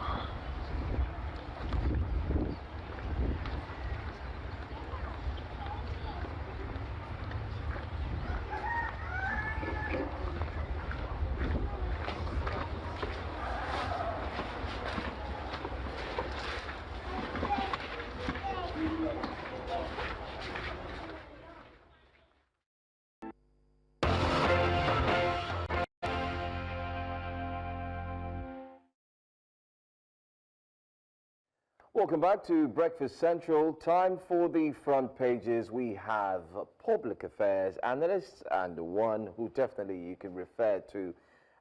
S2: Welcome back to Breakfast Central. Time for the front pages. We have public affairs analysts and the one who definitely you can refer to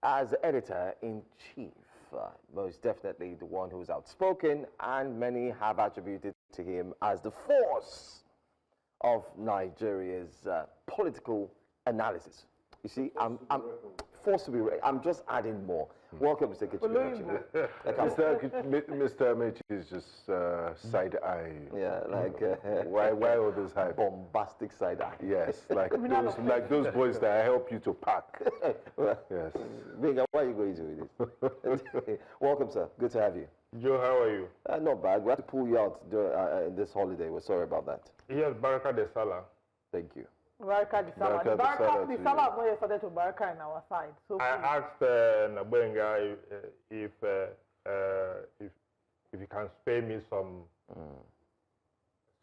S2: as editor-in-chief. Most definitely the one who's outspoken, and many have attributed to him as the force of Nigeria's political analysis. You see, I'm forced to be. I'm just adding more. Welcome, Mr. Kitchen.
S3: Mr. Amici is just side eye.
S2: Yeah, like
S3: why all this hype?
S2: Bombastic side eye.
S3: Yes, like those boys that help you to pack. Yes.
S2: Binga, why are you going to with this? Welcome, sir. Good to have you.
S23: Joe, how are you?
S2: Not bad. We had to pull you out in this holiday. We're sorry about that.
S23: Yes, Baraka de Sallah.
S2: Thank you.
S1: Baraka de Sallah. The Sallah boy started to Baraka on our side. So
S23: I asked Nabenga if he can spare me some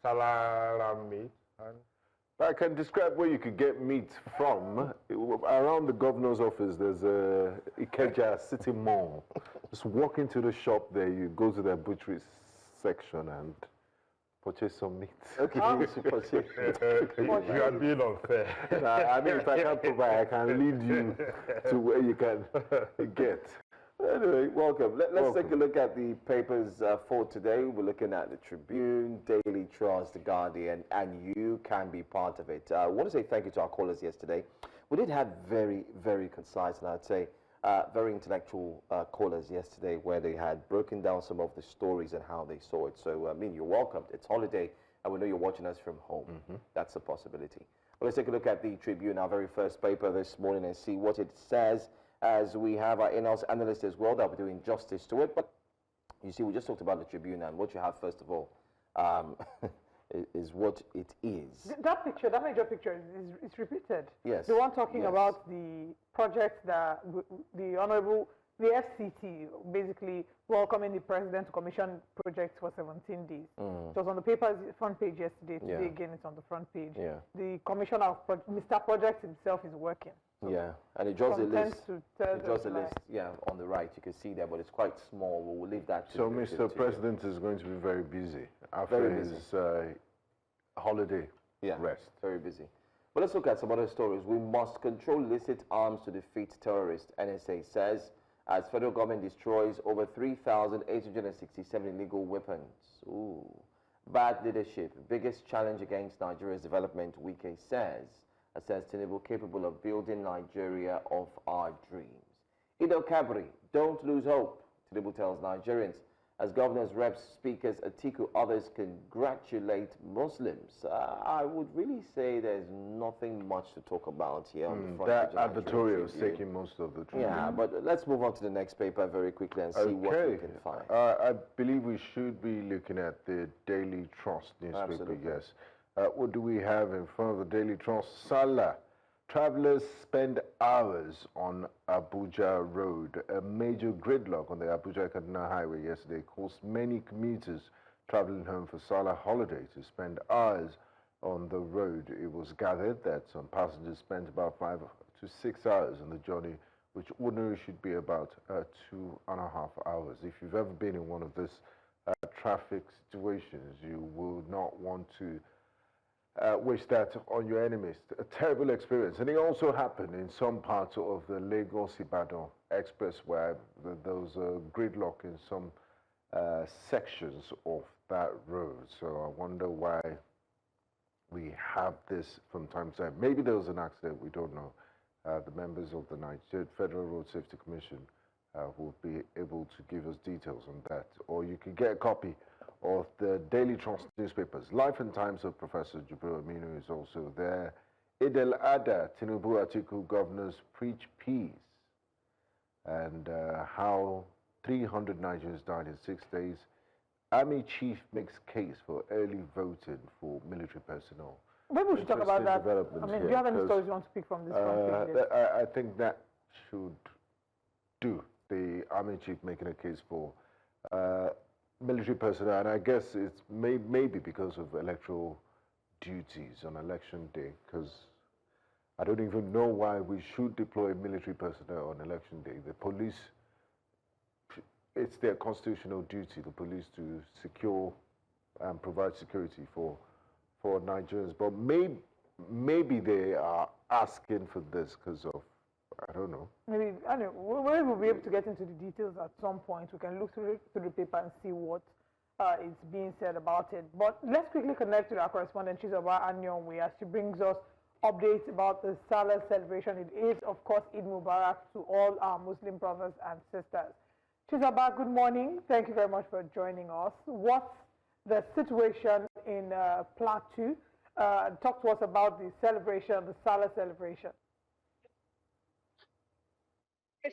S23: Sallah ram meat.
S3: I can describe where you could get meat from. Around the governor's office, there's a Ikeja City Mall. Just walk into the shop there, you go to the butchery section and purchase some meat.
S2: Okay.
S23: You are being unfair.
S3: I mean, if I can't provide, I can lead you to where you can get.
S2: Anyway, welcome. Let's take a look at the papers for today. We're looking at the Tribune, Daily Trust, The Guardian, and you can be part of it. I want to say thank you to our callers yesterday. We did have very, very concise, and I'd say very intellectual callers yesterday, where they had broken down some of the stories and how they saw it. So, I mean, you're welcome. It's holiday, and we know you're watching us from home. That's a possibility. Well, let's take a look at the Tribune, our very first paper this morning, and see what it says, as we have our in-house analyst as well that will be doing justice to it. But you see, we just talked about the Tribune, and what you have, first of all, is what it is.
S1: That picture, that major picture, is repeated.
S2: Yes.
S1: The one talking about the project that the Honorable the FCT basically welcoming the president to commission projects for 17 days. It was on the paper's front page yesterday. Today again, it's on the front page. The commissioner of Mr. Project himself is working. So
S2: and it draws a list.
S1: It
S2: draws a list. On the right, you can see that, but it's quite small. We'll leave that.
S3: So, Mr. President is going to be very busy after his holiday rest.
S2: Very busy. But let's look at some other stories. We must control illicit arms to defeat terrorists, NSA says, as federal government destroys over 3,867 illegal weapons. Ooh. Bad leadership, biggest challenge against Nigeria's development, Wike says Tinubu capable of building Nigeria of our dreams. Eid-el-Kabir, don't lose hope, Tinubu tells Nigerians. As governors, reps, speakers, Atiku, others congratulate Muslims. I would really say there's nothing much to talk about here on the front
S3: that
S2: page of
S3: advertorial is taking most of the truth.
S2: Yeah, but let's move on to the next paper very quickly and see what we can find.
S3: I believe we should be looking at the Daily Trust newspaper.
S2: Absolutely.
S3: Yes. What do we have in front of the Daily Trust? Sallah. Travelers spend hours on Abuja Road. A major gridlock on the Abuja-Kaduna Highway yesterday caused many commuters traveling home for Sallah holiday to spend hours on the road. It was gathered that some passengers spent about 5 to 6 hours on the journey, which ordinarily should be about 2.5 hours. If you've ever been in one of these traffic situations, you will not want to wish that on your enemies. A terrible experience. And it also happened in some parts of the Lagos-Ibadan Expressway. There was a gridlock in some sections of that road. So I wonder why we have this from time to time. Maybe there was an accident, we don't know. The members of the Nigerian Federal Road Safety Commission will be able to give us details on that. Or you can get a copy of the Daily Trust newspapers. Life and Times of Professor Jibril Aminu is also there. Eid-el-Adha, Tinubu Atiku governors preach peace. And how 300 Nigerians died in 6 days. Army chief makes case for early voting for military personnel.
S1: Maybe we should talk about that. I mean, do you have any stories you want to pick from this front page?
S3: I think that should do. The Army chief making a case for military personnel, and I guess it's maybe because of electoral duties on election day, because I don't even know why we should deploy military personnel on election day. The police, it's their constitutional duty, the police, to secure and provide security for Nigerians, but maybe they are asking for this because of, I don't know.
S1: Maybe, I don't know, we'll be able to get into the details at some point. We can look through the paper and see what is being said about it. But let's quickly connect to our correspondent, Chizoba Anyonwe, as she brings us updates about the Sallah celebration. It is, of course, Eid Mubarak to all our Muslim brothers and sisters. Chizoba, good morning. Thank you very much for joining us. What's the situation in Plateau? Talk to us about the celebration, the Sallah celebration.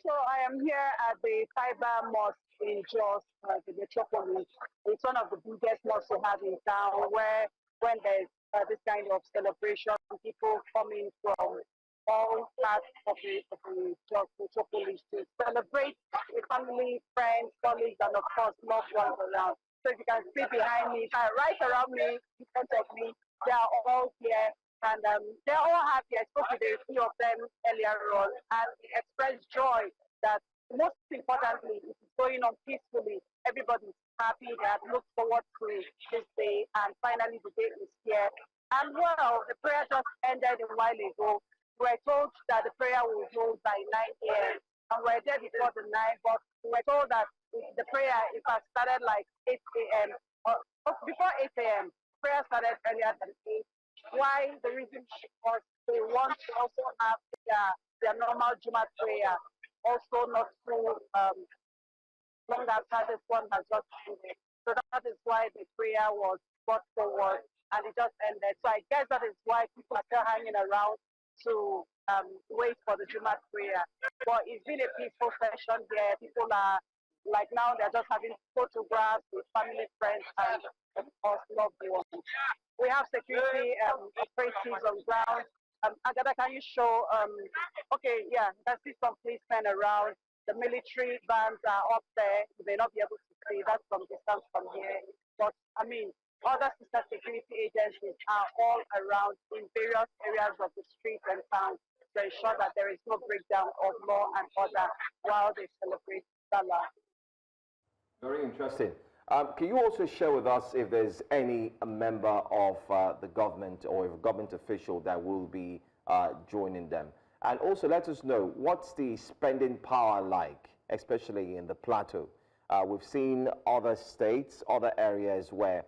S12: So I am here at the Cyber Mosque in Jos, the metropolis. It's one of the biggest mosques we have in town, where when there's this kind of celebration, people coming from all parts of the Jos metropolis to celebrate with family, friends, colleagues, and of course loved ones around. So if you can see behind me, right around me, in front of me, they are all here. And they're all happy. I spoke with a few of them earlier on, and they expressed joy that most importantly, it is going on peacefully. Everybody's happy. They have looked forward to this day, and finally the day is here. And well, the prayer just ended a while ago. We were told that the prayer will hold by 9 a.m. and we were there before the 9, but we were told that the prayer, in fact, started like 8 a.m. Before 8 a.m. Prayer started earlier than 8. Why? The reason was they want to also have their normal Juma prayer, also not too long after this one has just ended. So that is why the prayer was brought forward and it just ended. So I guess that is why people are still hanging around to wait for the Juma prayer. But it's been a peaceful session here. People are, like now, they're just having photographs with family, friends, and of course, loved ones. We have security operatives on ground. Agada, can you show? Okay, yeah, you can see some policemen around.
S11: The military bands are up there. You may not be able to see that from distance from here. But, I mean, other sister security agencies are all around in various areas of the streets and towns to ensure that there is no breakdown of law and order while they celebrate Sallah.
S2: Very interesting. Can you also share with us if there's any member of the government or a government official that will be joining them? And also let us know, what's the spending power like, especially in the plateau? We've seen other states, other areas where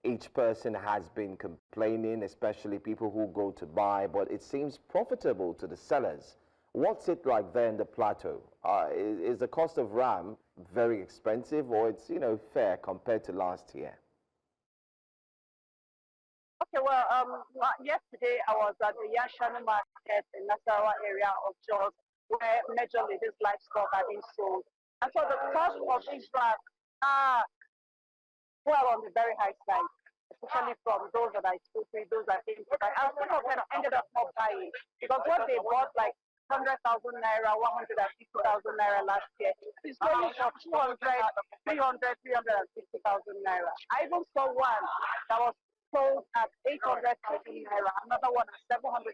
S2: each person has been complaining, especially people who go to buy, but it seems profitable to the sellers. What's it like there in the plateau? Is the cost of ram very expensive, or it's, you know, fair compared to last year?
S11: Okay, well, yesterday I was at the Yashanu market in Nasarawa area of Jos, where majorly this livestock are being sold. And so the cost of these rams are well on the very high side, especially from those that I spoke with, those that came to buy. And some of them ended up not buying because what they bought, like 100,000 naira, 150,000 naira last year, is going for 200, 300, 350,000 naira. I even saw one that was sold at 800,000 naira, another one at 750,000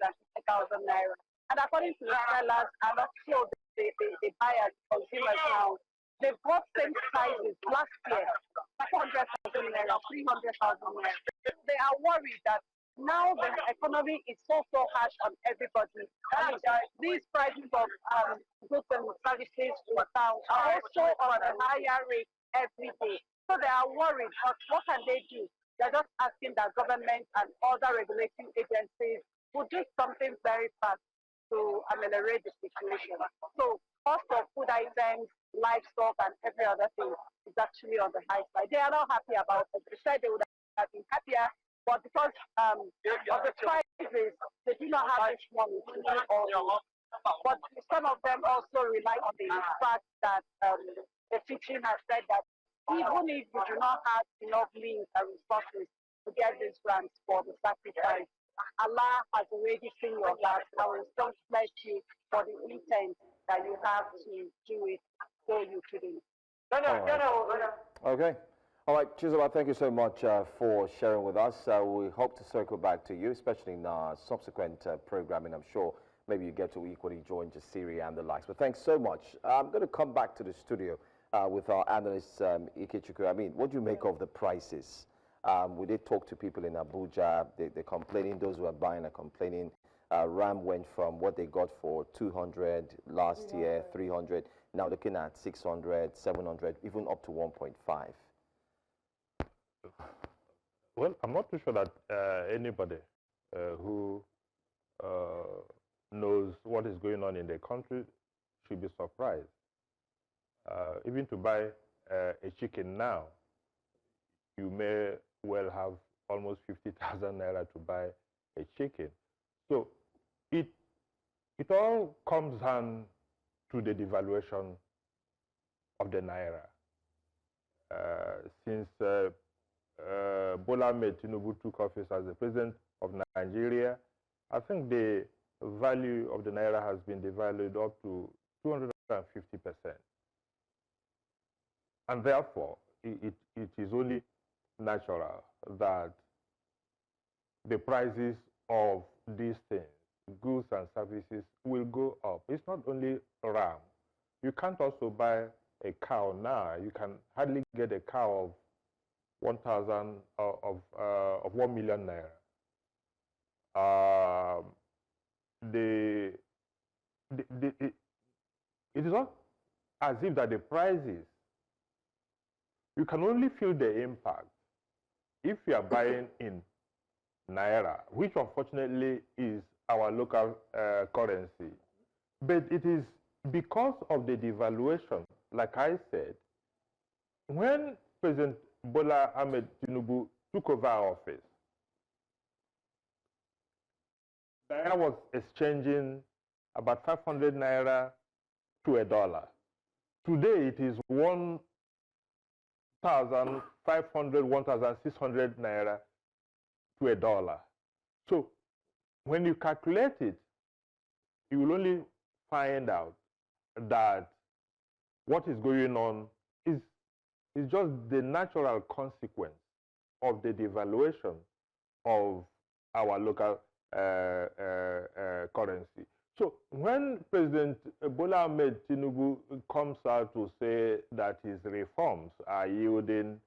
S11: naira. And according to the sellers and also the buyers, consumers now, they bought same sizes last year, 400,000 naira, 300,000 naira. They are worried that now the economy is so harsh on everybody. And these prices of goods and services in town are also on a higher rate every day. So they are worried, but what can they do? They're just asking that government and other regulating agencies will do something very fast to ameliorate the situation. So cost of food items, livestock, and every other thing is actually on the high side. They are not happy about it. They said they would have been happier, but because of the prices, they do not have this money to do all. But some of them also rely on the fact that the teaching has said that even if you do not have enough means and resources to get these grants for the sacrifice, Allah has already seen your heart and will still bless you for the intent that you have to do it so you couldn't.
S2: Okay. All right, Chizoba, thank you so much for sharing with us. We hope to circle back to you, especially in our subsequent programming. I'm sure maybe you get to equally join Jasiri and the likes. But thanks so much. I'm going to come back to the studio with our analyst, Ikechukwu. I mean, what do you make of the prices? We did talk to people in Abuja. They're complaining. Those who are buying are complaining. Ram went from what they got for 200 last year, 300, now looking at 600, 700, even up to 1.5.
S23: Well, I'm not too sure that anybody who knows what is going on in the country should be surprised. Even to buy a chicken now, you may well have almost 50,000 naira to buy a chicken. So it all comes down to the devaluation of the naira. Since Bola Ahmed Tinubu took office as the president of Nigeria, I think the value of the naira has been devalued up to 250%. And therefore, it is only natural that the prices of these things, goods and services, will go up. It's not only ram. You can't also buy a cow now. You can hardly get a cow of 1,000 of 1 million naira. It is not as if that the prices, you can only feel the impact if you are buying in naira, which unfortunately is our local currency. But it is because of the devaluation, like I said, when President Bola Ahmed Tinubu took over office, naira was exchanging about 500 naira to $1. Today it is 1,500, 1,600 naira to $1. So when you calculate it, you will only find out that what is going on is just the natural consequence of the devaluation of our local currency. So when President Bola Ahmed Tinubu comes out to say that his reforms are yielding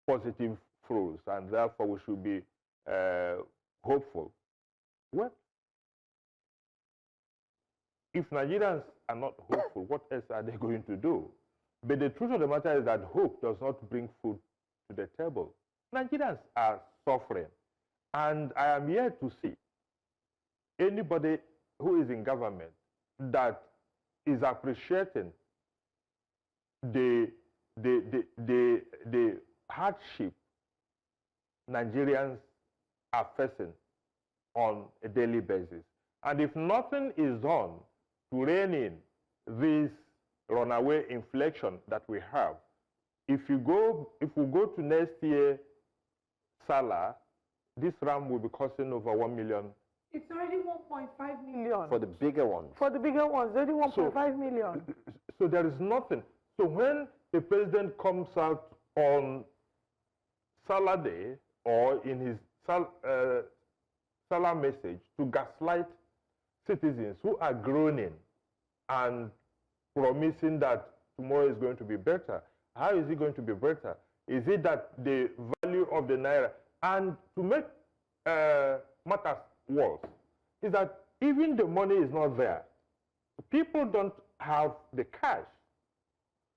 S23: positive fruits and therefore we should be hopeful, well, if Nigerians are not hopeful, what else are they going to do? But the truth of the matter is that hope does not bring food to the table. Nigerians are suffering, and I am here to see anybody who is in government that is appreciating the hardship Nigerians are facing on a daily basis. And if nothing is done to rein in this runaway inflation that we have, if we go to next year Sallah, this ram will be costing over 1 million.
S1: It's already 1.5 million.
S2: For the bigger ones.
S1: For the bigger ones, already 1.5 million.
S23: So there is nothing. So when the president comes out on Sallah Day or in his Sallah message to gaslight citizens who are groaning and promising that tomorrow is going to be better, how is it going to be better? Is it that the value of the naira? And to make matters worse, is that even the money is not there. People don't have the cash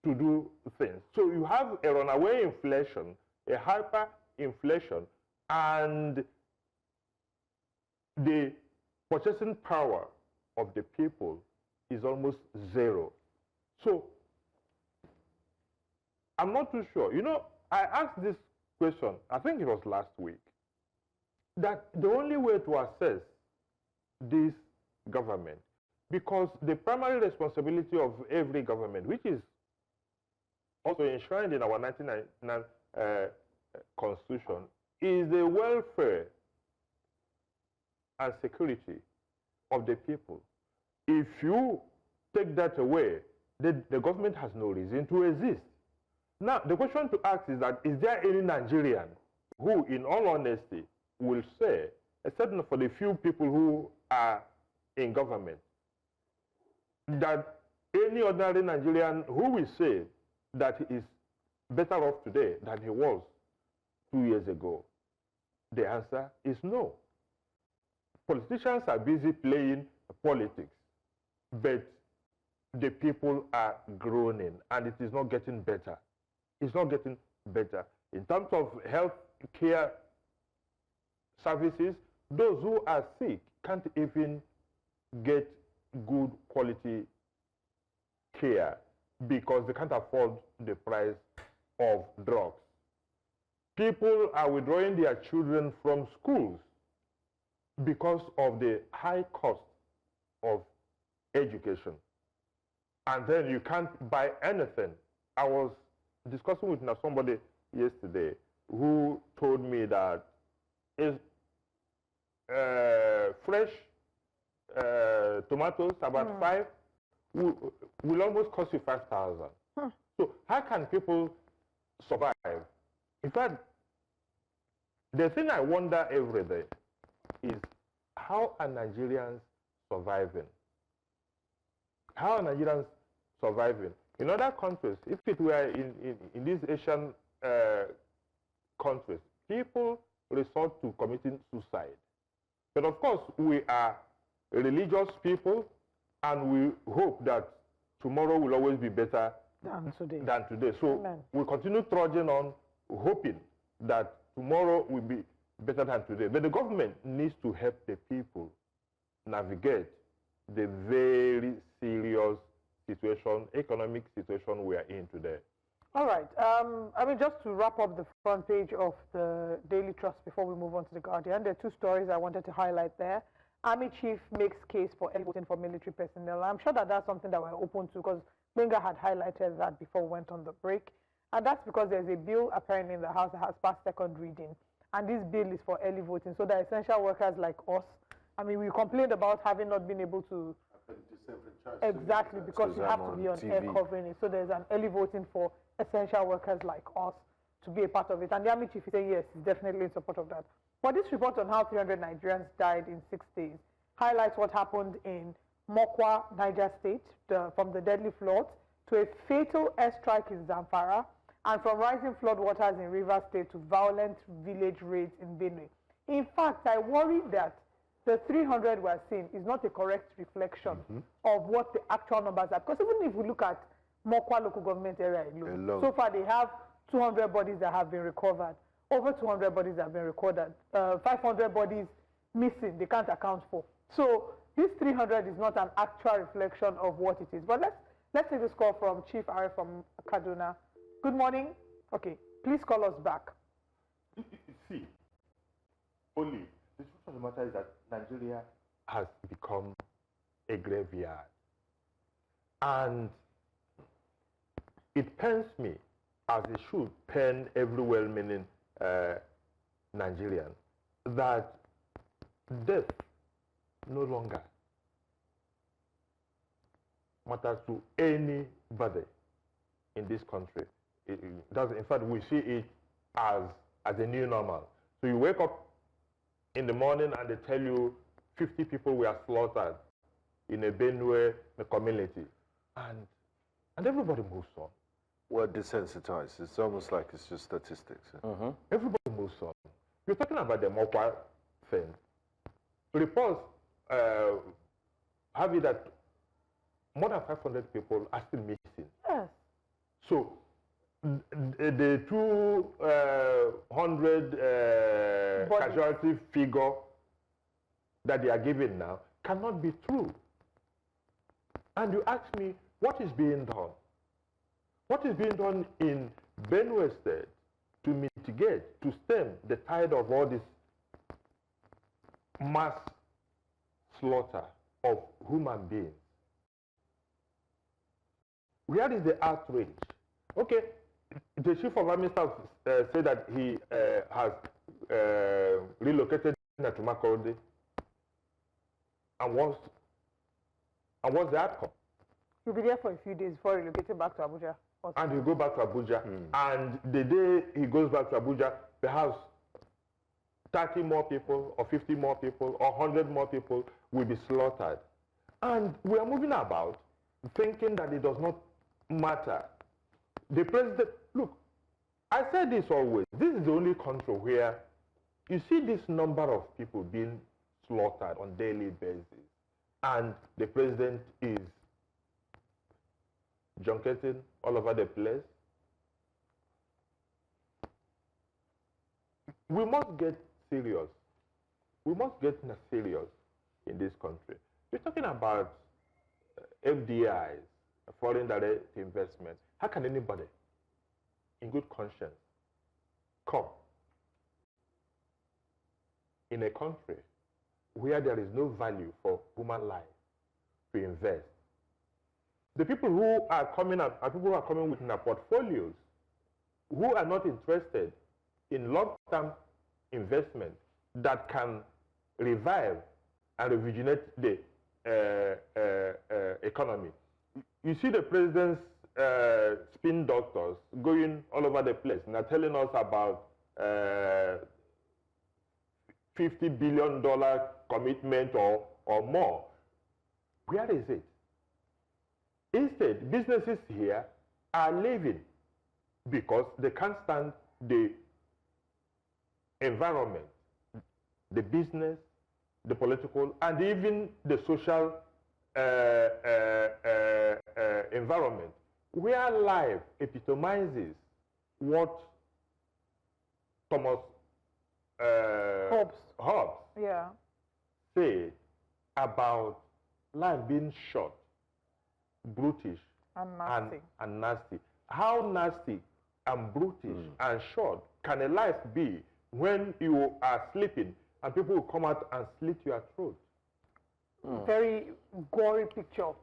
S23: to do things. So you have a runaway inflation, a hyperinflation, and the purchasing power of the people is almost zero. So I'm not too sure. You know, I asked this question, I think it was last week, that the only way to assess this government, because the primary responsibility of every government, which is also enshrined in our 1999 Constitution, is the welfare and security of the people. If you take that away, the government has no reason to exist. Now, the question to ask is that, is there any Nigerian who, in all honesty, will say, except for the few people who are in government, that any ordinary Nigerian who will say that he is better off today than he was 2 years ago? The answer is no. Politicians are busy playing politics, but the people are groaning, and it is not getting better. It's not getting better. In terms of health care services, those who are sick can't even get good quality care because they can't afford the price of drugs. People are withdrawing their children from schools because of the high cost of education. And then you can't buy anything. I was discussing with somebody yesterday who told me that fresh tomatoes, about 5, will almost cost you 5,000. So how can people survive? In fact, the thing I wonder every day is, how are Nigerians surviving? How are Nigerians surviving? In other countries, if it were in these Asian countries, people resort to committing suicide. But of course, we are religious people, and we hope that tomorrow will always be better
S1: than
S23: today. So
S1: Amen.
S23: we continue trudging on, hoping that tomorrow will be better than today. But the government needs to help the people navigate the very serious situation, economic situation we are in today.
S1: All right. I mean, just to wrap up the front page of the Daily Trust before we move on to the Guardian, there are 2 stories I wanted to highlight there. Army chief makes case for early voting for military personnel. I'm sure that that's something that we're open to, because Benga had highlighted that before we went on the break. And that's because there's a bill apparently in the House that has passed second reading. And this bill is for early voting, so that essential workers like us, I mean, we complained about having not been able to Exactly, because you have to be on air covering it. So there's an early voting for essential workers like us to be a part of it. And the Army Chief is saying yes, he's definitely in support of that. But this report on how 300 Nigerians died in 6 days highlights what happened in Mokwa, Niger State, from the deadly floods to a fatal airstrike in Zamfara, and from rising flood waters in Rivers State to violent village raids in Benue. In fact, I worry that the 300 we're seeing is not a correct reflection of what the actual numbers are. Because even if we look at Mokwa local government area alone, so far they have 200 bodies that have been recovered. Over 200 bodies have been recorded. 500 bodies missing, they can't account for. So this 300 is not an actual reflection of what it is. But let's take this call from Chief Ari from Kaduna. Good morning. Okay, please call us back.
S23: See, only the truth of the matter is that Nigeria has become a graveyard. And it pains me, as it should pain every well-meaning Nigerian, that death no longer matters to anybody in this country. It does, in fact, we see it as a new normal. So you wake up in the morning and they tell you 50 people were slaughtered in a Benue community, and everybody moves on.
S3: We're desensitized. It's almost like it's just statistics.
S23: Everybody moves on. You're talking about the Mokwa thing. Reports have it that more than 500 people are still missing.
S1: Yes.
S23: So the 200 casualty figure that they are giving now cannot be true. And you ask me, what is being done? What is being done in Benue State to mitigate, to stem the tide of all this mass slaughter of human beings? Where is the outrage? Okay, the Chief of Army Staff said that he has relocated to Makurdi. And what's the outcome?
S1: He'll be there for a few days before relocating back to Abuja.
S23: And he'll go back to Abuja. And the day he goes back to Abuja, perhaps 30 more people, or 50 more people, or 100 more people will be slaughtered. And we are moving about thinking that it does not matter. The president, look, I said this always, this is the only country where you see this number of people being slaughtered on a daily basis, and the president is junketing all over the place. We must get serious. We must get serious in this country. We're talking about FDIs, foreign direct investment. How can anybody in good conscience come in a country where there is no value for human life to invest? The people who are coming up are people who are coming within their portfolios, who are not interested in long-term investment that can revive and rejuvenate the economy. You see the president's spin doctors going all over the place and are telling us about $50 billion commitment or more. Where is it? Instead, businesses here are leaving because they can't stand the environment, the business, the political, and even the social environment, where life epitomizes what Thomas Hobbes said about life being short, brutish, and nasty. How nasty and brutish and short can a life be when you are sleeping and people will come out and slit your throat?
S1: Very gory picture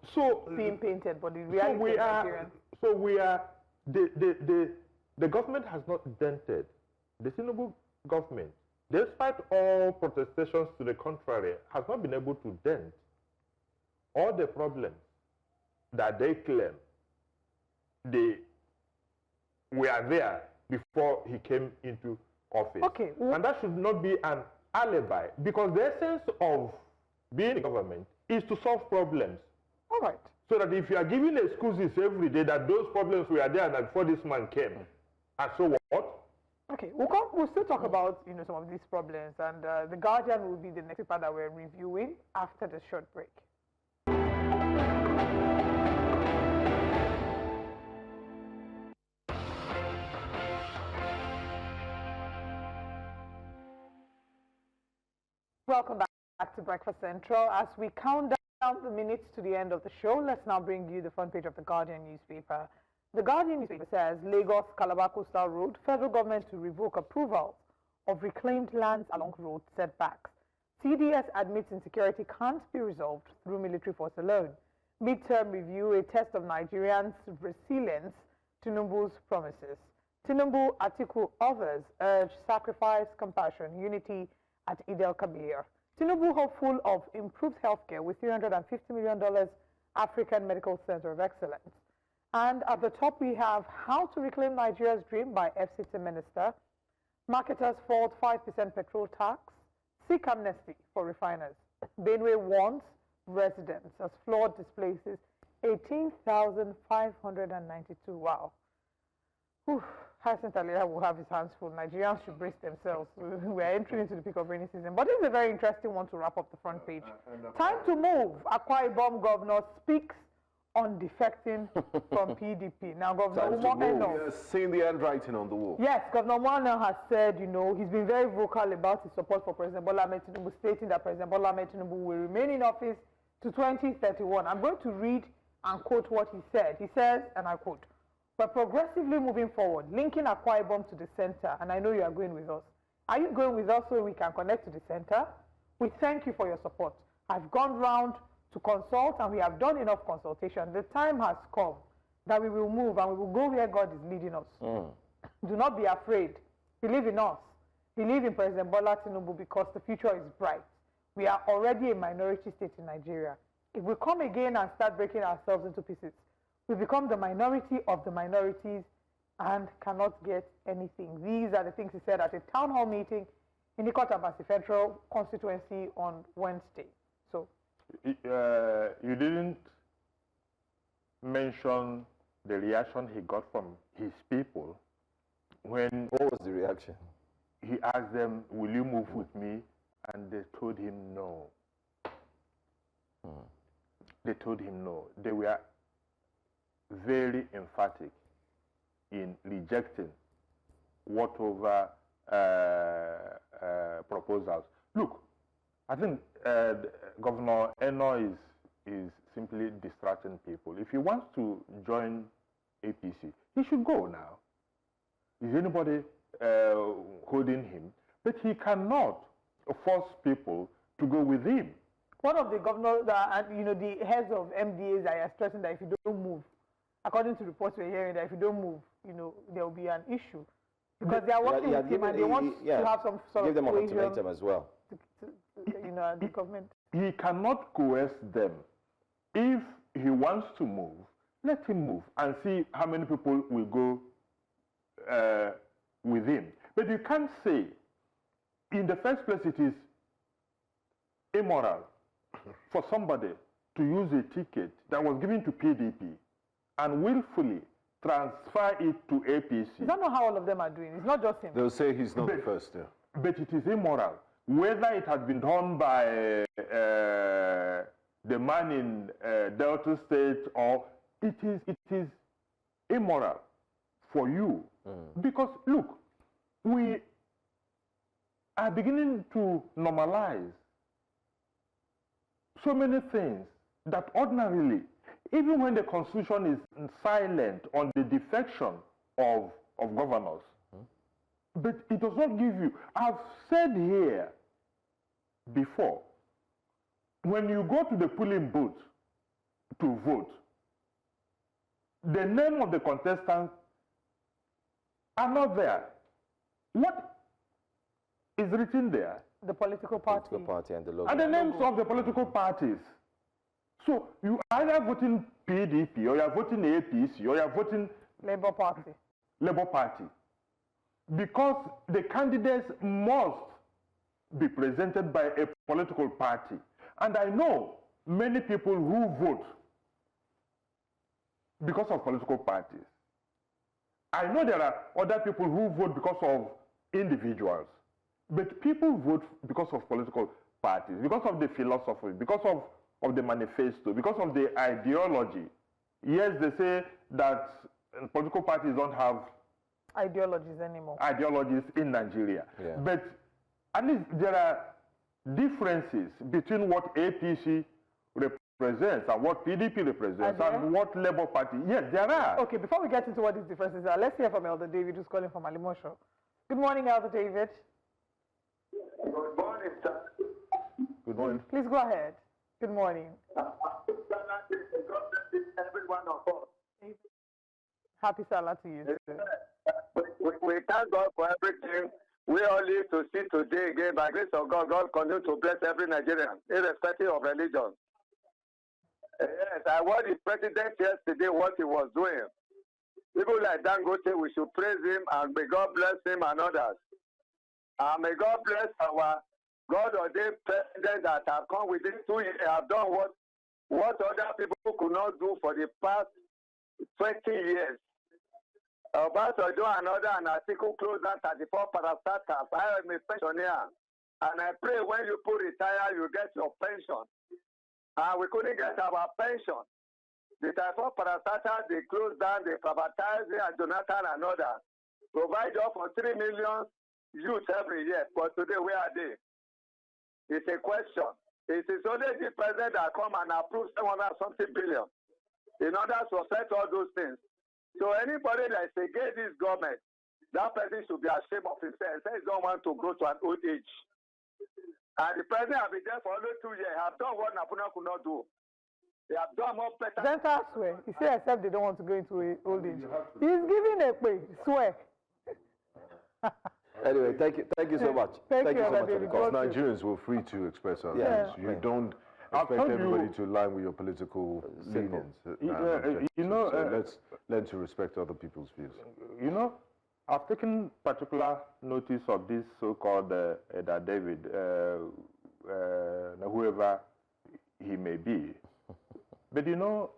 S1: being painted, but the reality of Nigerians.
S23: So we are, the government has not dented. The Tinubu government, despite all protestations to the contrary, has not been able to dent all the problems that they claim they were there before he came into office.
S1: Okay.
S23: And that should not be an alibi, because the essence of being in government is to solve problems.
S1: All right.
S23: So that if you are giving excuses every day that those problems were there and that before this man came, and so what?
S1: Okay, we'll still talk about some of these problems, and the Guardian will be the next paper that we're reviewing after the short break. Welcome back to Breakfast Central. As we count down the minutes to the end of the show, let's now bring you the front page of the Guardian newspaper. The Guardian newspaper says, Lagos-Calabar Coastal Road, federal government to revoke approval of reclaimed lands along road setbacks. CDS admits insecurity can't be resolved through military force alone. Midterm review, a test of Nigerians' resilience, Tinubu's promises. Tinubu, Atiku, others urge sacrifice, compassion, unity at Eid-el-Kabir. Tinubu hopeful of improved healthcare with $350 million African Medical Center of Excellence. And at the top we have How to Reclaim Nigeria's Dream by FCT Minister. Marketers fault 5% petrol tax. Seek amnesty for refiners. Benue warns residents as flood displaces 18,592. Wow. Whew. Hyacinth Aliyah will have his hands full. Nigerians should brace themselves. We are entering into the peak of rainy season. But this is a very interesting one to wrap up the front page. Time to move. Akwa Ibom governor speaks on defecting from PDP. Now, Governor Umar Eno,
S3: seeing the handwriting on the wall.
S1: Yes, Governor Umar Eno has said, he's been very vocal about his support for President Bola Ahmed Tinubu, stating that President Bola Ahmed Tinubu will remain in office to 2031. I'm going to read and quote what he said. He says, and I quote, "We're progressively moving forward, linking Akwa Ibom to the center, and I know you are going with us. Are you going with us so we can connect to the center? We thank you for your support. I've gone round to consult, and we have done enough consultation. The time has come that we will move, and we will go where God is leading us. Do not be afraid. Believe in us. Believe in President Bola Tinubu, because the future is bright. We are already a minority state in Nigeria. If we come again and start breaking ourselves into pieces, we become the minority of the minorities and cannot get anything." These are the things he said at a town hall meeting in the Kotabasi Federal constituency on Wednesday. So,
S23: you didn't mention the reaction he got from his people when...
S2: What was the reaction?
S23: He asked them, "Will you move with me?" And they told him no. They told him no. They were very emphatic in rejecting whatever proposals. Look, I think Governor Eno is simply distracting people. If he wants to join APC, he should go now. Is anybody holding him? But he cannot force people to go with him.
S1: one of the governors, the heads of MDAs are stressing that if you don't move, according to reports we're hearing, that if you don't move, there will be an issue. Because they are working with him and they want to have some sort
S2: give
S1: of
S2: them an ultimatum as well.
S1: The government.
S23: He cannot coerce them. If he wants to move, let him move and see how many people will go with him. But you can't say, in the first place, it is immoral for somebody to use a ticket that was given to PDP and willfully transfer it to APC.
S1: Is that not how all of them are doing? It's not just him.
S3: They'll say he's not the first. Yeah.
S23: But it is immoral. Whether it has been done by the man in Delta State or it is immoral for you. Because, look, we are beginning to normalize so many things that ordinarily, even when the Constitution is silent on the defection of governors, but it does not give you. I've said here before, when you go to the polling booth to vote, the name of the contestants are not there. What is written there?
S1: The political party.
S2: Political party and the logo.
S23: And the names of the political parties. So you either voting PDP, or you are voting APC, or you are voting
S1: Labour Party.
S23: Labour Party. Because the candidates must be presented by a political party. And I know many people who vote because of political parties. I know there are other people who vote because of individuals. But people vote because of political parties, because of the philosophy, because of the manifesto, because of the ideology. Yes, they say that political parties don't have
S1: ideologies anymore.
S23: Ideologies in Nigeria. Yeah. But at least there are differences between what APC represents and what PDP represents and what Labour Party. Yes, there are.
S1: Okay, before we get into what these differences are, let's hear from Elder David, who's calling from Alimosho. Good morning, Elder David.
S22: Good morning, sir.
S23: Good morning.
S1: Please go ahead. Good morning.
S22: Every one of us.
S1: Happy Sallah to you, sir.
S22: We thank God for everything. We all live to see today again. By grace of God, God continue to bless every Nigerian, irrespective of religion. Yes, I watched the president yesterday, what he was doing. People like Dangote, we should praise him, and may God bless him and others. And may God bless our God-ordained president that have come within 2 years, have done what other people could not do for the past 20 years. About to do an article closed down 34 parastatals. I am a pensioner. And I pray when you put retire, you get your pension. And we couldn't get our pension. The 34 parastatals, they closed down, they privatized it, and Jonathan and others. Provide job for 3 million youth every year. But today, where are they? It's a question. It is only the president that come and approve 700-something billion in order to set all those things. So anybody that is against this government, that person should be ashamed of himself. He don't want to go to an old age. And the president has been there for only 2 years. Have done what Napuna could not do. They have done more better.
S1: Presenter swear. He said except they don't want to go into old age. He's giving a pay. Swear.
S2: Anyway, thank you so much.
S1: Thank you
S2: so much.
S3: Because Nigerians were free to express our views. You don't expect everybody to align with your political leanings. So let's learn to respect other people's views.
S23: You know, I've taken particular notice of this so-called David, whoever he may be. But you know,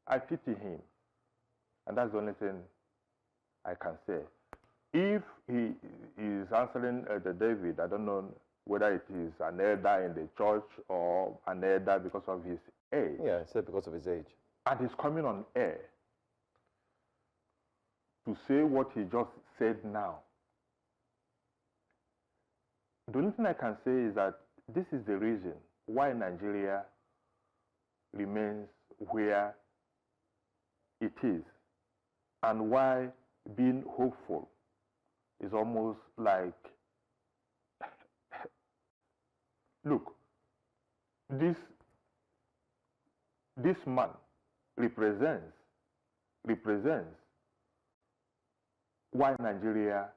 S23: I pity him, and that's the only thing I can say. If he is answering the David, I don't know whether it is an elder in the church or an elder because of his age.
S2: Yeah, I said because of his age.
S23: And he's coming on air to say what he just said now. The only thing I can say is that this is the reason why Nigeria remains where it is, and why being hopeful is almost like, look, this man represents why Nigeria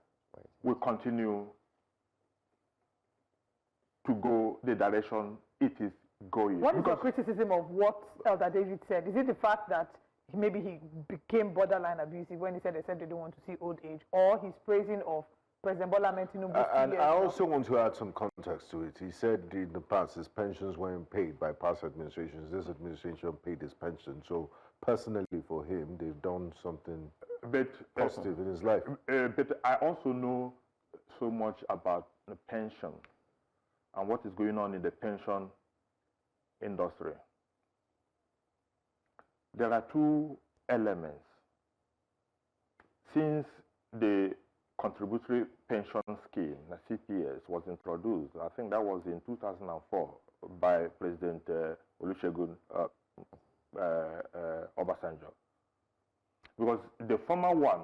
S23: will continue to go the direction it is going.
S1: What is your criticism of what Elder David said? Is it the fact that maybe he became borderline abusive when he said they don't want to see old age, or he's praising of President Bola Ahmed Tinubu?
S3: And I also want to add some context to it. He said in the past his pensions weren't paid by past administrations. This administration paid his pension. So personally for him, they've done something positive in his life.
S23: But I also know so much about the pension and what is going on in the pension industry. There are two elements. Since the contributory pension scheme, the CPS, was introduced, I think that was in 2004 by President Olusegun Obasanjo. Because the former one,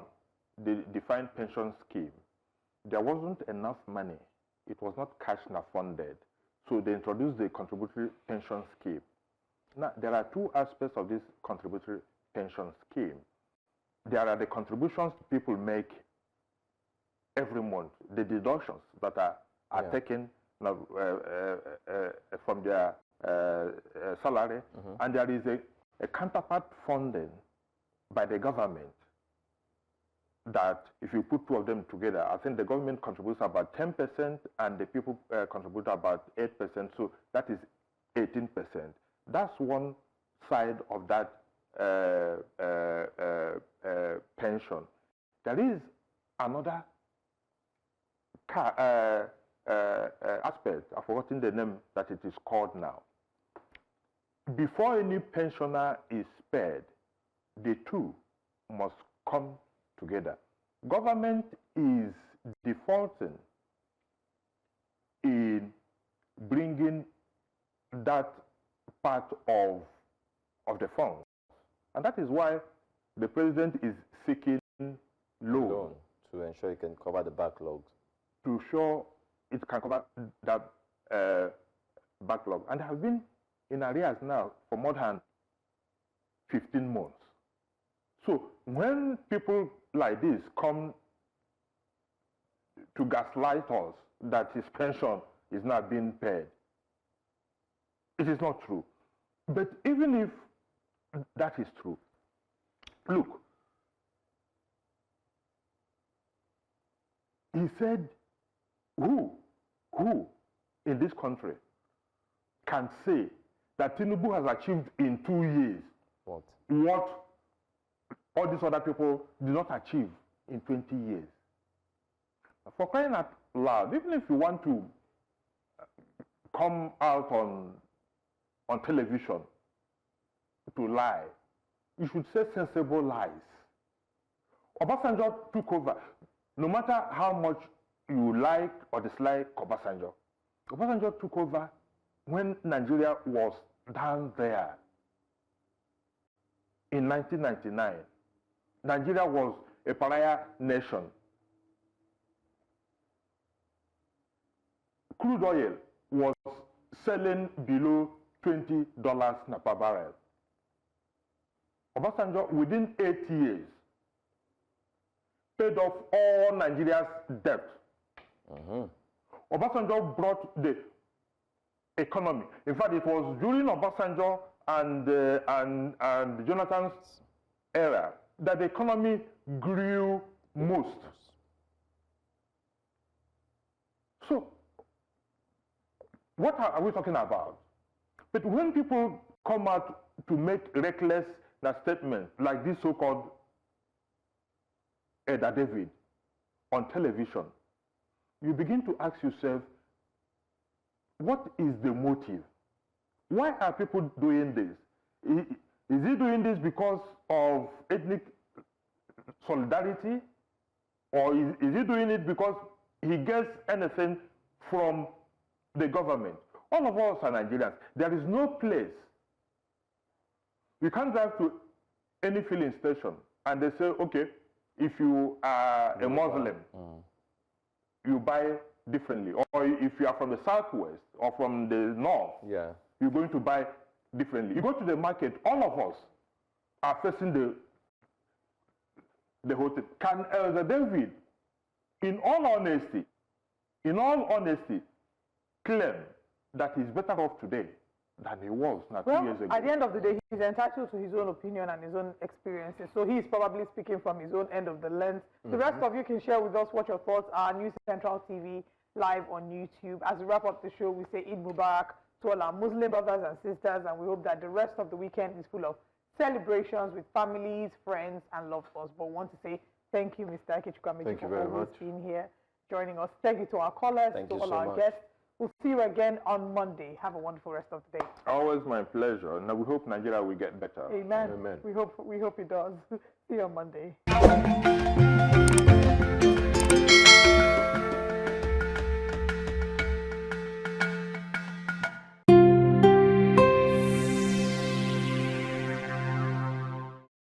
S23: the defined pension scheme, there wasn't enough money. It was not cash funded. So they introduced the contributory pension scheme. Now, there are two aspects of this contributory pension scheme. There are the contributions people make every month, the deductions that are taken from their salary, and there is a counterpart funding by the government that if you put two of them together, I think the government contributes about 10% and the people contribute about 8%, so that is 18%. That's one side of that pension. There is another aspect, I've forgotten the name that it is called now. Before any pensioner is paid, the two must come together. Government is defaulting in bringing that part of the funds. And that is why the president is seeking loan
S2: to ensure it can cover the backlogs.
S23: To show it can cover that backlog. And have been in arrears now for more than 15 months. So when people like this come to gaslight us that his pension is not being paid, it is not true. But even if that is true, look, he said, who in this country can say that Tinubu has achieved in 2 years what all these other people did not achieve in 20 years? For crying out loud, even if you want to come out on television to lie, you should say sensible lies. Obasanjo took over. No matter how much you like or dislike Obasanjo, Obasanjo took over when Nigeria was down there. In 1999, Nigeria was a pariah nation. Crude oil was selling below $20 per barrel. Obasanjo, within 8 years, paid off all Nigeria's debt. Obasanjo brought the economy. In fact, it was during Obasanjo and Jonathan's era that the economy grew most. So, what are we talking about? But when people come out to make reckless statements like this so-called Eda David on television, you begin to ask yourself, what is the motive? Why are people doing this? Is he doing this because of ethnic solidarity? Or is he doing it because he gets anything from the government? All of us are Nigerians. There is no place. You can't drive to any filling station and they say, okay, if you are a Muslim, you buy differently. Or if you are from the southwest or from the north, you're going to buy differently. You go to the market, all of us are facing the whole thing. Can Elder David, in all honesty, claim that he's better off today than he was 2 years ago?
S1: At the end of the day, he's entitled to his own opinion and his own experiences. So he's probably speaking from his own end of the lens. The rest of you can share with us what your thoughts are. News Central TV live on YouTube. As we wrap up the show, we say Eid Mubarak to all our Muslim brothers and sisters, and we hope that the rest of the weekend is full of celebrations with families, friends, and loved ones. But we want to say thank you, Mr. Egbetokun, for always being here, joining us. Thank you to our callers, to all our guests. We'll see you again on Monday. Have a wonderful rest of the day.
S23: Always my pleasure. Now we hope Nigeria will get better.
S1: Amen. We hope it does. See you on Monday.